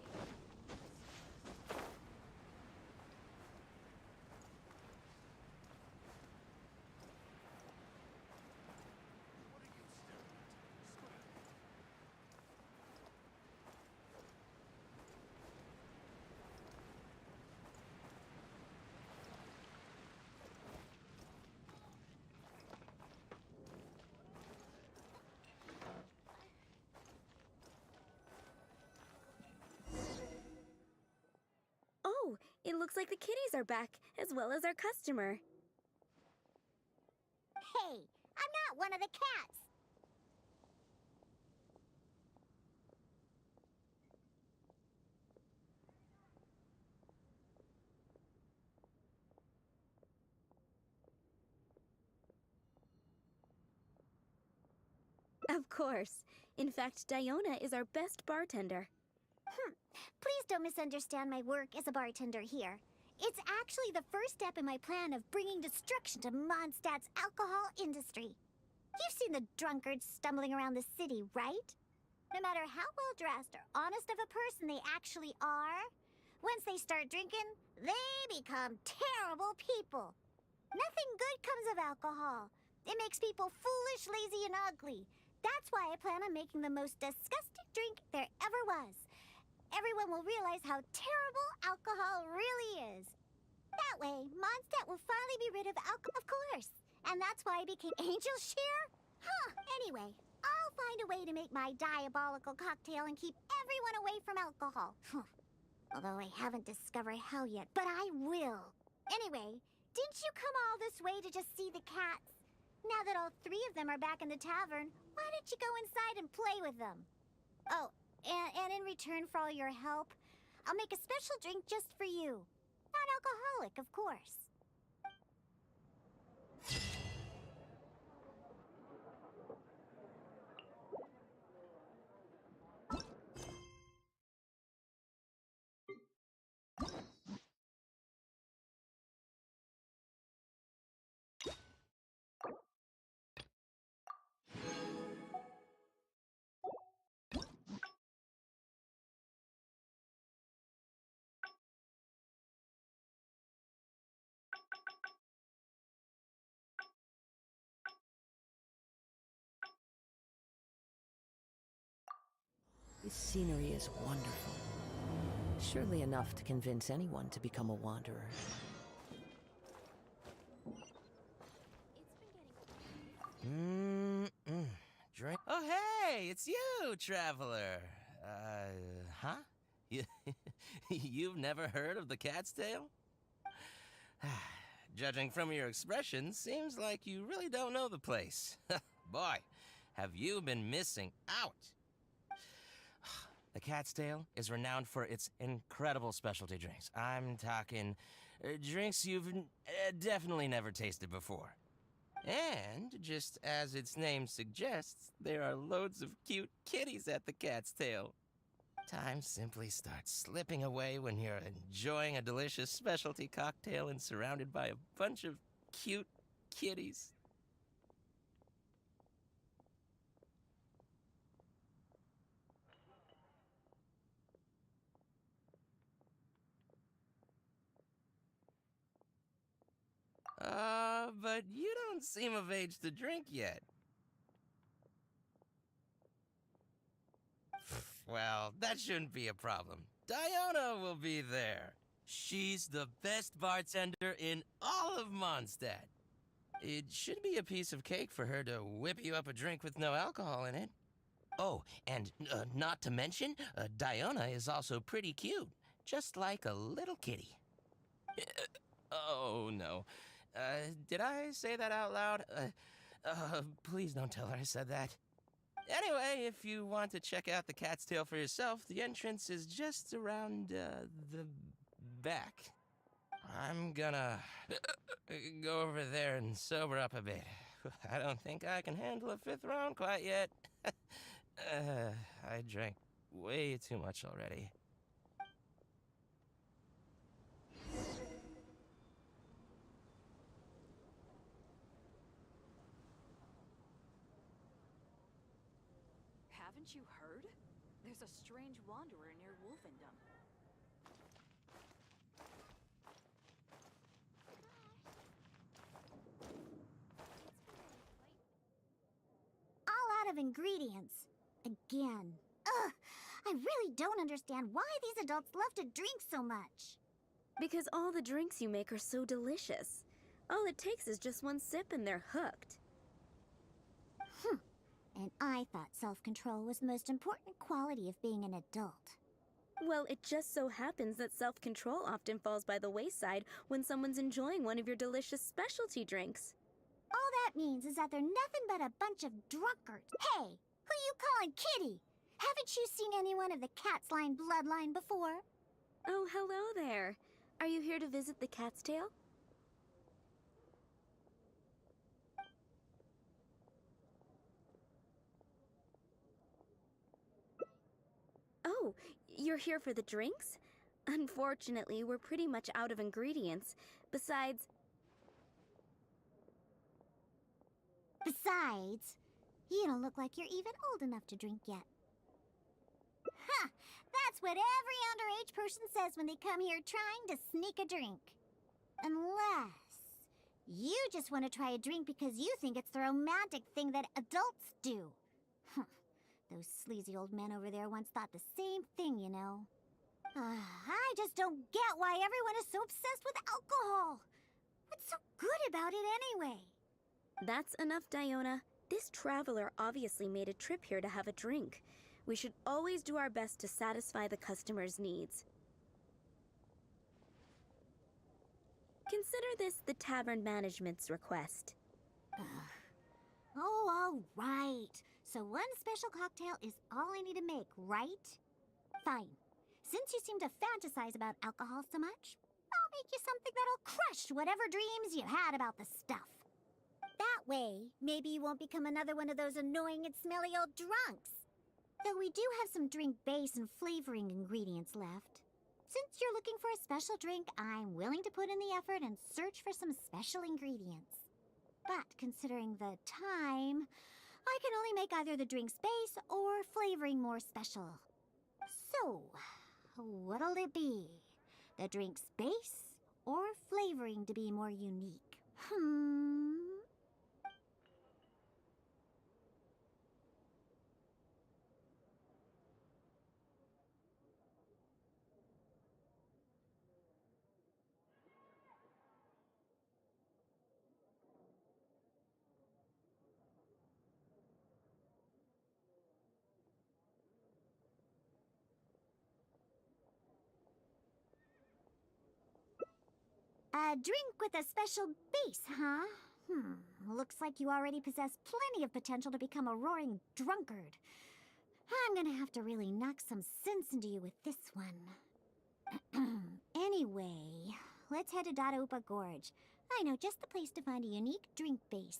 It looks like the kitties are back, as well as our customer. Hey, I'm not one of the cats. Of course. In fact, Diona is our best bartender. Please don't misunderstand my work as a bartender here. It's actually the first step in my plan of bringing destruction to Mondstadt's alcohol industry. You've seen the drunkards stumbling around the city, right? No matter how well dressed or honest of a person they actually are, once they start drinking, they become terrible people. Nothing good comes of alcohol. It makes people foolish, lazy, and ugly. That's why I plan on making the most disgusting drink there ever was. Everyone will realize how terrible alcohol really is. That way, Mondstadt will finally be rid of alcohol, of course. And that's why I became Angel Shear? Anyway, I'll find a way to make my diabolical cocktail and keep everyone away from alcohol. Although I haven't discovered how yet, but I will. Anyway, didn't you come all this way to just see the cats? Now that all three of them are back in the tavern, why don't you go inside and play with them? Oh, and in return for all your help, I'll make a special drink just for you. Non-alcoholic, of course. This scenery is wonderful. Surely enough to convince anyone to become a wanderer. Drink. Oh, hey, it's you, traveler. Huh? You've never heard of the Cat's Tail? Judging from your expression, seems like you really don't know the place. Boy, have you been missing out. The Cat's Tail is renowned for its incredible specialty drinks. I'm talking drinks you've definitely never tasted before. And, just as its name suggests, there are loads of cute kitties at the Cat's Tail. Time simply starts slipping away when you're enjoying a delicious specialty cocktail and surrounded by a bunch of cute kitties. But you don't seem of age to drink yet. Well, that shouldn't be a problem. Diona will be there. She's the best bartender in all of Mondstadt. It should be a piece of cake for her to whip you up a drink with no alcohol in it. Oh, and not to mention, Diona is also pretty cute, just like a little kitty. Oh, no. Did I say that out loud? Please don't tell her I said that. Anyway, if you want to check out the Cat's Tail for yourself, the entrance is just around, the back. I'm gonna go over there and sober up a bit. I don't think I can handle a fifth round quite yet. I drank way too much already. Haven't you heard? There's a strange wanderer near Wolfendom. All out of ingredients. Again. Ugh! I really don't understand why these adults love to drink so much. Because all the drinks you make are so delicious. All it takes is just one sip and they're hooked. And I thought self-control was the most important quality of being an adult. Well, it just so happens that self-control often falls by the wayside when someone's enjoying one of your delicious specialty drinks. All that means is that they're nothing but a bunch of drunkards. Hey, who you calling Kitty? Haven't you seen anyone of the Cat's Line bloodline before? Oh, hello there. Are you here to visit the Cat's Tail? Oh, you're here for the drinks? Unfortunately, we're pretty much out of ingredients. Besides, you don't look like you're even old enough to drink yet. Huh! That's what every underage person says when they come here trying to sneak a drink. Unless you just want to try a drink because you think it's the romantic thing that adults do. Those sleazy old men over there once thought the same thing, you know. I just don't get why everyone is so obsessed with alcohol. What's so good about it anyway? that's enough, Diona. This traveler obviously made a trip here to have a drink. We should always do our best to satisfy the customer's needs. Consider this the tavern management's request. Oh, all right. So one special cocktail is all I need to make, right? Fine. Since you seem to fantasize about alcohol so much, I'll make you something that'll crush whatever dreams you had about the stuff. That way, maybe you won't become another one of those annoying and smelly old drunks. Though we do have some drink base and flavoring ingredients left. Since you're looking for a special drink, I'm willing to put in the effort and search for some special ingredients. But considering the time, I can only make either the drink's base or flavoring more special. So, what'll it be? The drink's base or flavoring to be more unique? A drink with a special base, huh? Looks like you already possess plenty of potential to become a roaring drunkard. I'm gonna have to really knock some sense into you with this one. Anyway, let's head to Dadaupa Gorge. I know just the place to find a unique drink base.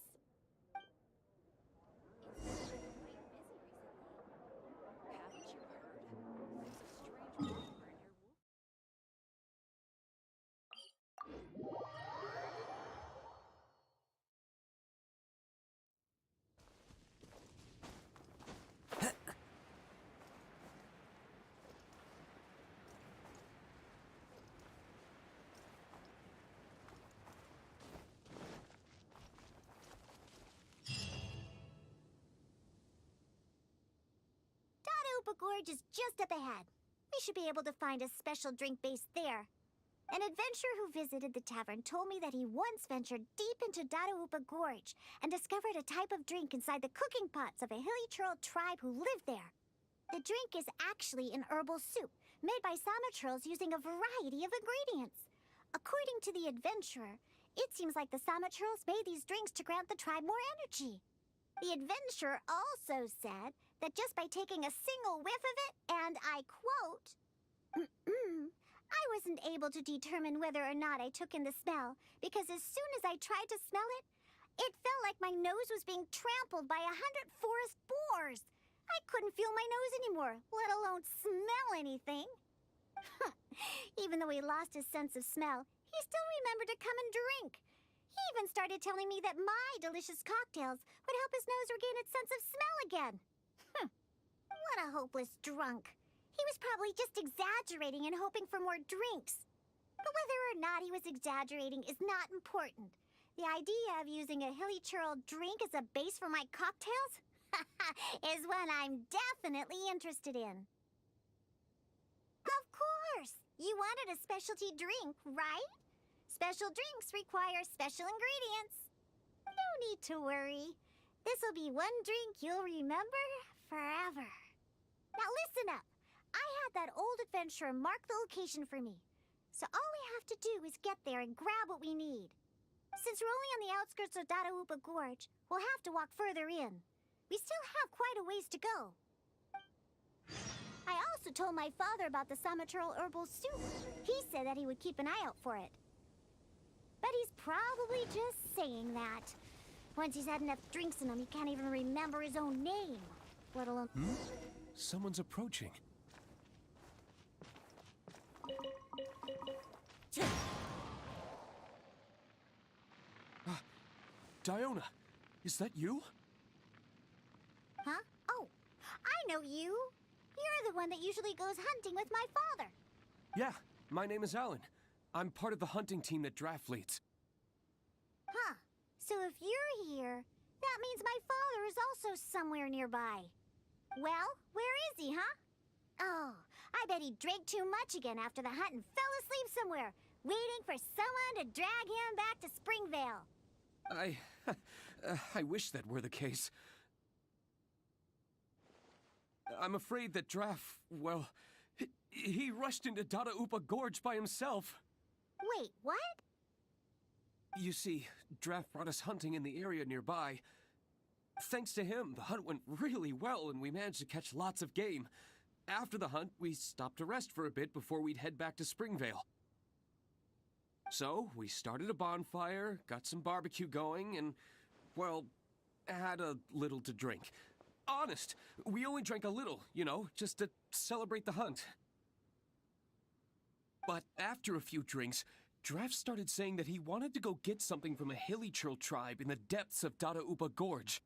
Dadaupa Gorge is just up ahead. We should be able to find a special drink base there. An adventurer who visited the tavern told me that he once ventured deep into Dadaupa Gorge and discovered a type of drink inside the cooking pots of a hilly churl tribe who lived there. The drink is actually an herbal soup made by Sama churls using a variety of ingredients. According to the adventurer, it seems like the Sama churls made these drinks to grant the tribe more energy. The adventurer also said that just by taking a single whiff of it, and I quote, I wasn't able to determine whether or not I took in the smell, because as soon as I tried to smell it, it felt like my nose was being trampled by 100 forest boars. I couldn't feel my nose anymore, let alone smell anything. Even though he lost his sense of smell, he still remembered to come and drink. He even started telling me that my delicious cocktails would help his nose regain its sense of smell again. What a hopeless drunk. He was probably just exaggerating and hoping for more drinks. But whether or not he was exaggerating is not important. The idea of using a hilly churl drink as a base for my cocktails is one I'm definitely interested in. Of course! You wanted a specialty drink, right? Special drinks require special ingredients. No need to worry. This'll be one drink you'll remember forever. Now listen up. I had that old adventurer mark the location for me. So all we have to do is get there and grab what we need. Since we're only on the outskirts of Dadaupa Gorge, we'll have to walk further in. We still have quite a ways to go. I also told my father about the Samaturl herbal soup. He said that he would keep an eye out for it. But he's probably just saying that. Once he's had enough drinks in him, he can't even remember his own name, let alone... Someone's approaching. Diona, is that you? Huh? Oh, I know you. You're the one that usually goes hunting with my father. Yeah, my name is Alan. I'm part of the hunting team that Draft leads. Huh. So if you're here, that means my father is also somewhere nearby. Well, where is he, huh? Oh, I bet he drank too much again after the hunt and fell asleep somewhere, waiting for someone to drag him back to Springvale. I wish that were the case. I'm afraid that Draft, well, he rushed into Dadaupa Gorge by himself. Wait, what? You see, Draft brought us hunting in the area nearby. Thanks to him, the hunt went really well and we managed to catch lots of game. After the hunt, we stopped to rest for a bit before we'd head back to Springvale. So, we started a bonfire, got some barbecue going, and, well, had a little to drink. Honest, we only drank a little, you know, just to celebrate the hunt. But after a few drinks, Draft started saying that he wanted to go get something from a hilly churl tribe in the depths of Dadaupa Gorge.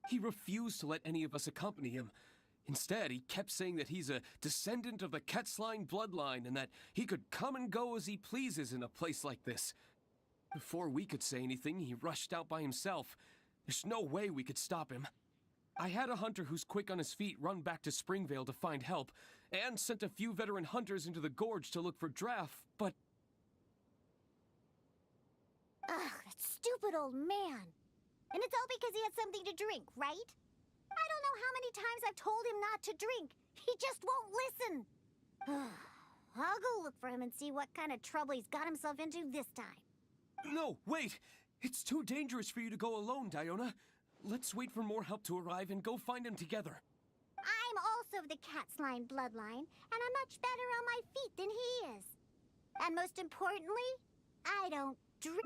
He refused to let any of us accompany him. Instead, he kept saying that he's a descendant of the Ketzline bloodline and that he could come and go as he pleases in a place like this. Before we could say anything, he rushed out by himself. There's no way we could stop him. I had a hunter who's quick on his feet run back to Springvale to find help, and sent a few veteran hunters into the gorge to look for Draft, but... Ugh, that stupid old man. And it's all because he had something to drink, right? I don't know how many times I've told him not to drink. He just won't listen. I'll go look for him and see what kind of trouble he's got himself into this time. No, wait! It's too dangerous for you to go alone, Diona. Let's wait for more help to arrive and go find him together. I'm also of the Ketzline bloodline, and I'm much better on my feet than he is. And most importantly, I don't drink.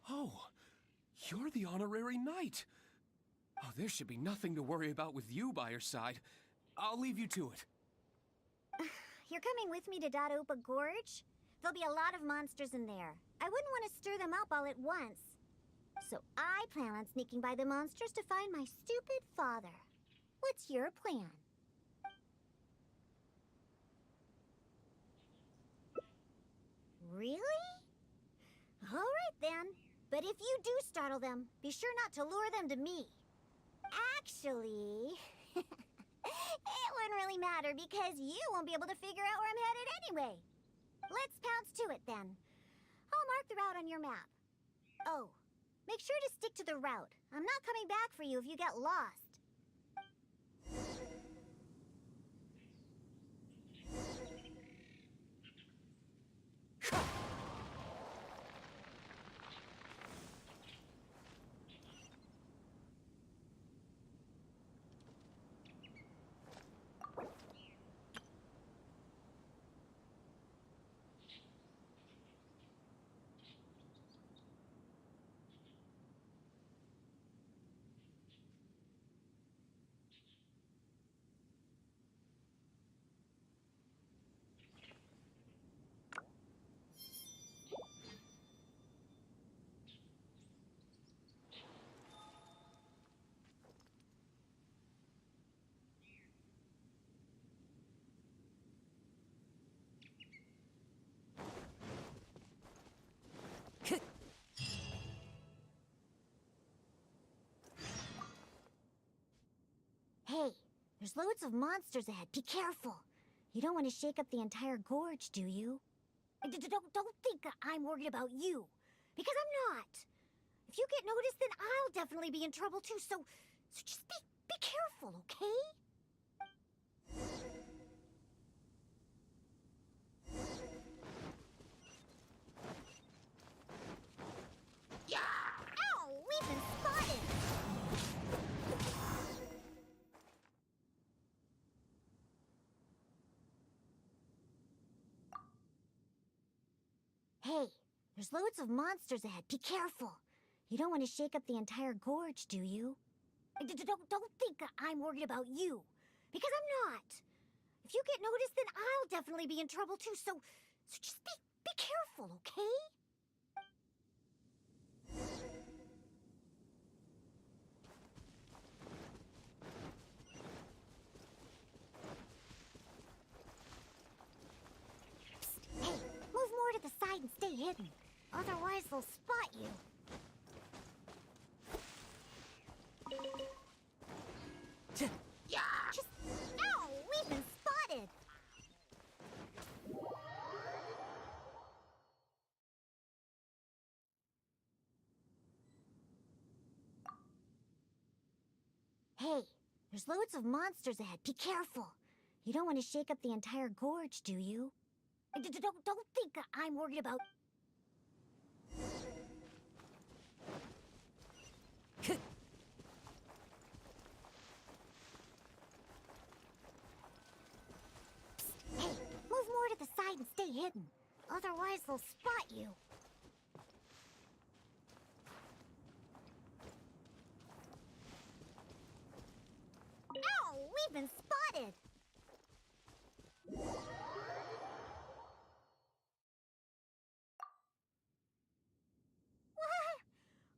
Oh, you're the honorary knight. Oh, there should be nothing to worry about with you by your side. I'll leave you to it. You're coming with me to Dadaupa Gorge? There'll be a lot of monsters in there. I wouldn't want to stir them up all at once. So I plan on sneaking by the monsters to find my stupid father. What's your plan? Really? All right then. But if you do startle them, be sure not to lure them to me. Actually, it wouldn't really matter because you won't be able to figure out where I'm headed anyway. Let's pounce to it then. I'll mark the route on your map. Oh, make sure to stick to the route. I'm not coming back for you if you get lost. Hey, there's loads of monsters ahead. Be careful. You don't want to shake up the entire gorge, do you? Don't think that I'm worried about you. Because I'm not. If you get noticed, then I'll definitely be in trouble too, so just be be careful, okay? Yeah! Ow! We've been spotted! Hey, there's loads of monsters ahead. Be careful. You don't want to shake up the entire gorge, do you? Don't think I'm worried about you, because I'm not. If you get noticed, then I'll definitely be in trouble too, so just be careful, okay? Psst, hey, move more to the side and stay hidden. Otherwise, they'll spot you. Yeah! Just... Ow! We've been spotted! Hey, there's loads of monsters ahead. Be careful. You don't want to shake up the entire gorge, do you? Don't think I'm worried about... Psst, hey, move more to the side and stay hidden. Otherwise, they'll spot you. Ow! We've been spotted!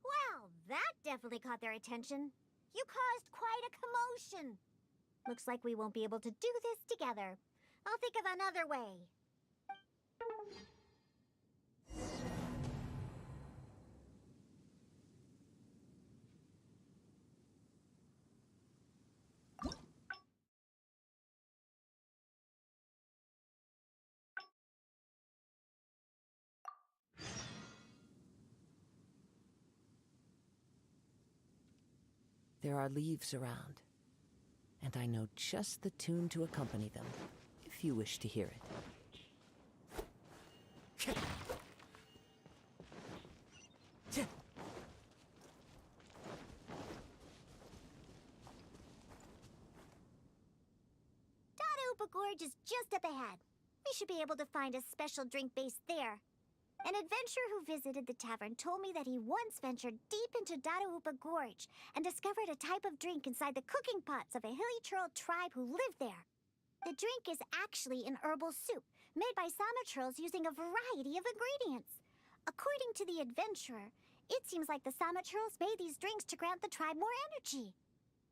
Wow, that definitely caught their attention. You caused quite a commotion. Looks like we won't be able to do this together. I'll think of another way. There are leaves around, and I know just the tune to accompany them, if you wish to hear it. Dadaupa Gorge is just up ahead. We should be able to find a special drink base there. An adventurer who visited the tavern told me that he once ventured deep into Dadaupa Gorge and discovered a type of drink inside the cooking pots of a hilly Churl tribe who lived there. The drink is actually an herbal soup made by Sama Churls using a variety of ingredients. According to the adventurer, it seems like the Sama Churls made these drinks to grant the tribe more energy.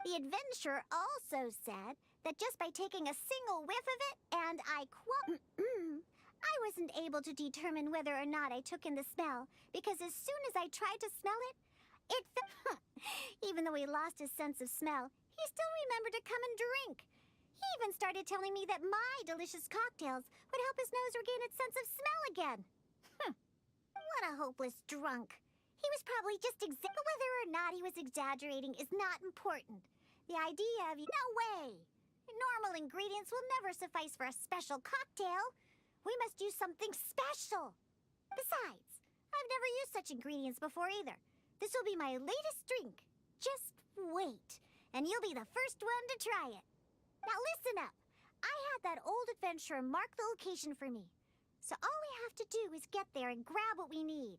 The adventurer also said that just by taking a single whiff of it, and I quote, I wasn't able to determine whether or not I took in the smell, because as soon as I tried to smell it, even though he lost his sense of smell, he still remembered to come and drink. He even started telling me that my delicious cocktails would help his nose regain its sense of smell again. What a hopeless drunk. He was probably just whether or not he was exaggerating is not important. The idea of no way! Normal ingredients will never suffice for a special cocktail. We must use something special. Besides, I've never used such ingredients before either. This will be my latest drink. Just wait, and you'll be the first one to try it. Now listen up. I had that old adventurer mark the location for me. So all we have to do is get there and grab what we need.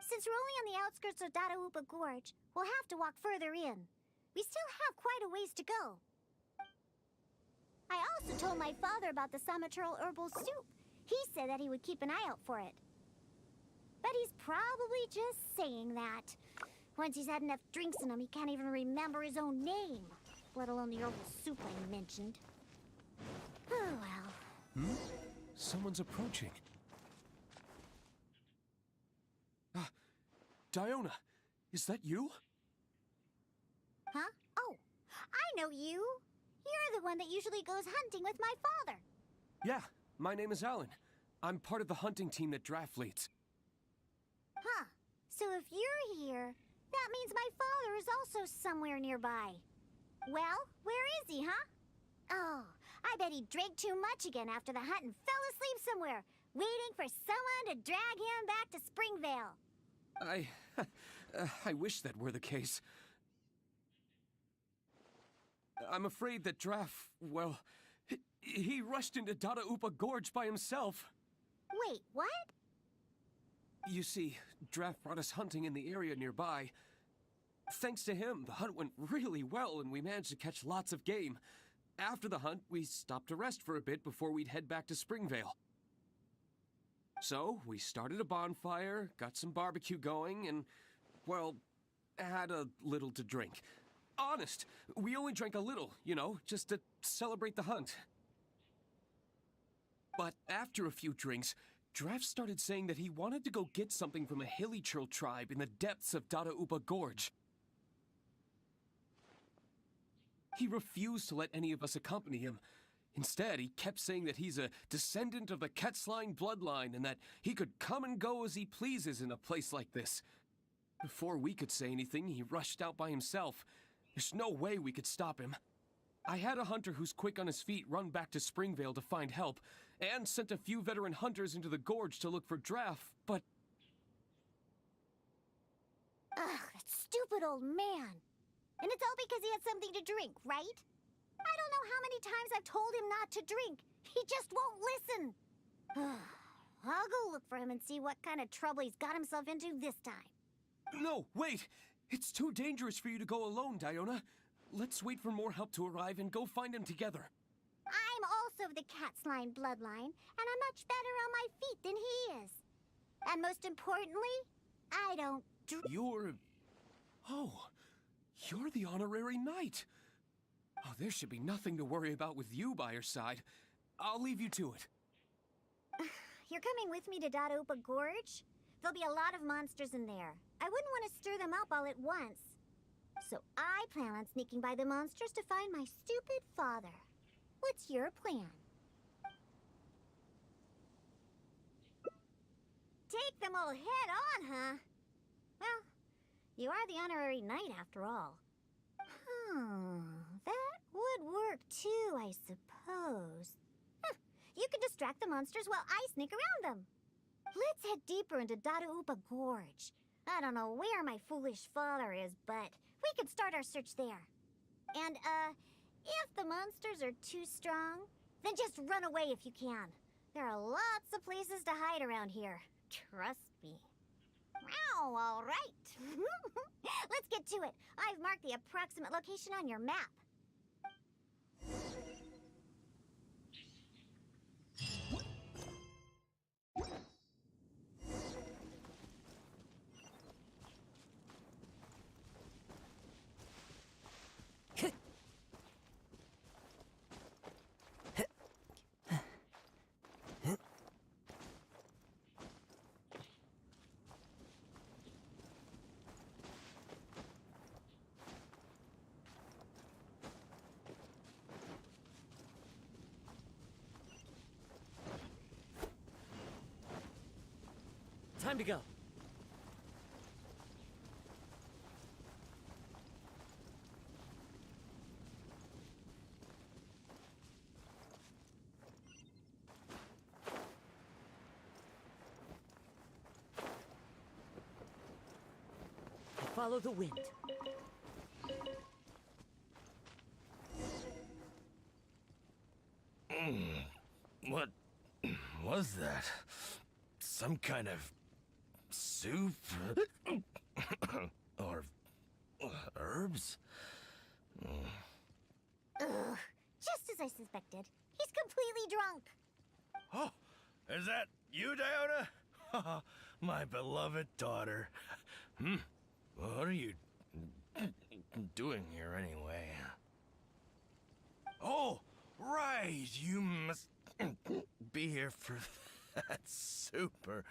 Since we're only on the outskirts of Dadaupa Gorge, we'll have to walk further in. We still have quite a ways to go. I also told my father about the Sama Churl herbal soup. He said that he would keep an eye out for it. But he's probably just saying that. Once he's had enough drinks in him, he can't even remember his own name, let alone the herbal soup I mentioned. Oh, well. Someone's approaching. Diona, is that you? Huh? Oh, I know you. You're the one that usually goes hunting with my father. Yeah, my name is Alan. I'm part of the hunting team that Draft leads. Huh. So if you're here, that means my father is also somewhere nearby. Well, where is he, huh? Oh, I bet he drank too much again after the hunt and fell asleep somewhere, waiting for someone to drag him back to Springvale. I wish that were the case. I'm afraid that Draff, well, he rushed into Dada Upa Gorge by himself. Wait, what? You see, Draff brought us hunting in the area nearby. Thanks to him, the hunt went really well and we managed to catch lots of game. After the hunt, we stopped to rest for a bit before we'd head back to Springvale. So, we started a bonfire, got some barbecue going, and, well, had a little to drink. Honest, we only drank a little, you know, just to celebrate the hunt. But after a few drinks, Draff started saying that he wanted to go get something from a hilly churl tribe in the depths of Dada Upa Gorge. He refused to let any of us accompany him. Instead, he kept saying that he's a descendant of the Quetzline bloodline and that he could come and go as he pleases in a place like this. Before we could say anything, he rushed out by himself. There's no way we could stop him. I had a hunter who's quick on his feet run back to Springvale to find help, and sent a few veteran hunters into the gorge to look for Draff, but... Ugh, that stupid old man. And it's all because he had something to drink, right? I don't know how many times I've told him not to drink. He just won't listen. I'll go look for him and see what kind of trouble he's got himself into this time. No, wait! It's too dangerous for you to go alone, Diona. Let's wait for more help to arrive and go find him together. I'm also of the Quetzline bloodline, and I'm much better on my feet than he is. And most importantly, I don't drink. You're the honorary knight. Oh, there should be nothing to worry about with you by your side. I'll leave you to it. You're coming with me to Dada Upa Gorge? There'll be a lot of monsters in there. I wouldn't want to stir them up all at once. So I plan on sneaking by the monsters to find my stupid father. What's your plan? Take them all head on, huh? Well, you are the honorary knight after all. That would work too, I suppose. You can distract the monsters while I sneak around them. Let's head deeper into Dada Upa Gorge. I don't know where my foolish father is, but we could start our search there. And, if the monsters are too strong, then just run away if you can. There are lots of places to hide around here. Trust me. Wow, all right. Let's get to it. I've marked the approximate location on your map. Time to go. Follow the wind. What was that? Some kind of soup? Or herbs? Ugh, just as I suspected. He's completely drunk. Oh, is that you, Diona? My beloved daughter. What are you doing here anyway? Oh, right, you must be here for that soup or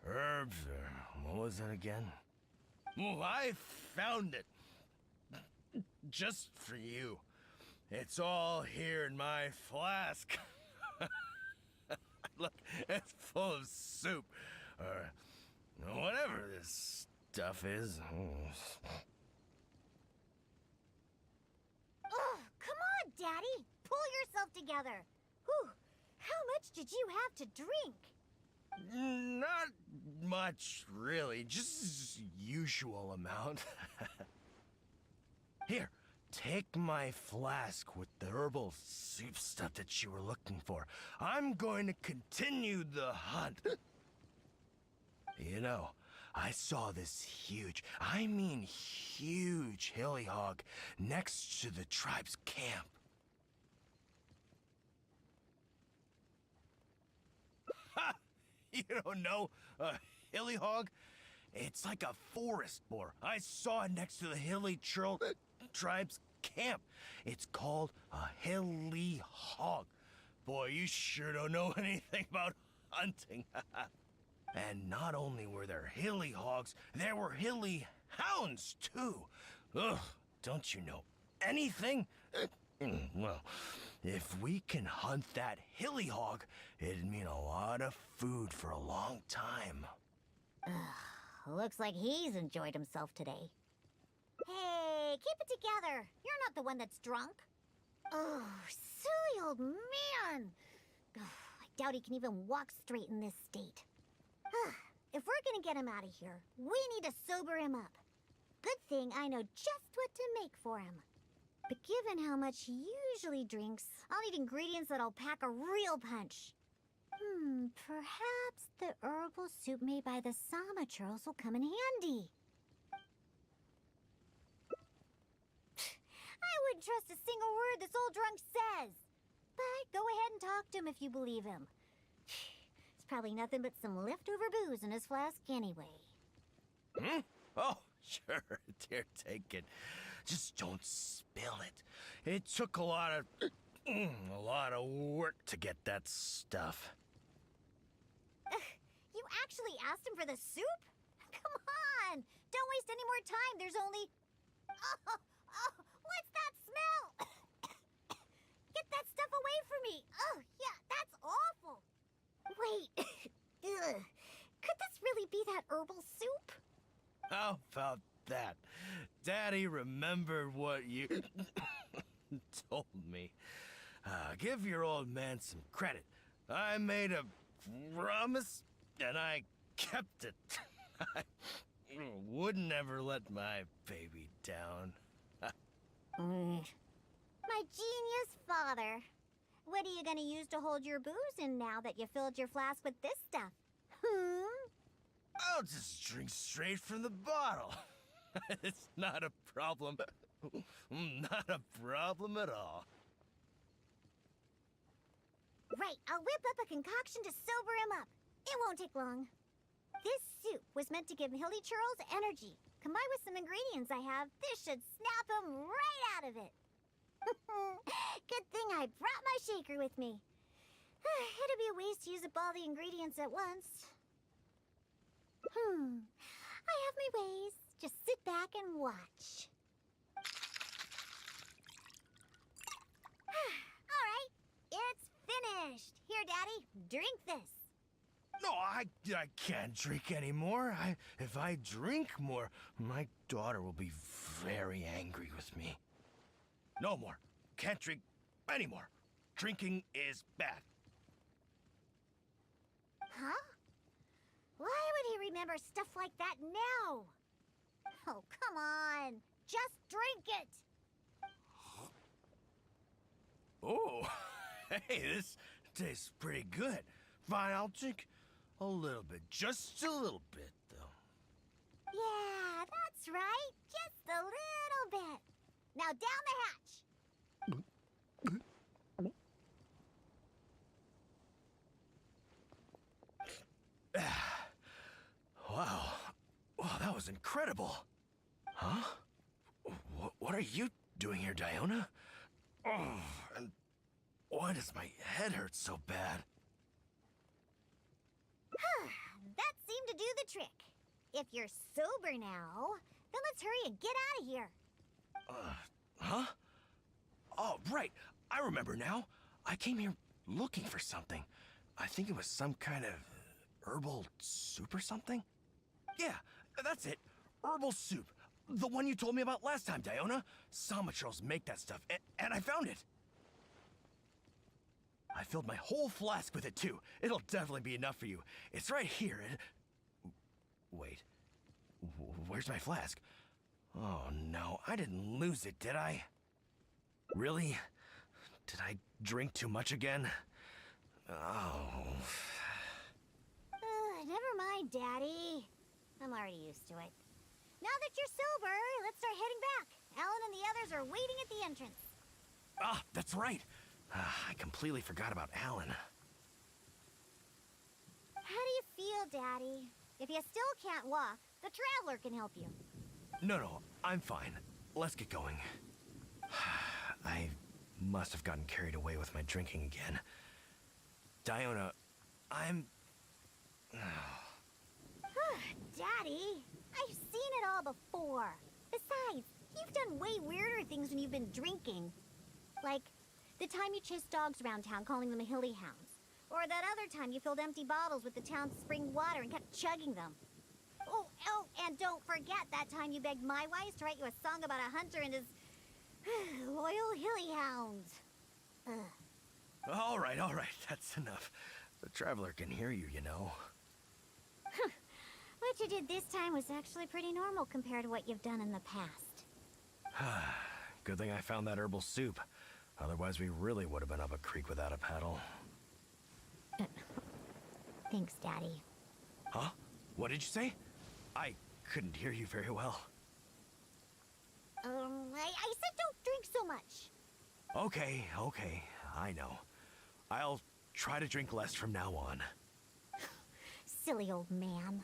herbs or what was that again? Well, I found it. Just for you. It's all here in my flask. Look, it's full of soup. Or whatever this stuff is. together. Whew, how much did you have to drink? Not much, really. Just usual amount. Here, take my flask with the herbal soup stuff that you were looking for. I'm going to continue the hunt. You know, I saw this huge, I mean huge hilly hog next to the tribe's camp. Ha! You don't know a hilly hog? It's like a forest boar. I saw it next to the hilly tribe's camp. It's called a hilly hog. Boy, you sure don't know anything about hunting. And not only were there hilly hogs, there were hilly hounds, too. Ugh, don't you know anything? Well, if we can hunt that hilly hog, it'd mean a lot of food for a long time. Looks like he's enjoyed himself today. Hey, keep it together. You're not the one that's drunk. Oh, silly old man. I doubt he can even walk straight in this state. If we're gonna get him out of here, we need to sober him up. Good thing I know just what to make for him. But given how much he usually drinks, I'll need ingredients that'll pack a real punch. Perhaps the herbal soup made by the Sama churls will come in handy. I wouldn't trust a single word this old drunk says. But go ahead and talk to him if you believe him. It's probably nothing but some leftover booze in his flask anyway. Oh, sure, dear, take it. Just don't spill it. It took a lot of work to get that stuff. You actually asked him for the soup? Come on! Don't waste any more time. There's only... Oh, what's that smell? Get that stuff away from me. Oh, yeah, that's awful. Wait. Ugh. Could this really be that herbal soup? How about that? Daddy remembered what you told me. Give your old man some credit. I made a promise, and I kept it. I would never let my baby down. My genius father. What are you gonna use to hold your booze in now that you filled your flask with this stuff? I'll just drink straight from the bottle. It's not a problem. Not a problem at all. Right, I'll whip up a concoction to sober him up. It won't take long. This soup was meant to give Hilly Churls energy. Combined with some ingredients I have, this should snap him right out of it. Good thing I brought my shaker with me. It'd be a waste to use up all the ingredients at once. I have my ways. Just sit back and watch. All right, it's finished. Here, Daddy, drink this. No, I can't drink anymore. If I drink more, my daughter will be very angry with me. No more. Can't drink anymore. Drinking is bad. Huh? Why would he remember stuff like that now? Oh, come on. Just drink it. Oh, hey, this tastes pretty good. Fine, I'll drink a little bit. Just a little bit, though. Yeah, that's right. Just a little bit. Now down the hatch. Wow. Wow, that was incredible. Huh? What are you doing here, Diona? Oh, and why does my head hurt so bad? That seemed to do the trick. If you're sober now, then let's hurry and get out of here. Huh? Oh, right. I remember now. I came here looking for something. I think it was some kind of herbal soup or something. Yeah, that's it. Herbal soup. The one you told me about last time, Diona. Sama churls make that stuff, and I found it. I filled my whole flask with it, too. It'll definitely be enough for you. It's right here. Wait. Where's my flask? Oh, no. I didn't lose it, did I? Really? Did I drink too much again? Oh. Never mind, Daddy. I'm already used to it. Now that you're sober, let's start heading back. Alan and the others are waiting at the entrance. Ah, that's right. I completely forgot about Alan. How do you feel, Daddy? If you still can't walk, the Traveler can help you. No, I'm fine. Let's get going. I must have gotten carried away with my drinking again. Diona, I'm... Daddy, I've seen it all before. Besides, you've done way weirder things when you've been drinking. Like the time you chased dogs around town calling them hilly hounds. Or that other time you filled empty bottles with the town's spring water and kept chugging them. Oh, and don't forget that time you begged my wise to write you a song about a hunter and his loyal hilly hounds. All right, that's enough. The Traveler can hear you, you know. What you did this time was actually pretty normal compared to what you've done in the past. Good thing I found that herbal soup. Otherwise, we really would have been up a creek without a paddle. Thanks, Daddy. Huh? What did you say? I couldn't hear you very well. I said don't drink so much. Okay, I know. I'll try to drink less from now on. Silly old man.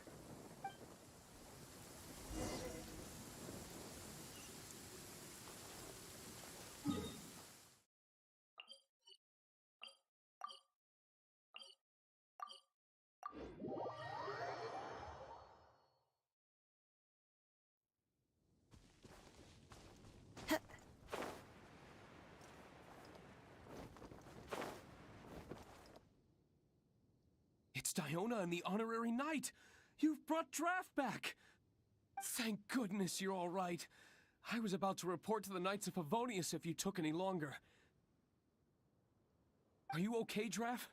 It's Diona and the Honorary Knight! You've brought Draft back! Thank goodness you're all right. I was about to report to the Knights of Favonius if you took any longer. Are you okay, Draft?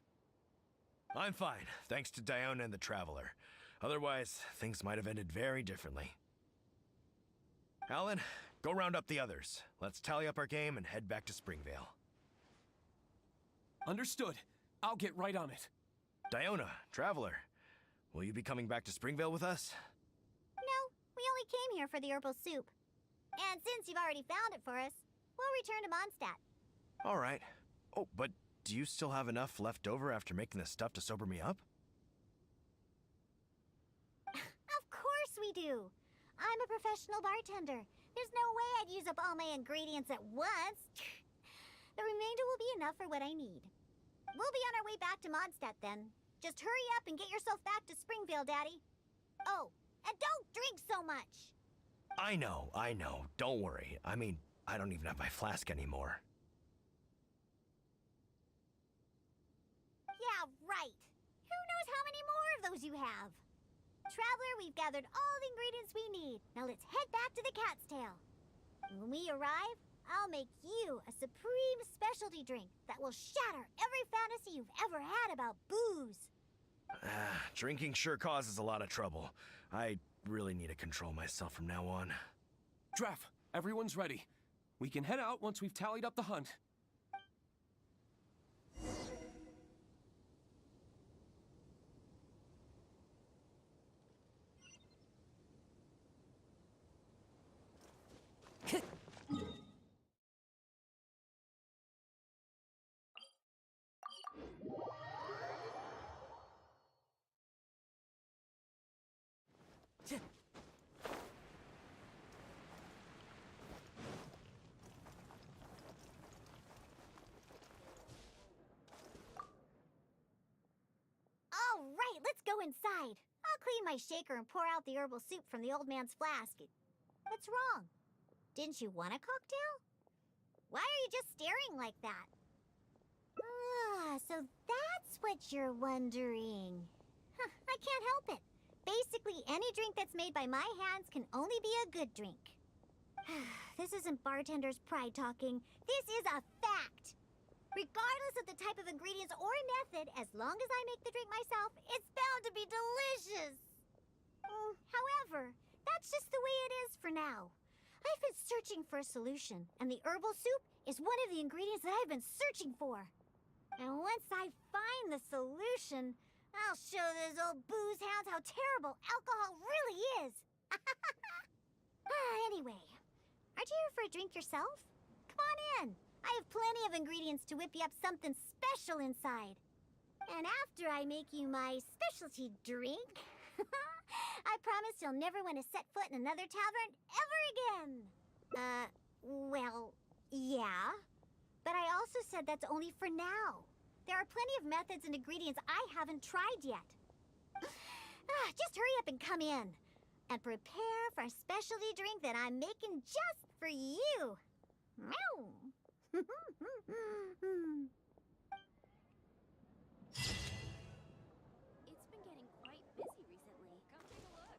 I'm fine, thanks to Diona and the Traveler. Otherwise, things might have ended very differently. Alan, go round up the others. Let's tally up our game and head back to Springvale. Understood. I'll get right on it. Diona, Traveler, will you be coming back to Springvale with us? No, we only came here for the herbal soup. And since you've already found it for us, we'll return to Mondstadt. All right. Oh, but do you still have enough left over after making the stuff to sober me up? Of course we do. I'm a professional bartender. There's no way I'd use up all my ingredients at once. The remainder will be enough for what I need. We'll be on our way back to Mondstadt then. Just hurry up and get yourself back to Springvale, Daddy. Oh, and don't drink so much. I know. Don't worry. I mean, I don't even have my flask anymore. Yeah, right. Who knows how many more of those you have? Traveler, we've gathered all the ingredients we need. Now let's head back to the Cat's Tail. When we arrive, I'll make you a supreme specialty drink that will shatter every fantasy you've ever had about booze. Drinking sure causes a lot of trouble. I really need to control myself from now on. Draft, everyone's ready. We can head out once we've tallied up the hunt. All right, let's go inside. I'll clean my shaker and pour out the herbal soup from the old man's flask. What's wrong? Didn't you want a cocktail? Why are you just staring like that? So that's what you're wondering. I can't help it. Basically, any drink that's made by my hands can only be a good drink. This isn't bartender's pride talking. This is a fact. Regardless of the type of ingredients or method, as long as I make the drink myself, it's bound to be delicious. However, that's just the way it is for now. I've been searching for a solution, and the herbal soup is one of the ingredients that I've been searching for. And once I find the solution, I'll show those old booze hounds how terrible alcohol really is. Anyway, aren't you here for a drink yourself? Come on in. I have plenty of ingredients to whip you up something special inside. And after I make you my specialty drink, I promise you'll never want to set foot in another tavern ever again. Well, yeah. But I also said that's only for now. There are plenty of methods and ingredients I haven't tried yet. Just hurry up and come in. And prepare for a specialty drink that I'm making just for you. Meow. It's been getting quite busy recently. Come take a look.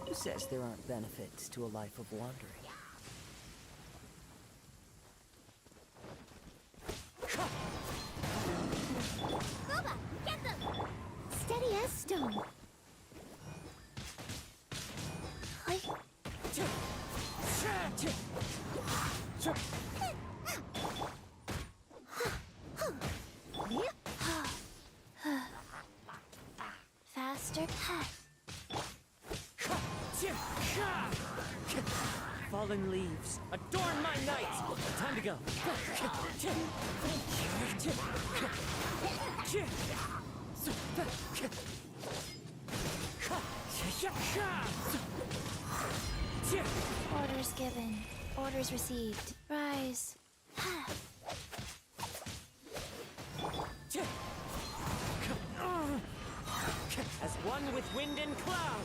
Who says there aren't benefits to a life of wandering? Booba, get them! Steady as stone. Faster. Fallen leaves, adorn my night! Time to go. Orders given. Orders received. Rise. As one with wind and cloud!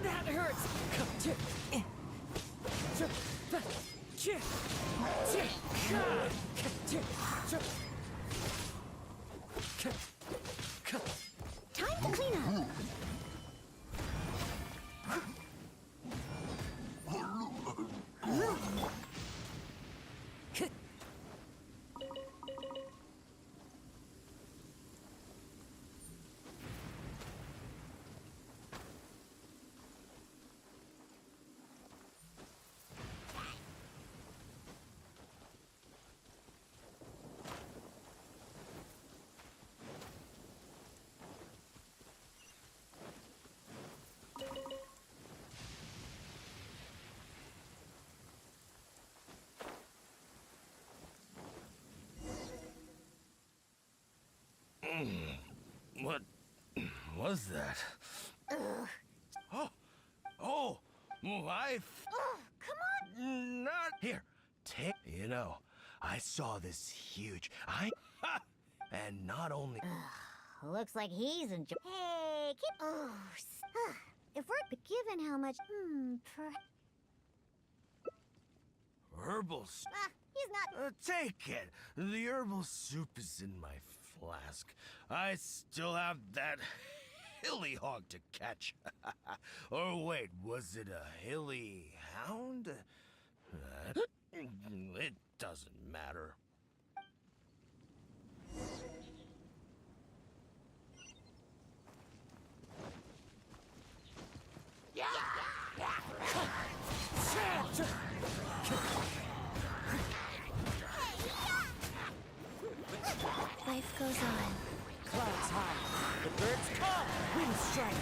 That hurts! Time to clean up. What was that? Oh, life. Come on. Not here. Take. You know, I saw this huge. And not only. Looks like he's enjoying. Hey, keep. If we're given how much. Herbal soup. He's not. Take it. The herbal soup is in my flask. I still have that hilly hog to catch. Or wait, was it a hilly hound? It doesn't matter. Life goes on. Clouds high, the birds come, wind strike.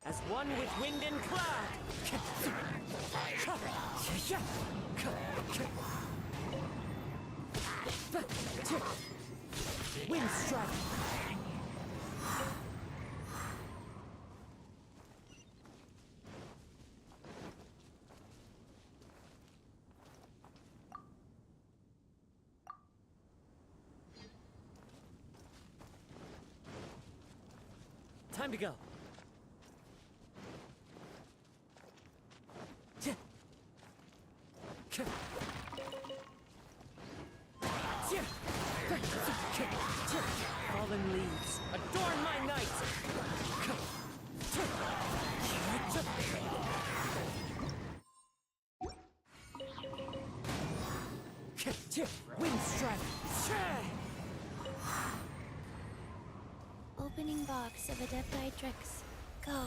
As one with wind and cloud. Wind strike. Time to go. Fallen leaves, adorn my night! Wind strike! Opening box of Adeptitrix. Go.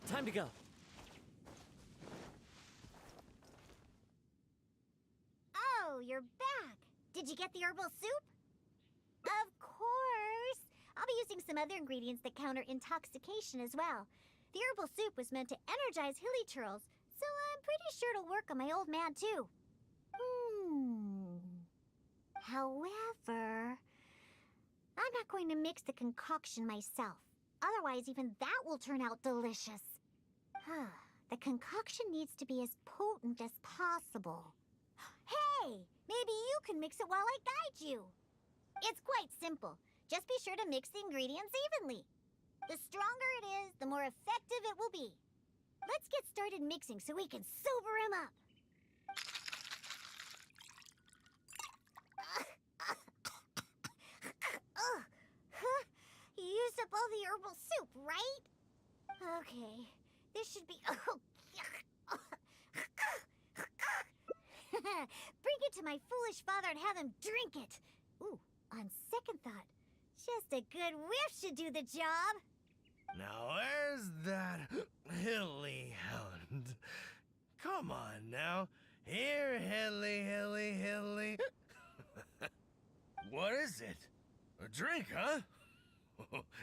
Time to go. Oh, you're back. Did you get the herbal soup? Of course. I'll be using some other ingredients that counter intoxication as well. The herbal soup was meant to energize hilly churls, so I'm pretty sure it'll work on my old man too. However, I'm not going to mix the concoction myself. Otherwise, even that will turn out delicious. The concoction needs to be as potent as possible. Hey! Maybe you can mix it while I guide you. It's quite simple. Just be sure to mix the ingredients evenly. The stronger it is, the more effective it will be. Let's get started mixing so we can sober him up. You used up all the herbal soup, right? Okay, this should be... Bring it to my foolish father and have him drink it. Ooh, on second thought, just a good whiff should do the job. Now where's that hilly hound? Come on now. Here, hilly. What is it? A drink, huh?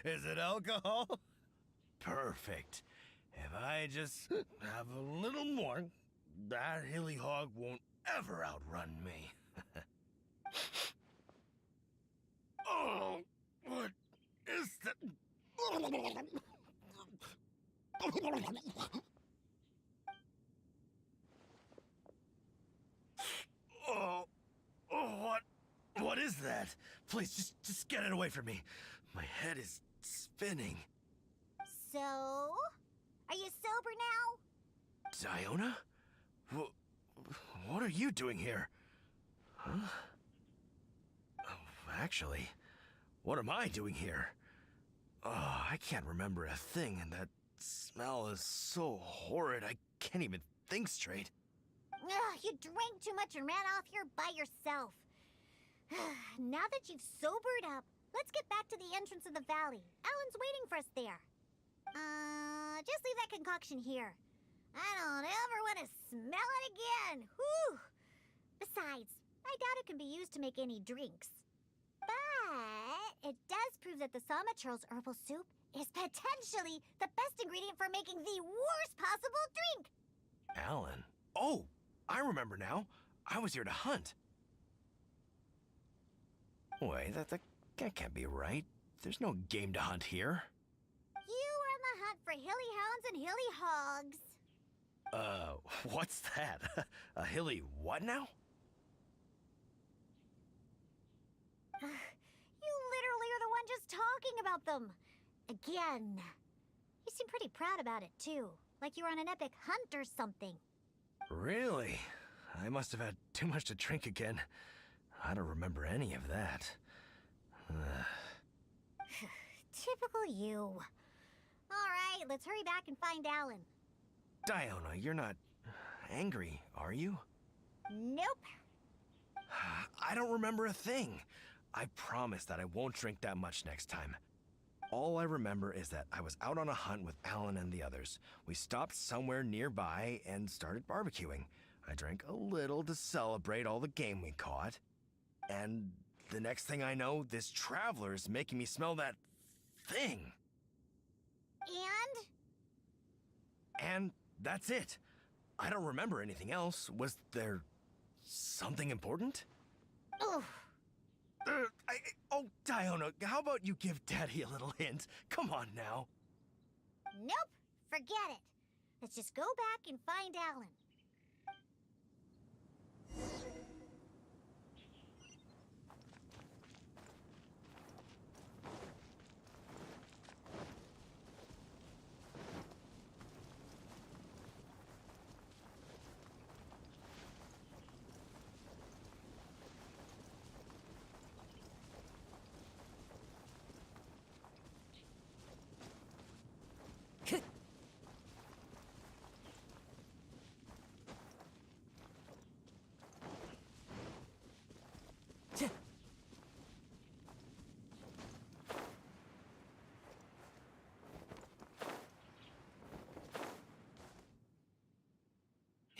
Is it alcohol? Perfect. If I just have a little more, that hilly hog won't ever outrun me. Oh, what is that? What is that? Please, just get it away from me. My head is spinning. So, are you sober now? Diona? What are you doing here? Huh? Oh, actually, what am I doing here? Oh, I can't remember a thing, and that smell is so horrid I can't even think straight. Ugh, you drank too much and ran off here by yourself. Now that you've sobered up, let's get back to the entrance of the valley. Alan's waiting for us there. Just leave that concoction here. I don't ever want to smell it again. Whew. Besides, I doubt it can be used to make any drinks. But it does prove that the Samachurl's herbal soup is potentially the best ingredient for making the worst possible drink. Alan? Oh, I remember now. I was here to hunt. Wait, that can't be right. There's no game to hunt here. You are on the hunt for hilly hounds and hilly hogs. What's that? A hilly what now? You literally are the one just talking about them. Again. You seem pretty proud about it, too. Like you were on an epic hunt or something. Really? I must have had too much to drink again. I don't remember any of that. Typical you. Alright, let's hurry back and find Alan. Diona, you're not angry, are you? Nope. I don't remember a thing. I promise that I won't drink that much next time. All I remember is that I was out on a hunt with Alan and the others. We stopped somewhere nearby and started barbecuing. I drank a little to celebrate all the game we caught. And the next thing I know, this traveler is making me smell that thing. And that's it. I don't remember anything else. Was there something important? Ugh. Oh, Diona, how about you give Daddy a little hint? Come on now. Nope. Forget it. Let's just go back and find Alan.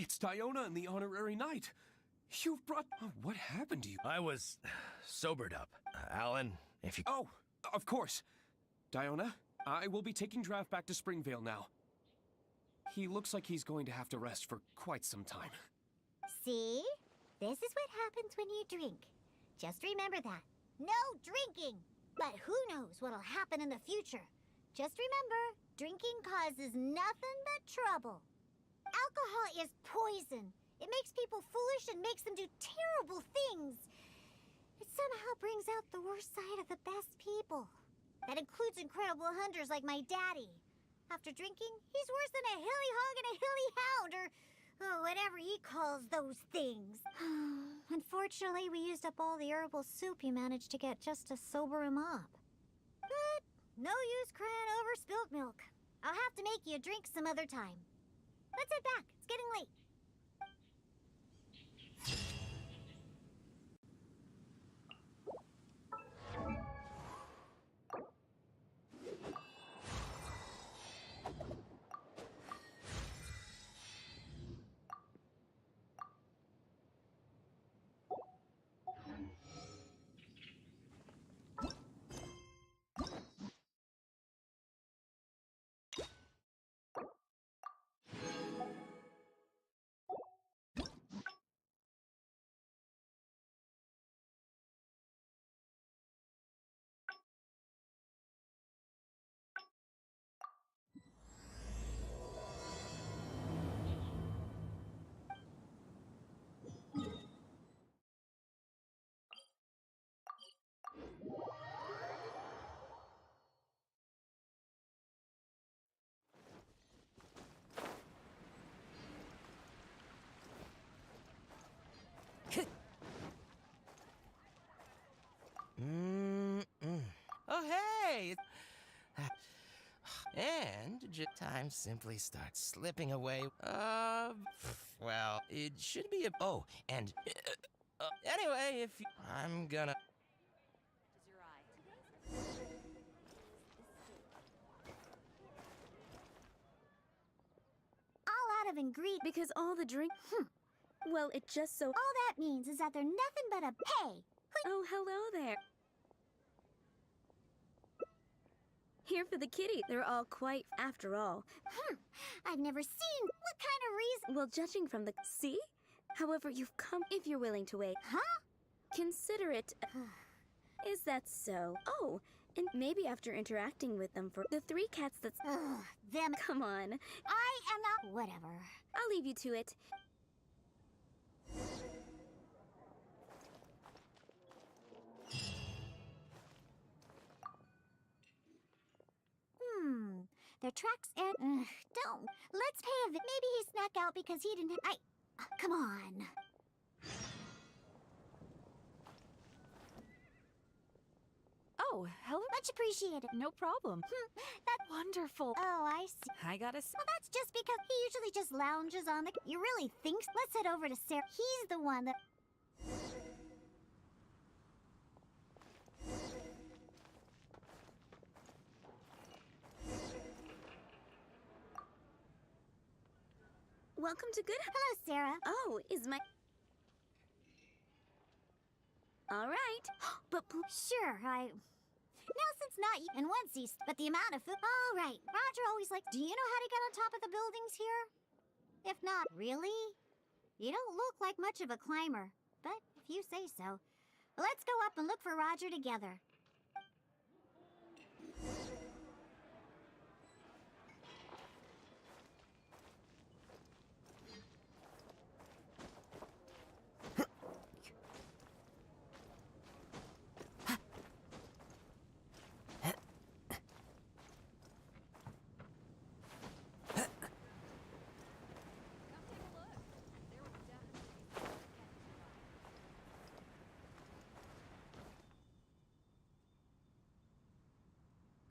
It's Diona and the Honorary Knight. You've brought... Oh, what happened to you? I was sobered up. Alan, if you... Oh, of course. Diona, I will be taking Draft back to Springvale now. He looks like he's going to have to rest for quite some time. See? This is what happens when you drink. Just remember that. No drinking! But who knows what'll happen in the future. Just remember, drinking causes nothing but trouble. Alcohol is poison. It makes people foolish and makes them do terrible things. It somehow brings out the worst side of the best people. That includes incredible hunters like my daddy. After drinking, he's worse than a hilly hog and a hilly hound, or whatever he calls those things. Unfortunately, we used up all the herbal soup he managed to get just to sober him up. But no use crying over spilt milk. I'll have to make you a drink some other time. Let's head back. It's getting late. Oh, hey! And time simply starts slipping away. Well, it should be a... Oh, and... anyway, if you... I'm gonna... All out of ingredients. Because all the drink... Well, it just so... All that means is that they're nothing but a pay. Oh, hello there. Here for the kitty. They're all quite, after all. I've never seen... What kind of reason? Well, judging from the... See? However, you've come if you're willing to wait. Huh? Consider it... Is that so? Oh, and maybe after interacting with them for... The three cats that's... Them... Come on. I am not... Whatever. I'll leave you to it. their tracks and... don't. Let's pay a... Maybe he snuck out because he didn't... come on. Oh, hello. Much appreciated. No problem. That's wonderful. Oh, I see. I gotta Well, that's just because he usually just lounges on the... You really think... Let's head over to Sarah. He's the one that... Welcome to Good. Hello, Sarah. Oh, is my... All right. But sure, Nelson's not... And once he's... But the amount of food... All right. Roger always like... Do you know how to get on top of the buildings here? If not, really? You don't look like much of a climber. But if you say so. Let's go up and look for Roger together.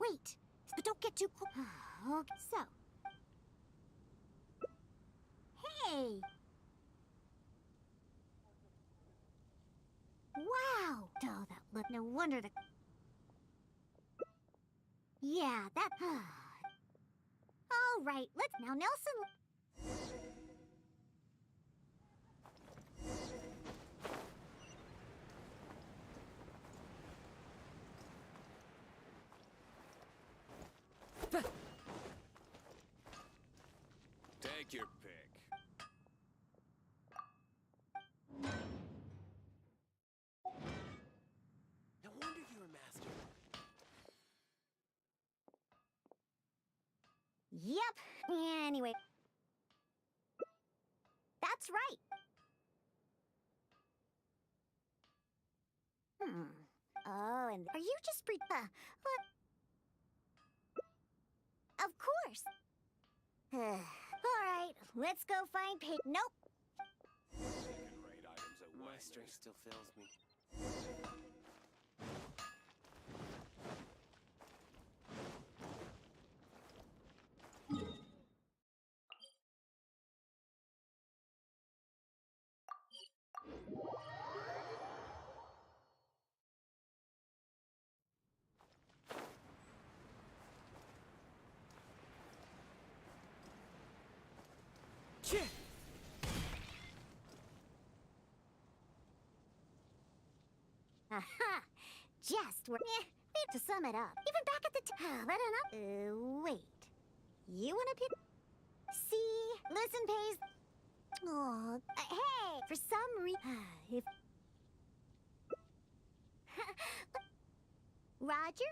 Wait, but don't get too close. Okay, so. Hey! Wow! Oh, that look. No wonder the... Yeah, that... All right, let's... Now, Nelson... Take your pick. No wonder you're a master. Yep. Anyway. That's right. Oh, and are you just what? Of course. All right, let's go find Nope. Second-rate items at My strength still fails me. Aha! Just where... to sum it up. Even back at the but enough... wait. You wanna pick... See? Listen, Pace. Oh, hey! For some reason... if... Roger?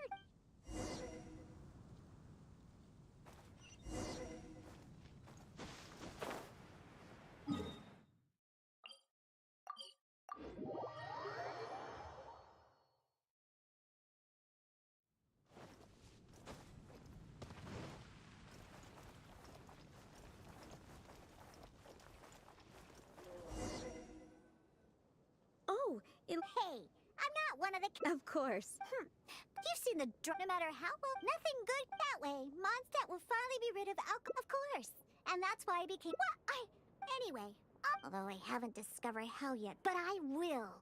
Oh, Hey, I'm not one of the... Of course. You've seen the... No matter how well... Nothing good that way. Mondstadt will finally be rid of alcohol. Of course. And that's why I became... Anyway. Although I haven't discovered how yet. But I will.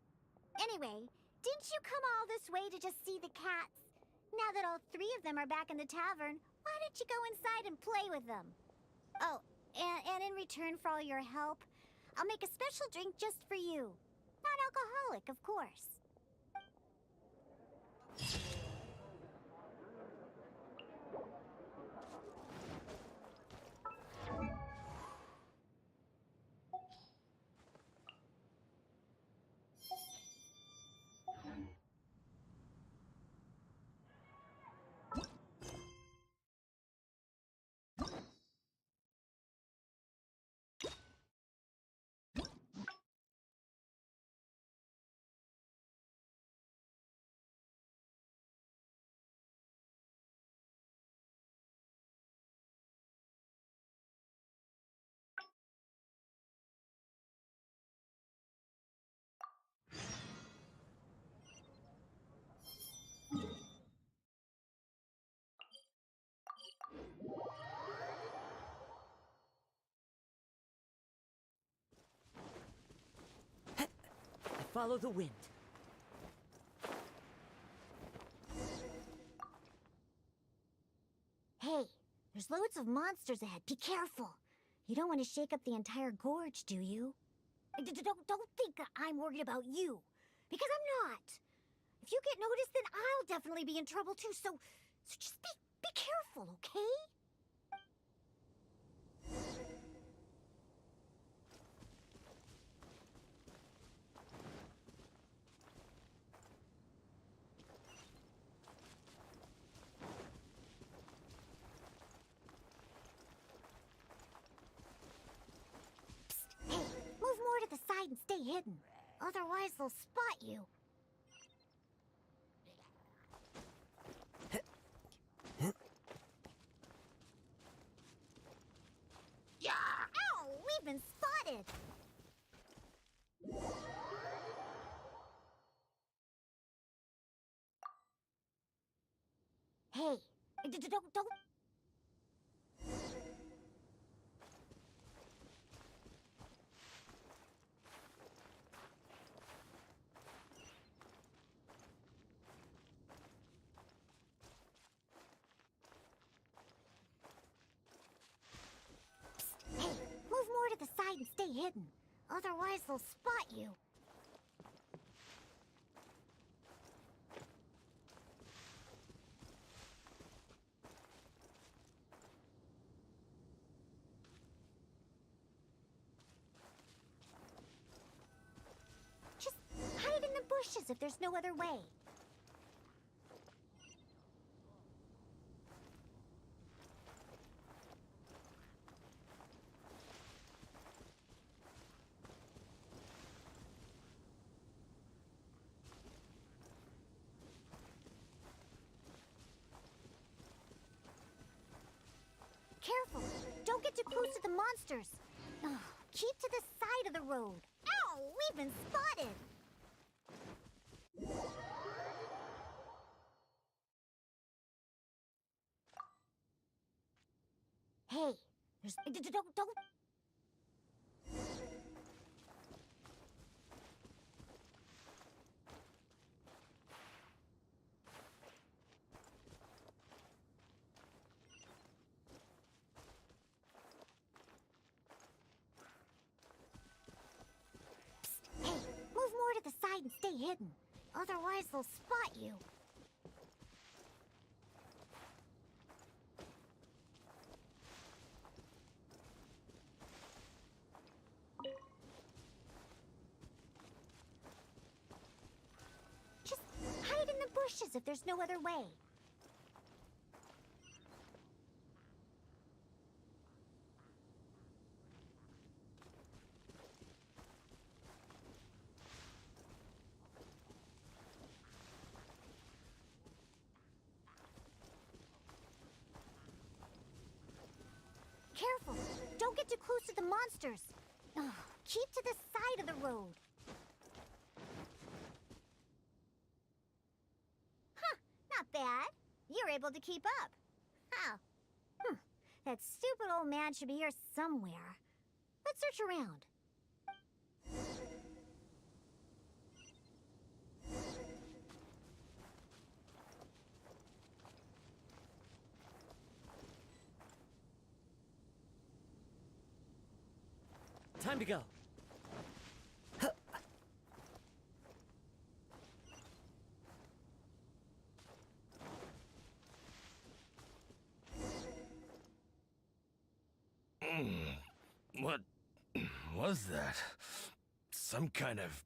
Anyway, didn't you come all this way to just see the cats? Now that all three of them are back in the tavern, why don't you go inside and play with them? Oh, and in return for all your help, I'll make a special drink just for you. Non-alcoholic, of course. follow the wind. Hey, there's loads of monsters ahead. Be careful. You don't want to shake up the entire gorge, do you? Don't think I'm worried about you. Because I'm not. If you get noticed, then I'll definitely be in trouble too, so just be careful, okay? Psst, hey, move more to the side and stay hidden. Otherwise, they'll spot you. Yeah! Ow! We've been spotted! Hey, don't... Psst, hey, move more to the side and stay hidden. Otherwise, they'll spot you. Just hide in the bushes if there's no other way. Careful! Don't get too close to the monsters! Oh, keep to the side of the road! Ow! We've been spotted! Hey, there's... Don't... Hey, move more to the side and stay hidden. Otherwise, they'll spot you. Just hide in the bushes if there's no other way. Careful! Don't get too close to the monsters! Oh, keep to the side of the road. Huh, not bad. You're able to keep up. How? That stupid old man should be here somewhere. Let's search around. Time to go. What was that? Some kind of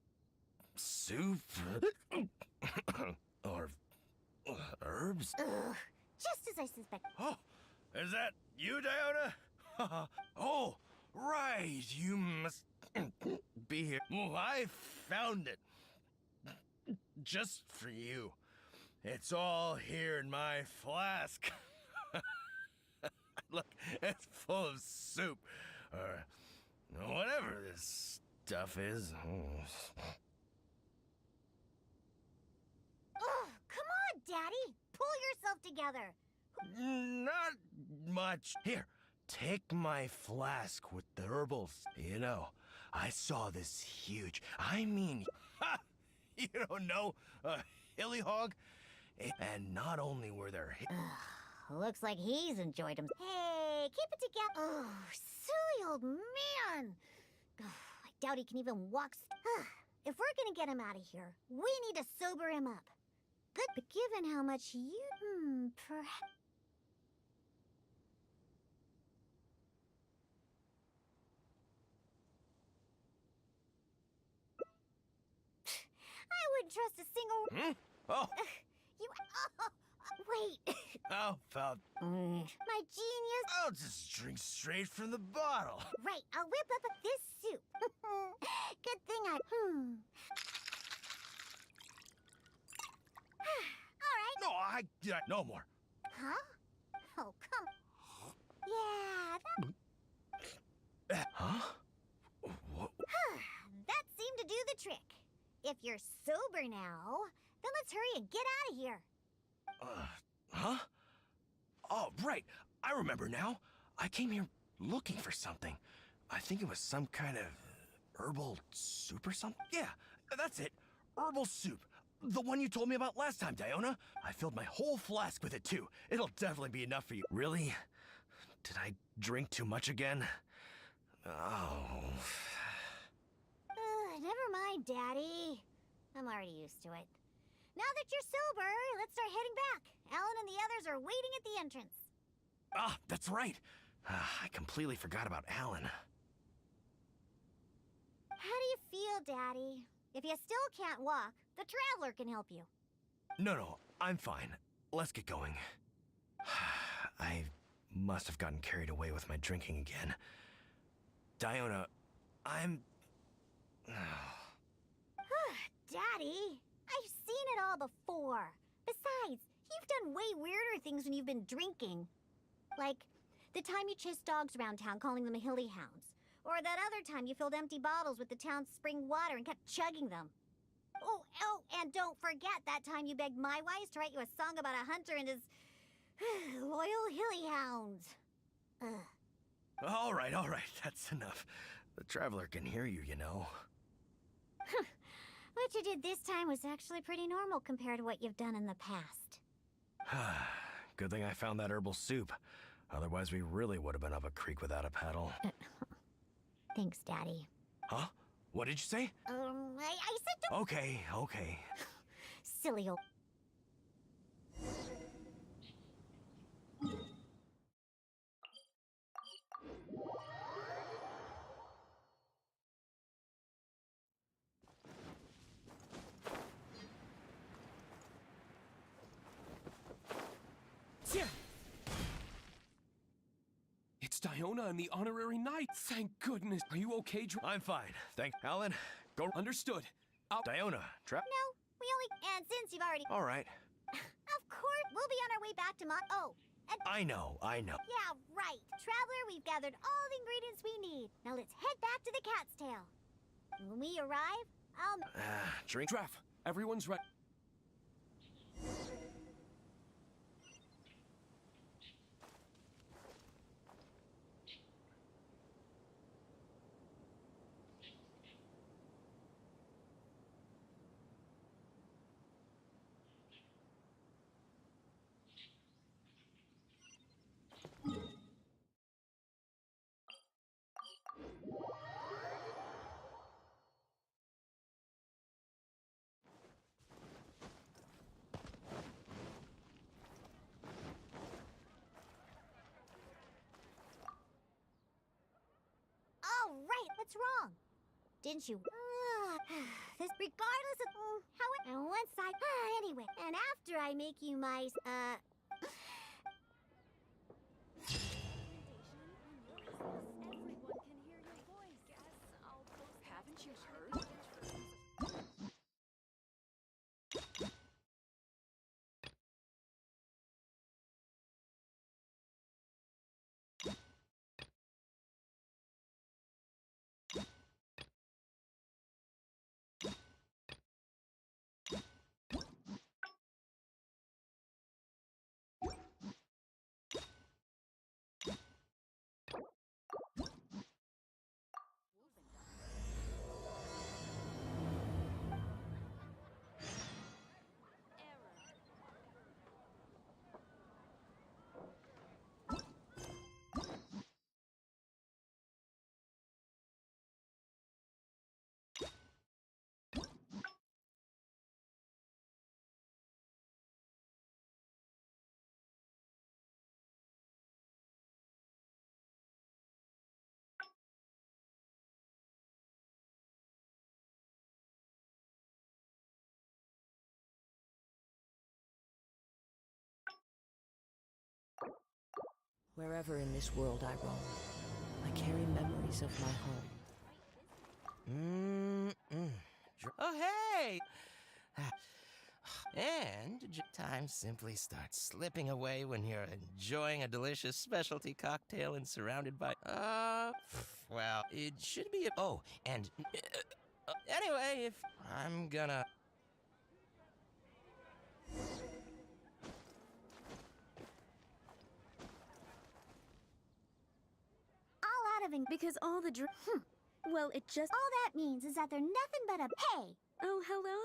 soup? Or herbs? Ugh, just as I suspected. Oh, is that you, Diona? Oh, right, you must be here. Well, I found it. Just for you. It's all here in my flask. Look, it's full of soup. Or whatever this stuff is. Oh, come on, Daddy! Pull yourself together! Not much. Here, take my flask with the herbals. You know, I saw this huge, I mean, you don't know, hilly hog? And not only were there... Looks like he's enjoyed him. Hey, keep it together. Oh, silly old man. I doubt he can even walk. If we're gonna get him out of here, we need to sober him up. Good, but given how much you... perhaps... I wouldn't trust a single... Oh! You... wait. How about... My genius... I'll just drink straight from the bottle. Right, I'll whip up this soup. Good thing I... Alright. No, no more. Huh? Oh, come... Yeah, Huh? that seemed to do the trick. If you're sober now, then let's hurry and get out of here. Huh? Oh, right. I remember now. I came here looking for something. I think it was some kind of herbal soup or something. Yeah, that's it. Herbal soup. The one you told me about last time, Diona. I filled my whole flask with it, too. It'll definitely be enough for you. Really? Did I drink too much again? Oh... Never mind, Daddy. I'm already used to it. Now that you're sober, let's start heading back. Alan and the others are waiting at the entrance. Ah, that's right. I completely forgot about Alan. How do you feel, Daddy? If you still can't walk, the Traveler can help you. No, I'm fine. Let's get going. I must have gotten carried away with my drinking again. Diona, I'm... Daddy, I've seen it all before. Besides, you've done way weirder things when you've been drinking. Like the time you chased dogs around town calling them hilly hounds. Or that other time you filled empty bottles with the town's spring water and kept chugging them. Oh, and don't forget that time you begged my wise to write you a song about a hunter and his loyal hilly hounds. All right, that's enough. The Traveler can hear you, you know. What you did this time was actually pretty normal compared to what you've done in the past. Good thing I found that herbal soup. Otherwise, we really would have been up a creek without a paddle. Thanks, Daddy. Huh? What did you say? I said don't... Okay. Silly old... It's Diona and the Honorary Knight. Thank goodness. Are you okay, I'm fine. Thank Alan. Go. Understood. Diona, trap. No, we only... And since you've already... All right. Of course, we'll be on our way back to and... I know. Yeah, right. Traveler, we've gathered all the ingredients we need. Now let's head back to the Cat's Tail. When we arrive, I'll... Drink. Draff, everyone's ready. What's wrong? Didn't you? This, regardless of how it... And once I... anyway, and after I make you my... Haven't you heard? Wherever in this world I roam, I carry memories of my home. Oh, hey! And time simply starts slipping away when you're enjoying a delicious specialty cocktail and surrounded by, well, it should be oh, and, anyway, if I'm gonna... All out of because all the well, it just... All that means is that they're nothing but a... Hey! Oh, hello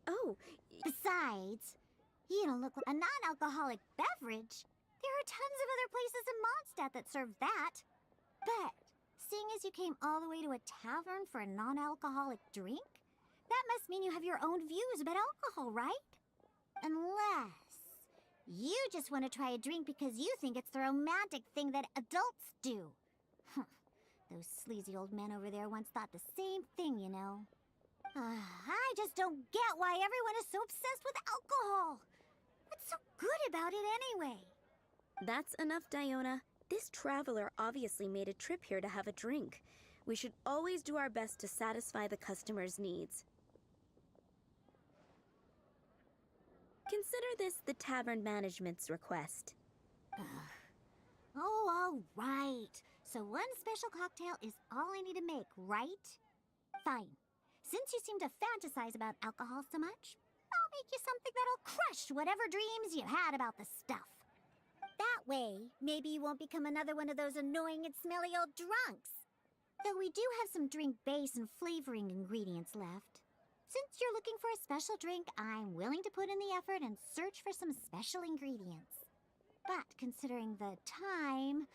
Oh. Besides, you don't look like a non-alcoholic beverage. There are tons of other places in Mondstadt that serve that. But, seeing as you came all the way to a tavern for a non-alcoholic drink, that must mean you have your own views about alcohol, right? Unless you just want to try a drink because you think it's the romantic thing that adults do. Those sleazy old men over there once thought the same thing, you know. I just don't get why everyone is so obsessed with alcohol. What's so good about it anyway? That's enough, Diona. This traveler obviously made a trip here to have a drink. We should always do our best to satisfy the customer's needs. Consider this the tavern management's request. Oh, all right. So one special cocktail is all I need to make, right? Fine. Since you seem to fantasize about alcohol so much, I'll make you something that'll crush whatever dreams you had about the stuff. That way, maybe you won't become another one of those annoying and smelly old drunks. Though we do have some drink base and flavoring ingredients left. Since you're looking for a special drink, I'm willing to put in the effort and search for some special ingredients. But considering the time,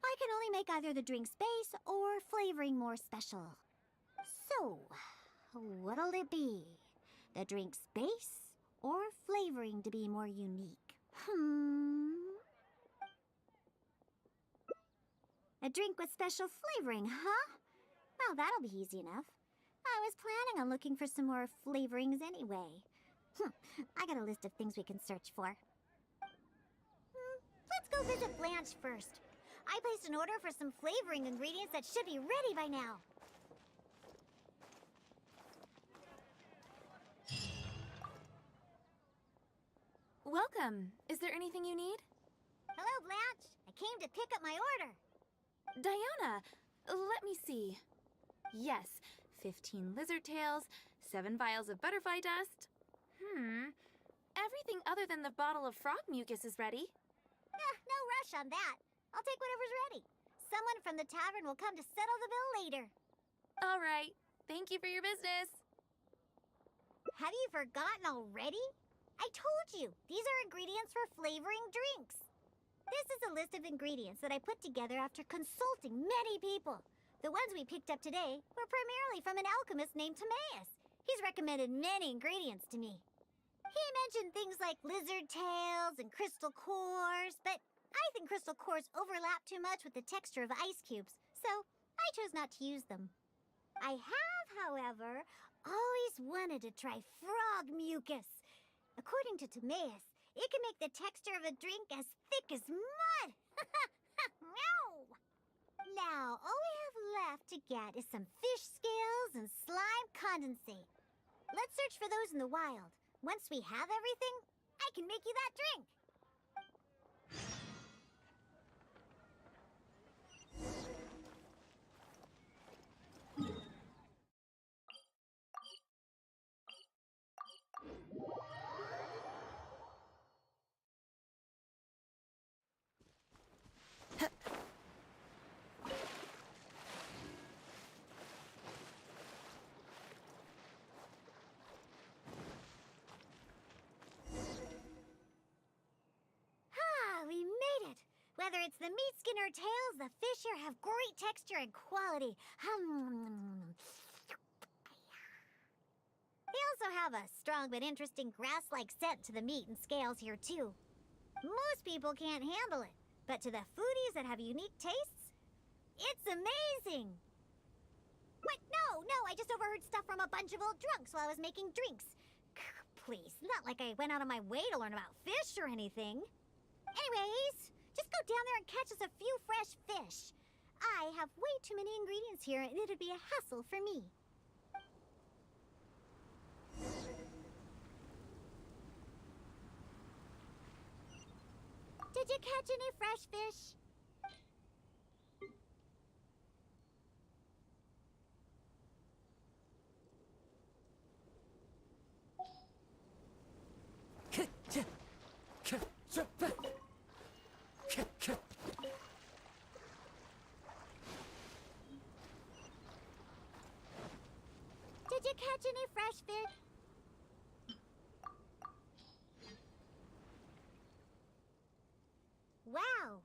I can only make either the drink's base or flavoring more special. So, what'll it be? The drink's base or flavoring to be more unique? A drink with special flavoring, huh? Well, that'll be easy enough. I was planning on looking for some more flavorings anyway. I got a list of things we can search for. Let's go visit Blanche first. I placed an order for some flavoring ingredients that should be ready by now. Welcome. Is there anything you need? Hello, Blanche. I came to pick up my order. Diona, let me see. Yes, 15 lizard tails, 7 vials of butterfly dust. Everything other than the bottle of frog mucus is ready. No rush on that. I'll take whatever's ready. Someone from the tavern will come to settle the bill later. All right. Thank you for your business. Have you forgotten already? I told you, these are ingredients for flavoring drinks. This is a list of ingredients that I put together after consulting many people. The ones we picked up today were primarily from an alchemist named Timaeus. He's recommended many ingredients to me. He mentioned things like lizard tails and crystal cores, but I think crystal cores overlap too much with the texture of ice cubes, so I chose not to use them. I have, however, always wanted to try frog mucus. According to Timaeus, it can make the texture of a drink as thick as mud. Now, all we have left to get is some fish scales and slime condensate. Let's search for those in the wild. Once we have everything, I can make you that drink. We made it! Whether it's the meat skin or tails, the fish here have great texture and quality. They also have a strong but interesting grass-like scent to the meat and scales here, too. Most people can't handle it, but to the foodies that have unique tastes, it's amazing! What? No, I just overheard stuff from a bunch of old drunks while I was making drinks. please. Not like I went out of my way to learn about fish or anything. Anyways, just go down there and catch us a few fresh fish. I have way too many ingredients here, and it'd be a hassle for me. Did you catch any fresh fish? Did you catch any fresh fish? Wow,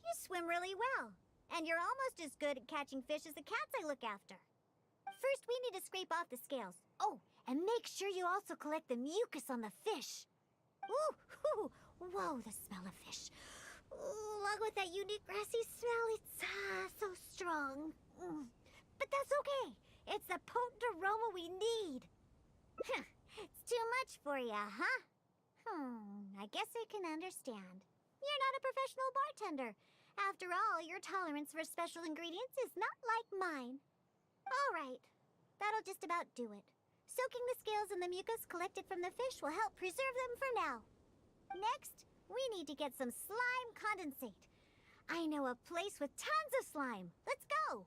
you swim really well. And you're almost as good at catching fish as the cats I look after. First, we need to scrape off the scales. Oh, and make sure you also collect the mucus on the fish. Ooh, ooh, whoa, the smell of fish. Ooh, along with that unique grassy smell, it's so strong. But that's okay. It's the potent aroma we need. It's too much for you, huh? I guess I can understand. You're not a professional bartender. After all, your tolerance for special ingredients is not like mine. All right, that'll just about do it. Soaking the scales in the mucus collected from the fish will help preserve them for now. Next, we need to get some slime condensate. I know a place with tons of slime. Let's go!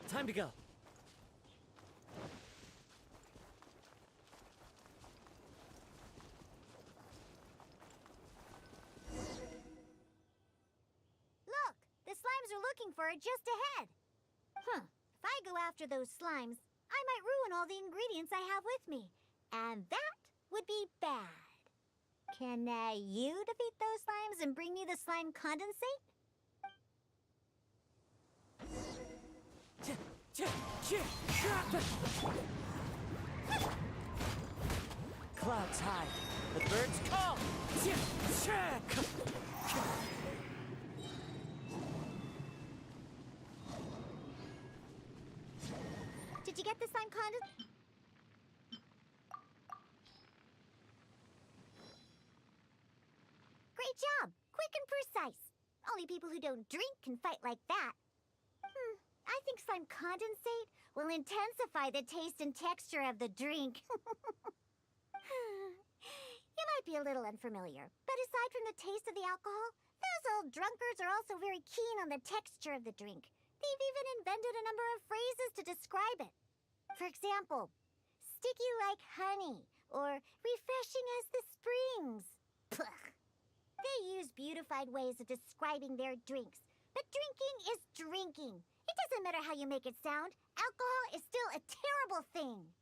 Time to go. Look, the slimes are looking for it just ahead. If I go after those slimes, I might ruin all the ingredients I have with me. And that would be bad. Can you defeat those slimes and bring me the slime condensate? Clouds high, the birds call. Did you get the slime condensate? Great job! Quick and precise. Only people who don't drink can fight like that. I think slime condensate will intensify the taste and texture of the drink. You might be a little unfamiliar, but aside from the taste of the alcohol, those old drunkards are also very keen on the texture of the drink. They've even invented a number of phrases to describe it. For example, sticky like honey, or refreshing as the springs. Pugh. They use beautified ways of describing their drinks, but drinking is drinking. It doesn't matter how you make it sound. Alcohol is still a terrible thing.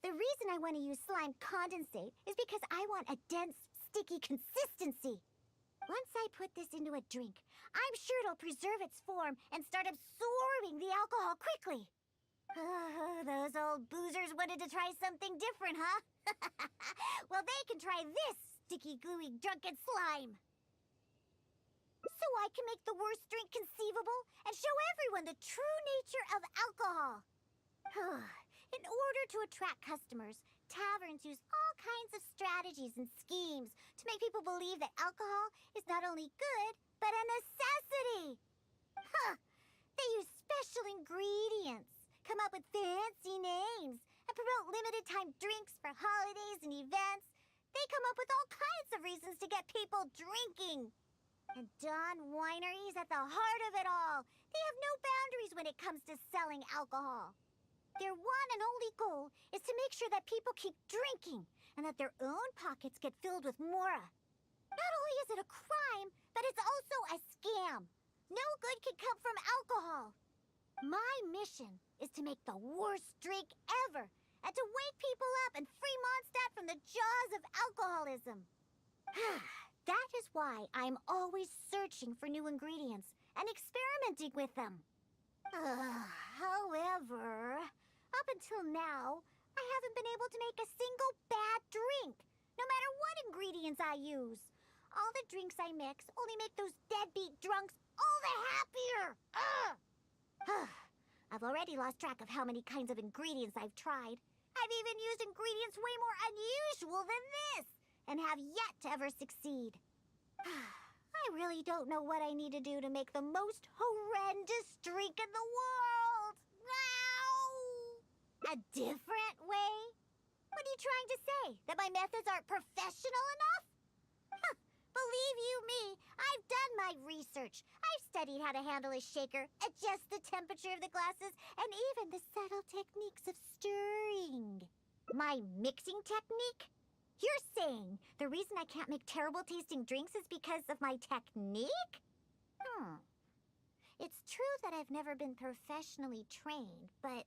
The reason I want to use slime condensate is because I want a dense, sticky consistency. Once I put this into a drink, I'm sure it'll preserve its form and start absorbing the alcohol quickly. Those old boozers wanted to try something different, huh? Well, they can try this sticky, gluey, drunken slime. So I can make the worst drink conceivable and show everyone the true nature of alcohol. In order to attract customers, taverns use all kinds of strategies and schemes to make people believe that alcohol is not only good, but a necessity. They use special ingredients, come up with fancy names, and promote limited-time drinks for holidays and events. They come up with all kinds of reasons to get people drinking. And Dawn Winery is at the heart of it all. They have no boundaries when it comes to selling alcohol. Their one and only goal is to make sure that people keep drinking and that their own pockets get filled with more. Not only is it a crime, but it's also a scam. No good can come from alcohol. My mission is to make the worst drink ever and to wake people up and free Mondstadt from the jaws of alcoholism. That is why I'm always searching for new ingredients and experimenting with them. However, up until now, I haven't been able to make a single bad drink, no matter what ingredients I use. All the drinks I mix only make those deadbeat drunks all the happier. I've already lost track of how many kinds of ingredients I've tried. I've even used ingredients way more unusual than this, and have yet to ever succeed. I really don't know what I need to do to make the most horrendous drink in the world. A different way? What are you trying to say? That my methods aren't professional enough? Believe you me, I've done my research. I've studied how to handle a shaker, adjust the temperature of the glasses, and even the subtle techniques of stirring. My mixing technique? You're saying the reason I can't make terrible-tasting drinks is because of my technique? It's true that I've never been professionally trained, but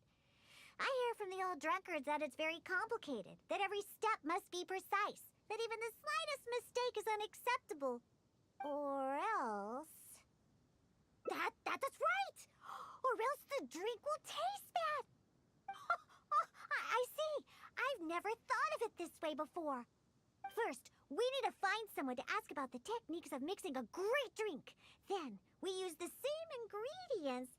I hear from the old drunkards that it's very complicated, that every step must be precise, that even the slightest mistake is unacceptable. Or else... That's right! Or else the drink will taste bad! I see! I've never thought of it this way before. First, we need to find someone to ask about the techniques of mixing a great drink. Then, we use the same ingredients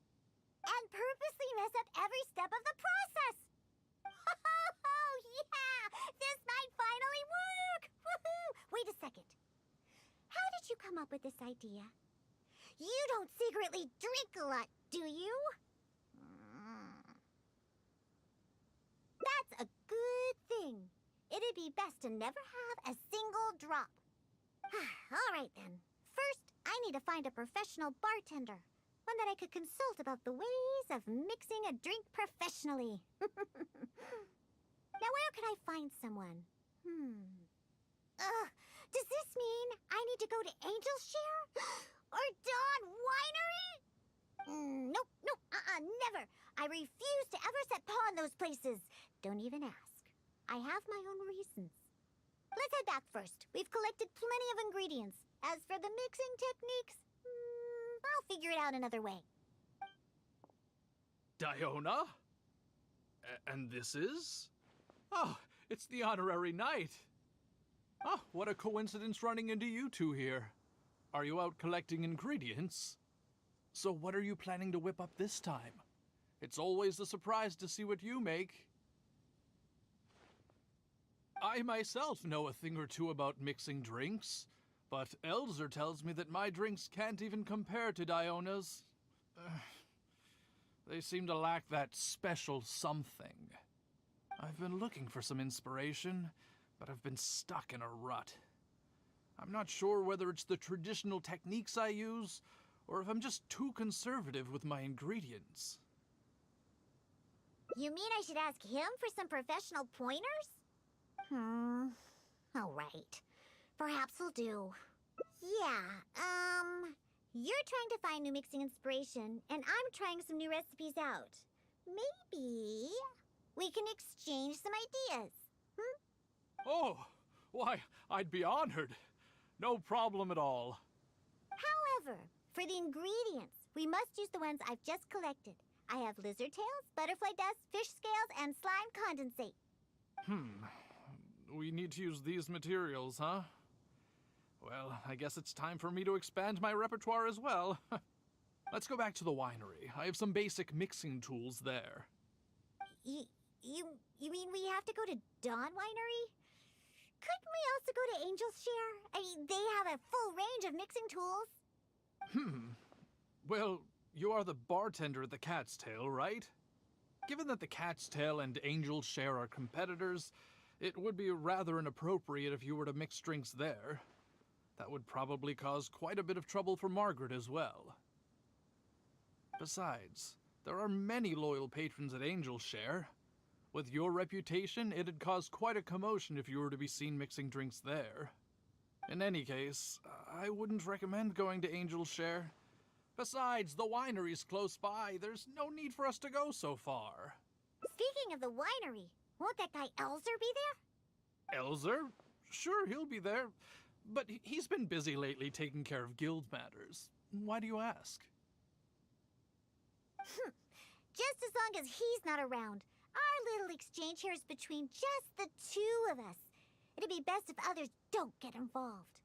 and purposely mess up every step of the process. Oh, yeah! This might finally work! Woohoo! Wait a second. How did you come up with this idea? You don't secretly drink a lot, do you? That's a good thing. It'd be best to never have a single drop. All right, then. First, I need to find a professional bartender. One that I could consult about the ways of mixing a drink professionally. Now, where can I find someone? Does this mean I need to go to Angel's Share? Or Dawn Winery? Nope, never. I refuse to ever set paw in those places. Don't even ask. I have my own reasons. Let's head back first. We've collected plenty of ingredients. As for the mixing techniques, I'll figure it out another way. Diona? And this is? Oh, it's the honorary knight. Oh, what a coincidence running into you two here. Are you out collecting ingredients? So what are you planning to whip up this time? It's always a surprise to see what you make. I myself know a thing or two about mixing drinks, but Elzer tells me that my drinks can't even compare to Diona's. They seem to lack that special something. I've been looking for some inspiration, but I've been stuck in a rut. I'm not sure whether it's the traditional techniques I use, or if I'm just too conservative with my ingredients. You mean I should ask him for some professional pointers? All right. Perhaps he'll do. Yeah, you're trying to find new mixing inspiration, and I'm trying some new recipes out. Maybe we can exchange some ideas. Oh, why, I'd be honored. No problem at all. However, for the ingredients, we must use the ones I've just collected. I have lizard tails, butterfly dust, fish scales, and slime condensate. We need to use these materials, huh? Well, I guess it's time for me to expand my repertoire as well. Let's go back to the winery. I have some basic mixing tools there. You mean we have to go to Dawn Winery? Couldn't we also go to Angel's Share? I mean, they have a full range of mixing tools. Well, you are the bartender at the Cat's Tail, right? Given that the Cat's Tail and Angel's Share are competitors, it would be rather inappropriate if you were to mix drinks there. That would probably cause quite a bit of trouble for Margaret as well. Besides, there are many loyal patrons at Angel's Share. With your reputation, it'd cause quite a commotion if you were to be seen mixing drinks there. In any case, I wouldn't recommend going to Angel's Share. Besides, the winery's close by. There's no need for us to go so far. Speaking of the winery, won't that guy Elzer be there? Elzer? Sure, he'll be there. but he's been busy lately taking care of guild matters. Why do you ask? Just as long as he's not around. Our little exchange here is between just the two of us. It'd be best if others don't get involved.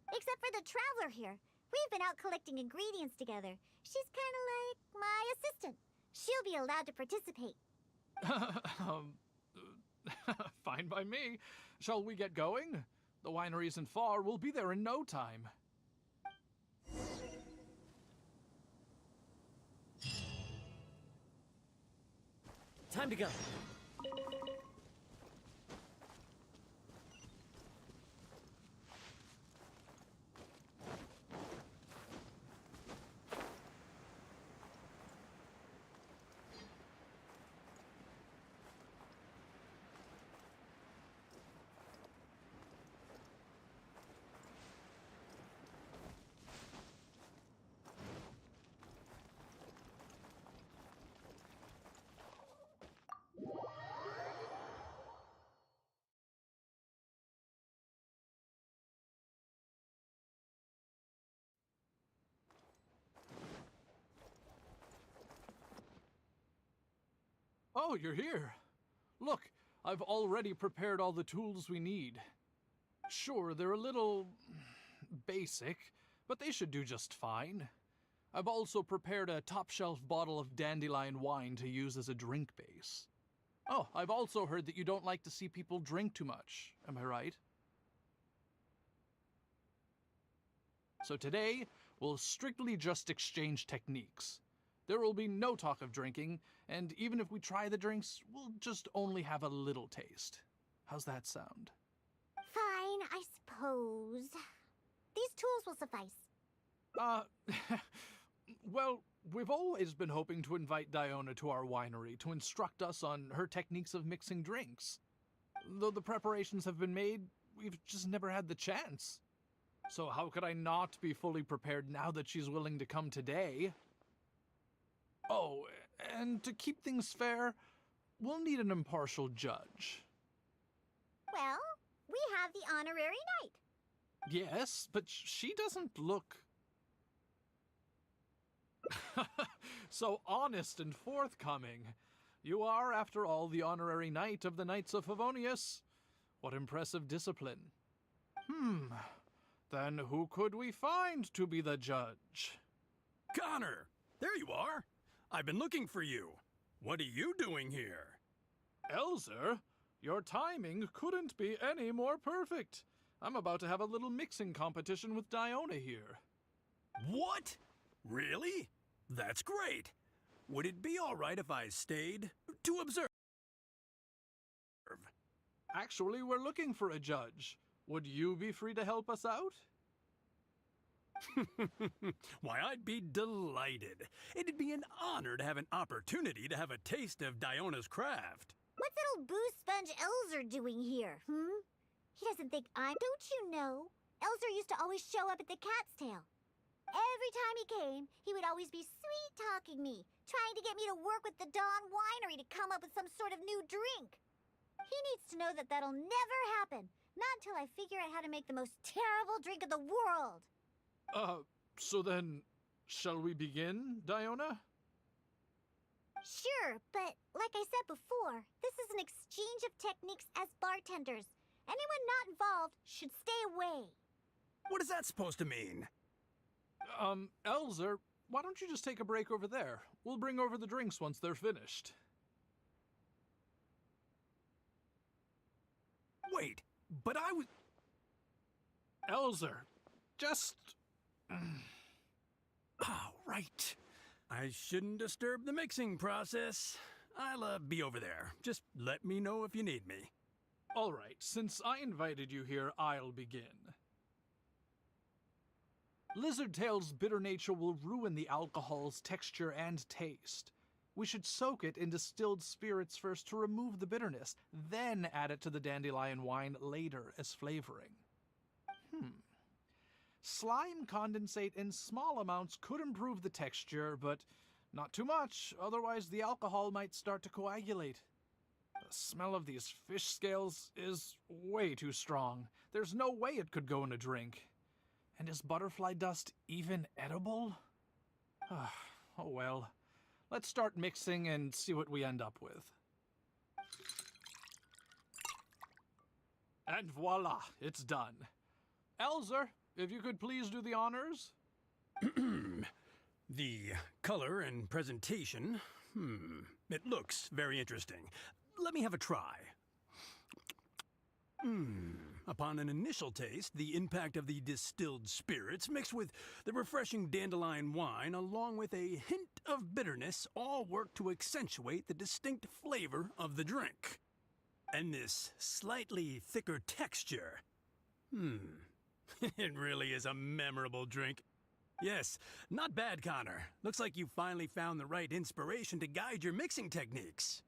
Except for the traveler here. We've been out collecting ingredients together. She's kind of like my assistant. She'll be allowed to participate. Fine by me. Shall we get going? The winery isn't far. We'll be there in no time. Time to go. Oh, you're here. Look, I've already prepared all the tools we need. Sure, they're a little basic, but they should do just fine. I've also prepared a top-shelf bottle of dandelion wine to use as a drink base. Oh, I've also heard that you don't like to see people drink too much. Am I right? So today, we'll strictly just exchange techniques. There will be no talk of drinking, and even if we try the drinks, we'll just only have a little taste. How's that sound? Fine, I suppose. These tools will suffice. Well, we've always been hoping to invite Diona to our winery to instruct us on her techniques of mixing drinks. Though the preparations have been made, we've just never had the chance. So how could I not be fully prepared now that she's willing to come today? Oh, and to keep things fair, we'll need an impartial judge. Well, we have the honorary knight. Yes, but she doesn't look so honest and forthcoming. You are, after all, the honorary knight of the Knights of Favonius. What impressive discipline. Then who could we find to be the judge? Connor! There you are! I've been looking for you. What are you doing here? Elzer, your timing couldn't be any more perfect. I'm about to have a little mixing competition with Diona here. What? Really? That's great. Would it be all right if I stayed to observe? Actually, we're looking for a judge. Would you be free to help us out? Why, I'd be delighted. It'd be an honor to have an opportunity to have a taste of Diona's craft. What's that old booze sponge Elzer doing here, He doesn't think I'm... Don't you know? Elzer used to always show up at the Cat's Tail. Every time he came, he would always be sweet-talking me, trying to get me to work with the Dawn Winery to come up with some sort of new drink. He needs to know that that'll never happen, not until I figure out how to make the most terrible drink in the world. So then, shall we begin, Diona? Sure, but like I said before, this is an exchange of techniques as bartenders. Anyone not involved should stay away. What is that supposed to mean? Elzer, why don't you just take a break over there? We'll bring over the drinks once they're finished. Wait, but I was... Elzer, just... Oh, right. I shouldn't disturb the mixing process. I'll be over there. Just let me know if you need me. All right, since I invited you here, I'll begin. Lizardtail's bitter nature will ruin the alcohol's texture and taste. We should soak it in distilled spirits first to remove the bitterness, then add it to the dandelion wine later as flavoring. Slime condensate in small amounts could improve the texture, but not too much, otherwise the alcohol might start to coagulate. The smell of these fish scales is way too strong. There's no way it could go in a drink. And is butterfly dust even edible? Oh well. Let's start mixing and see what we end up with. And voila, it's done. Elzer, if you could please do the honors. The color and presentation, it looks very interesting. Let me have a try. Upon an initial taste, the impact of the distilled spirits mixed with the refreshing dandelion wine along with a hint of bitterness all work to accentuate the distinct flavor of the drink. And this slightly thicker texture. It really is a memorable drink. Yes, not bad, Connor. Looks like you finally found the right inspiration to guide your mixing techniques.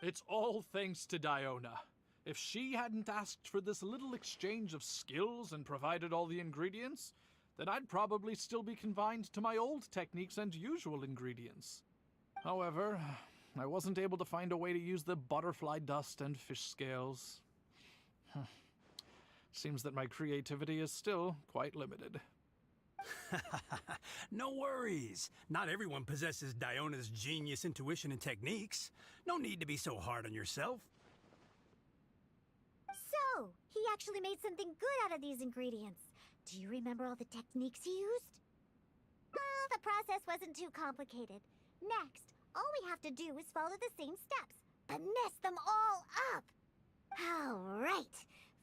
It's all thanks to Diona. If she hadn't asked for this little exchange of skills and provided all the ingredients, then I'd probably still be confined to my old techniques and usual ingredients. However, I wasn't able to find a way to use the butterfly dust and fish scales. Seems that my creativity is still quite limited. No worries. Not everyone possesses Diona's genius intuition and techniques. No need to be so hard on yourself. So, he actually made something good out of these ingredients. Do you remember all the techniques he used? The process wasn't too complicated. Next, all we have to do is follow the same steps, but mess them all up. All right.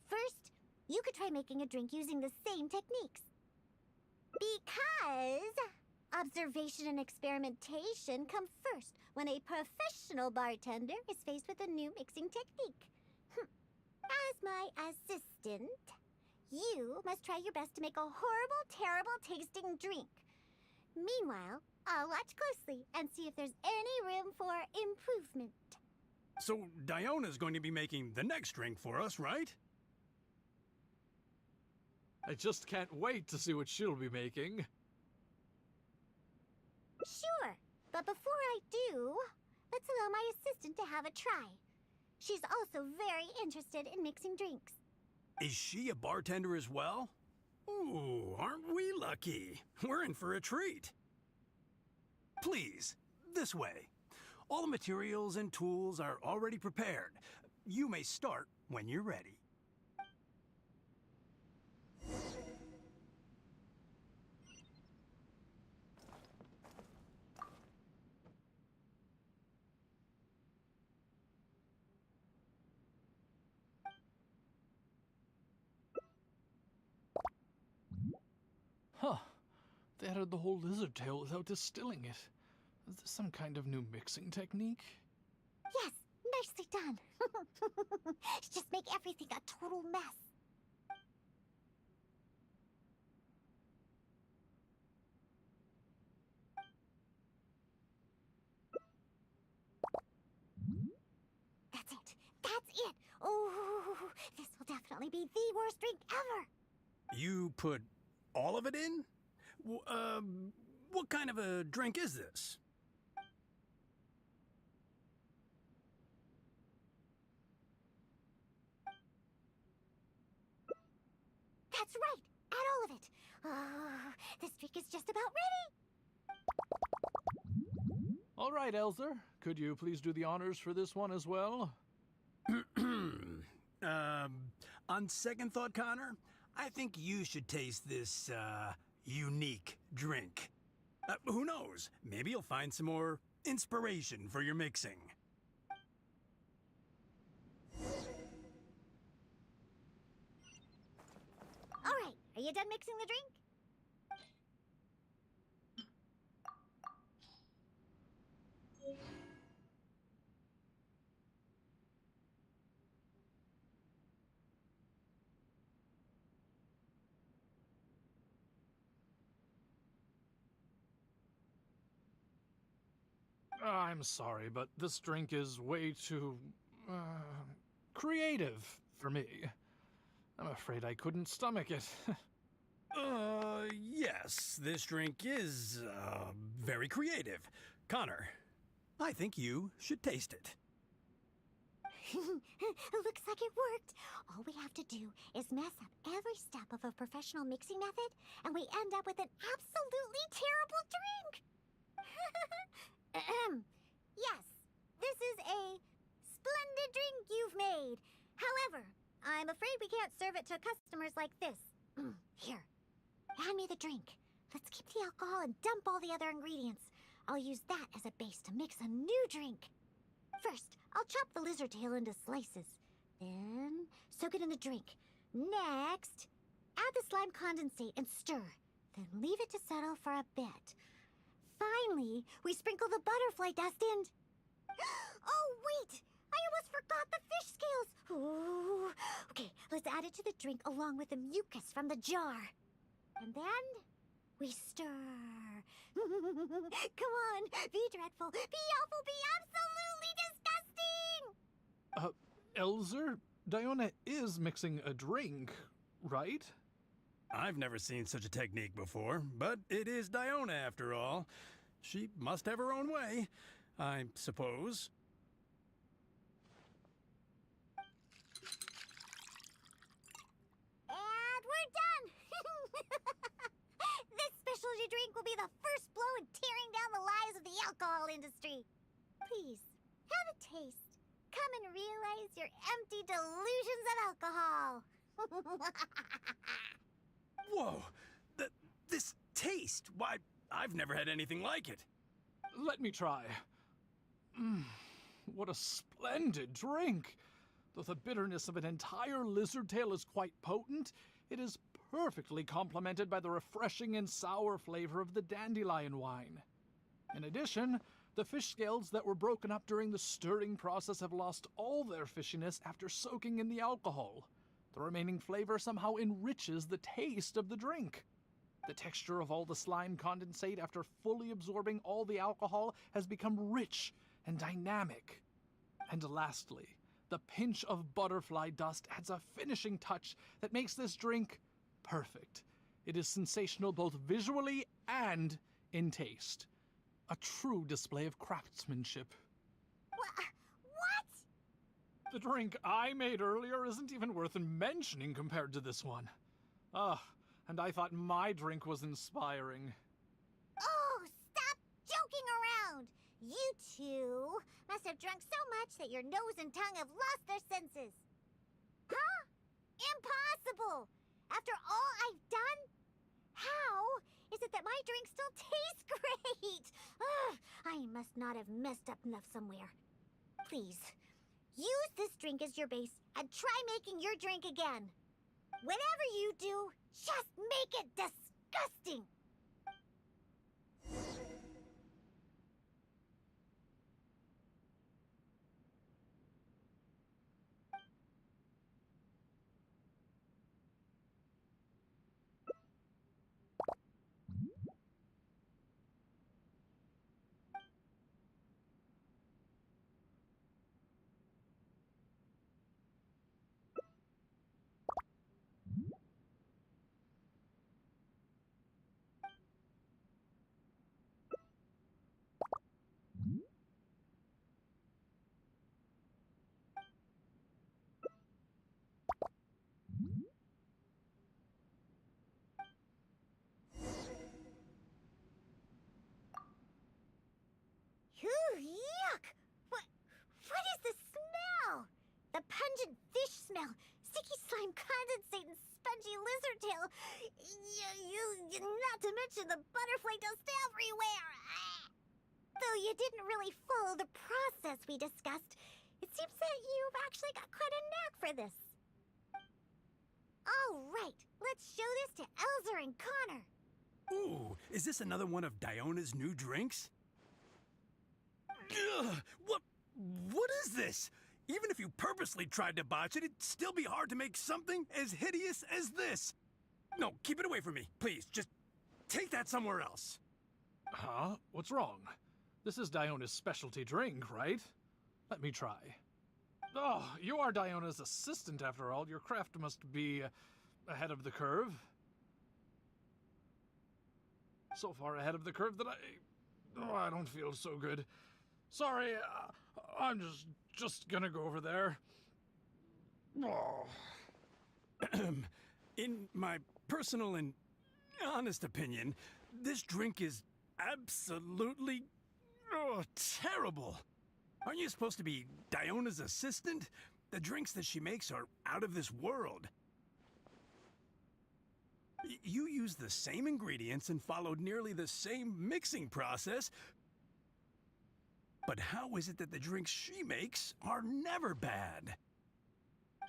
First, you could try making a drink using the same techniques. Because observation and experimentation come first when a professional bartender is faced with a new mixing technique. As my assistant, you must try your best to make a horrible, terrible tasting drink. Meanwhile, I'll watch closely and see if there's any room for improvement. So Diona's going to be making the next drink for us, right? I just can't wait to see what she'll be making. Sure, but before I do, let's allow my assistant to have a try. She's also very interested in mixing drinks. Is she a bartender as well? Ooh, aren't we lucky? We're in for a treat. Please, this way. All the materials and tools are already prepared. You may start when you're ready. Huh. They added the whole lizard tail without distilling it. Is this some kind of new mixing technique? Yes, nicely done. Just make everything a total mess. That's it. That's it. Oh, this will definitely be the worst drink ever. You put all of it in? What kind of a drink is this? That's right. Add all of it. Oh, this drink is just about ready. All right, Elzer. Could you please do the honors for this one as well? On second thought, Connor, I think you should taste this, unique drink. Who knows? Maybe you'll find some more inspiration for your mixing. All right, are you done mixing the drink? I'm sorry, but this drink is way too, creative for me. I'm afraid I couldn't stomach it. Yes, this drink is, very creative. Connor, I think you should taste it. Looks like it worked. All we have to do is mess up every step of a professional mixing method, and we end up with an absolutely terrible drink. Yes, this is a splendid drink you've made. However, I'm afraid we can't serve it to customers like this. Here, hand me the drink. Let's keep the alcohol and dump all the other ingredients. I'll use that as a base to mix a new drink. First, I'll chop the lizard tail into slices. Then, soak it in the drink. Next, add the slime condensate and stir. Then leave it to settle for a bit. Finally, we sprinkle the butterfly dust and... Oh, wait! I almost forgot the fish scales! Ooh. Okay, let's add it to the drink along with the mucus from the jar. And then... we stir. Come on, be dreadful, be awful, be absolutely disgusting! Elzer, Diona is mixing a drink, right? I've never seen such a technique before, but it is Diona after all. She must have her own way, I suppose. And we're done! This specialty drink will be the first blow in tearing down the lives of the alcohol industry. Please, have a taste. Come and realize your empty delusions of alcohol. Whoa! This taste! Why, I've never had anything like it. Let me try. What a splendid drink! Though the bitterness of an entire lizard tail is quite potent, it is perfectly complemented by the refreshing and sour flavor of the dandelion wine. In addition, the fish scales that were broken up during the stirring process have lost all their fishiness after soaking in the alcohol. The remaining flavor somehow enriches the taste of the drink. The texture of all the slime condensate after fully absorbing all the alcohol has become rich and dynamic. And lastly, the pinch of butterfly dust adds a finishing touch that makes this drink perfect. It is sensational both visually and in taste. A true display of craftsmanship. What? The drink I made earlier isn't even worth mentioning compared to this one. And I thought my drink was inspiring. Oh, stop joking around! You two must have drunk so much that your nose and tongue have lost their senses. Huh? Impossible! After all I've done? How is it that my drink still tastes great? I must not have messed up enough somewhere. Please, use this drink as your base and try making your drink again. Whatever you do, just make it disgusting! Yuck! What is the smell? The pungent fish smell, sticky slime condensate, and spongy lizard tail. Not to mention the butterfly dust everywhere. Though you didn't really follow the process we discussed, it seems that you've actually got quite a knack for this. All right, let's show this to Elzer and Connor. Ooh, is this another one of Diona's new drinks? Ugh, what is this? Even if you purposely tried to botch it, it'd still be hard to make something as hideous as this. No, keep it away from me, please. Just take that somewhere else. Huh? What's wrong? This is Diona's specialty drink, right? Let me try. Oh, you are Diona's assistant after all. Your craft must be ahead of the curve. So far ahead of the curve that I don't feel so good. Sorry, I'm just gonna go over there. Oh. In my personal and honest opinion, this drink is absolutely terrible. Aren't you supposed to be Diona's assistant? The drinks that she makes are out of this world. You used the same ingredients and followed nearly the same mixing process. But how is it that the drinks she makes are never bad?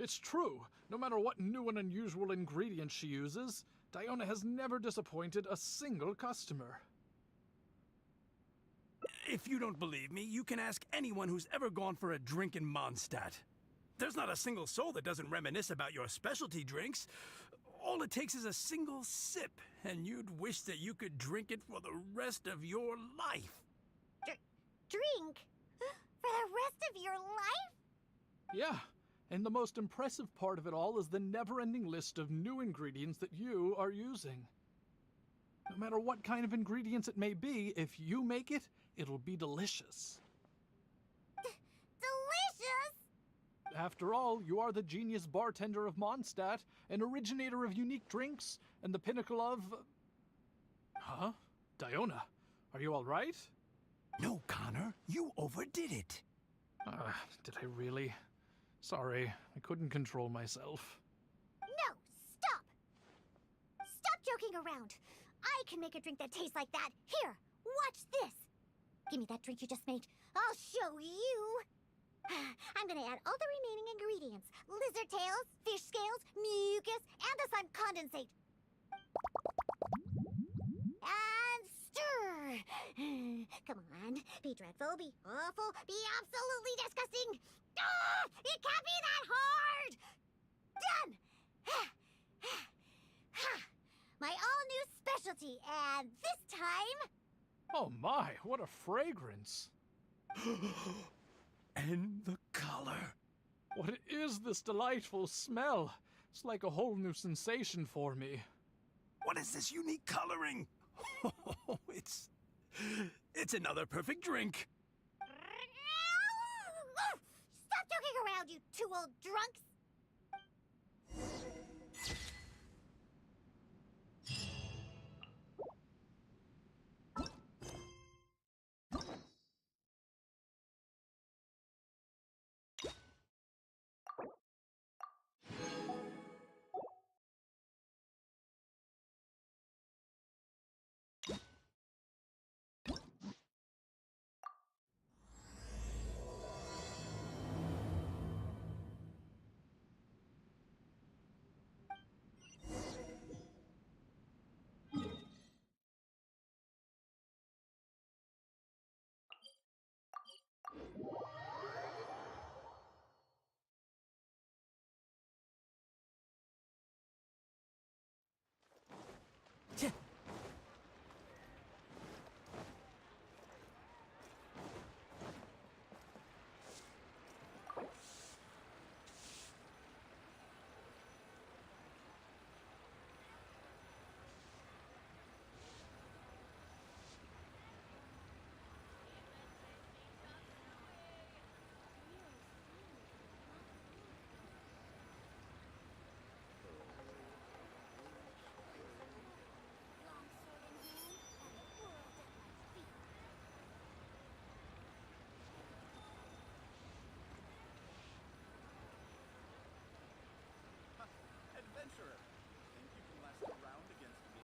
It's true. No matter what new and unusual ingredients she uses, Diona has never disappointed a single customer. If you don't believe me, you can ask anyone who's ever gone for a drink in Mondstadt. There's not a single soul that doesn't reminisce about your specialty drinks. All it takes is a single sip, and you'd wish that you could drink it for the rest of your life. Drink? For the rest of your life? Yeah, and the most impressive part of it all is the never-ending list of new ingredients that you are using. No matter what kind of ingredients it may be, if you make it, it'll be delicious. Delicious? After all, you are the genius bartender of Mondstadt, an originator of unique drinks, and the pinnacle of... Huh? Diona, are you all right? No, Connor, you overdid it. Did I really? Sorry, I couldn't control myself. No, stop! Stop joking around. I can make a drink that tastes like that. Here, watch this. Give me that drink you just made. I'll show you. I'm gonna add all the remaining ingredients. Lizard tails, fish scales, mucus, and the slime condensate. And stir. Come on, be dreadful, be awful, be absolutely disgusting. Ah, it can't be that hard. Done. My all-new specialty, and this time... Oh my, what a fragrance. And the color. What is this delightful smell? It's like a whole new sensation for me. What is this unique coloring? Oh, it's another perfect drink. Stop joking around, you two old drunks!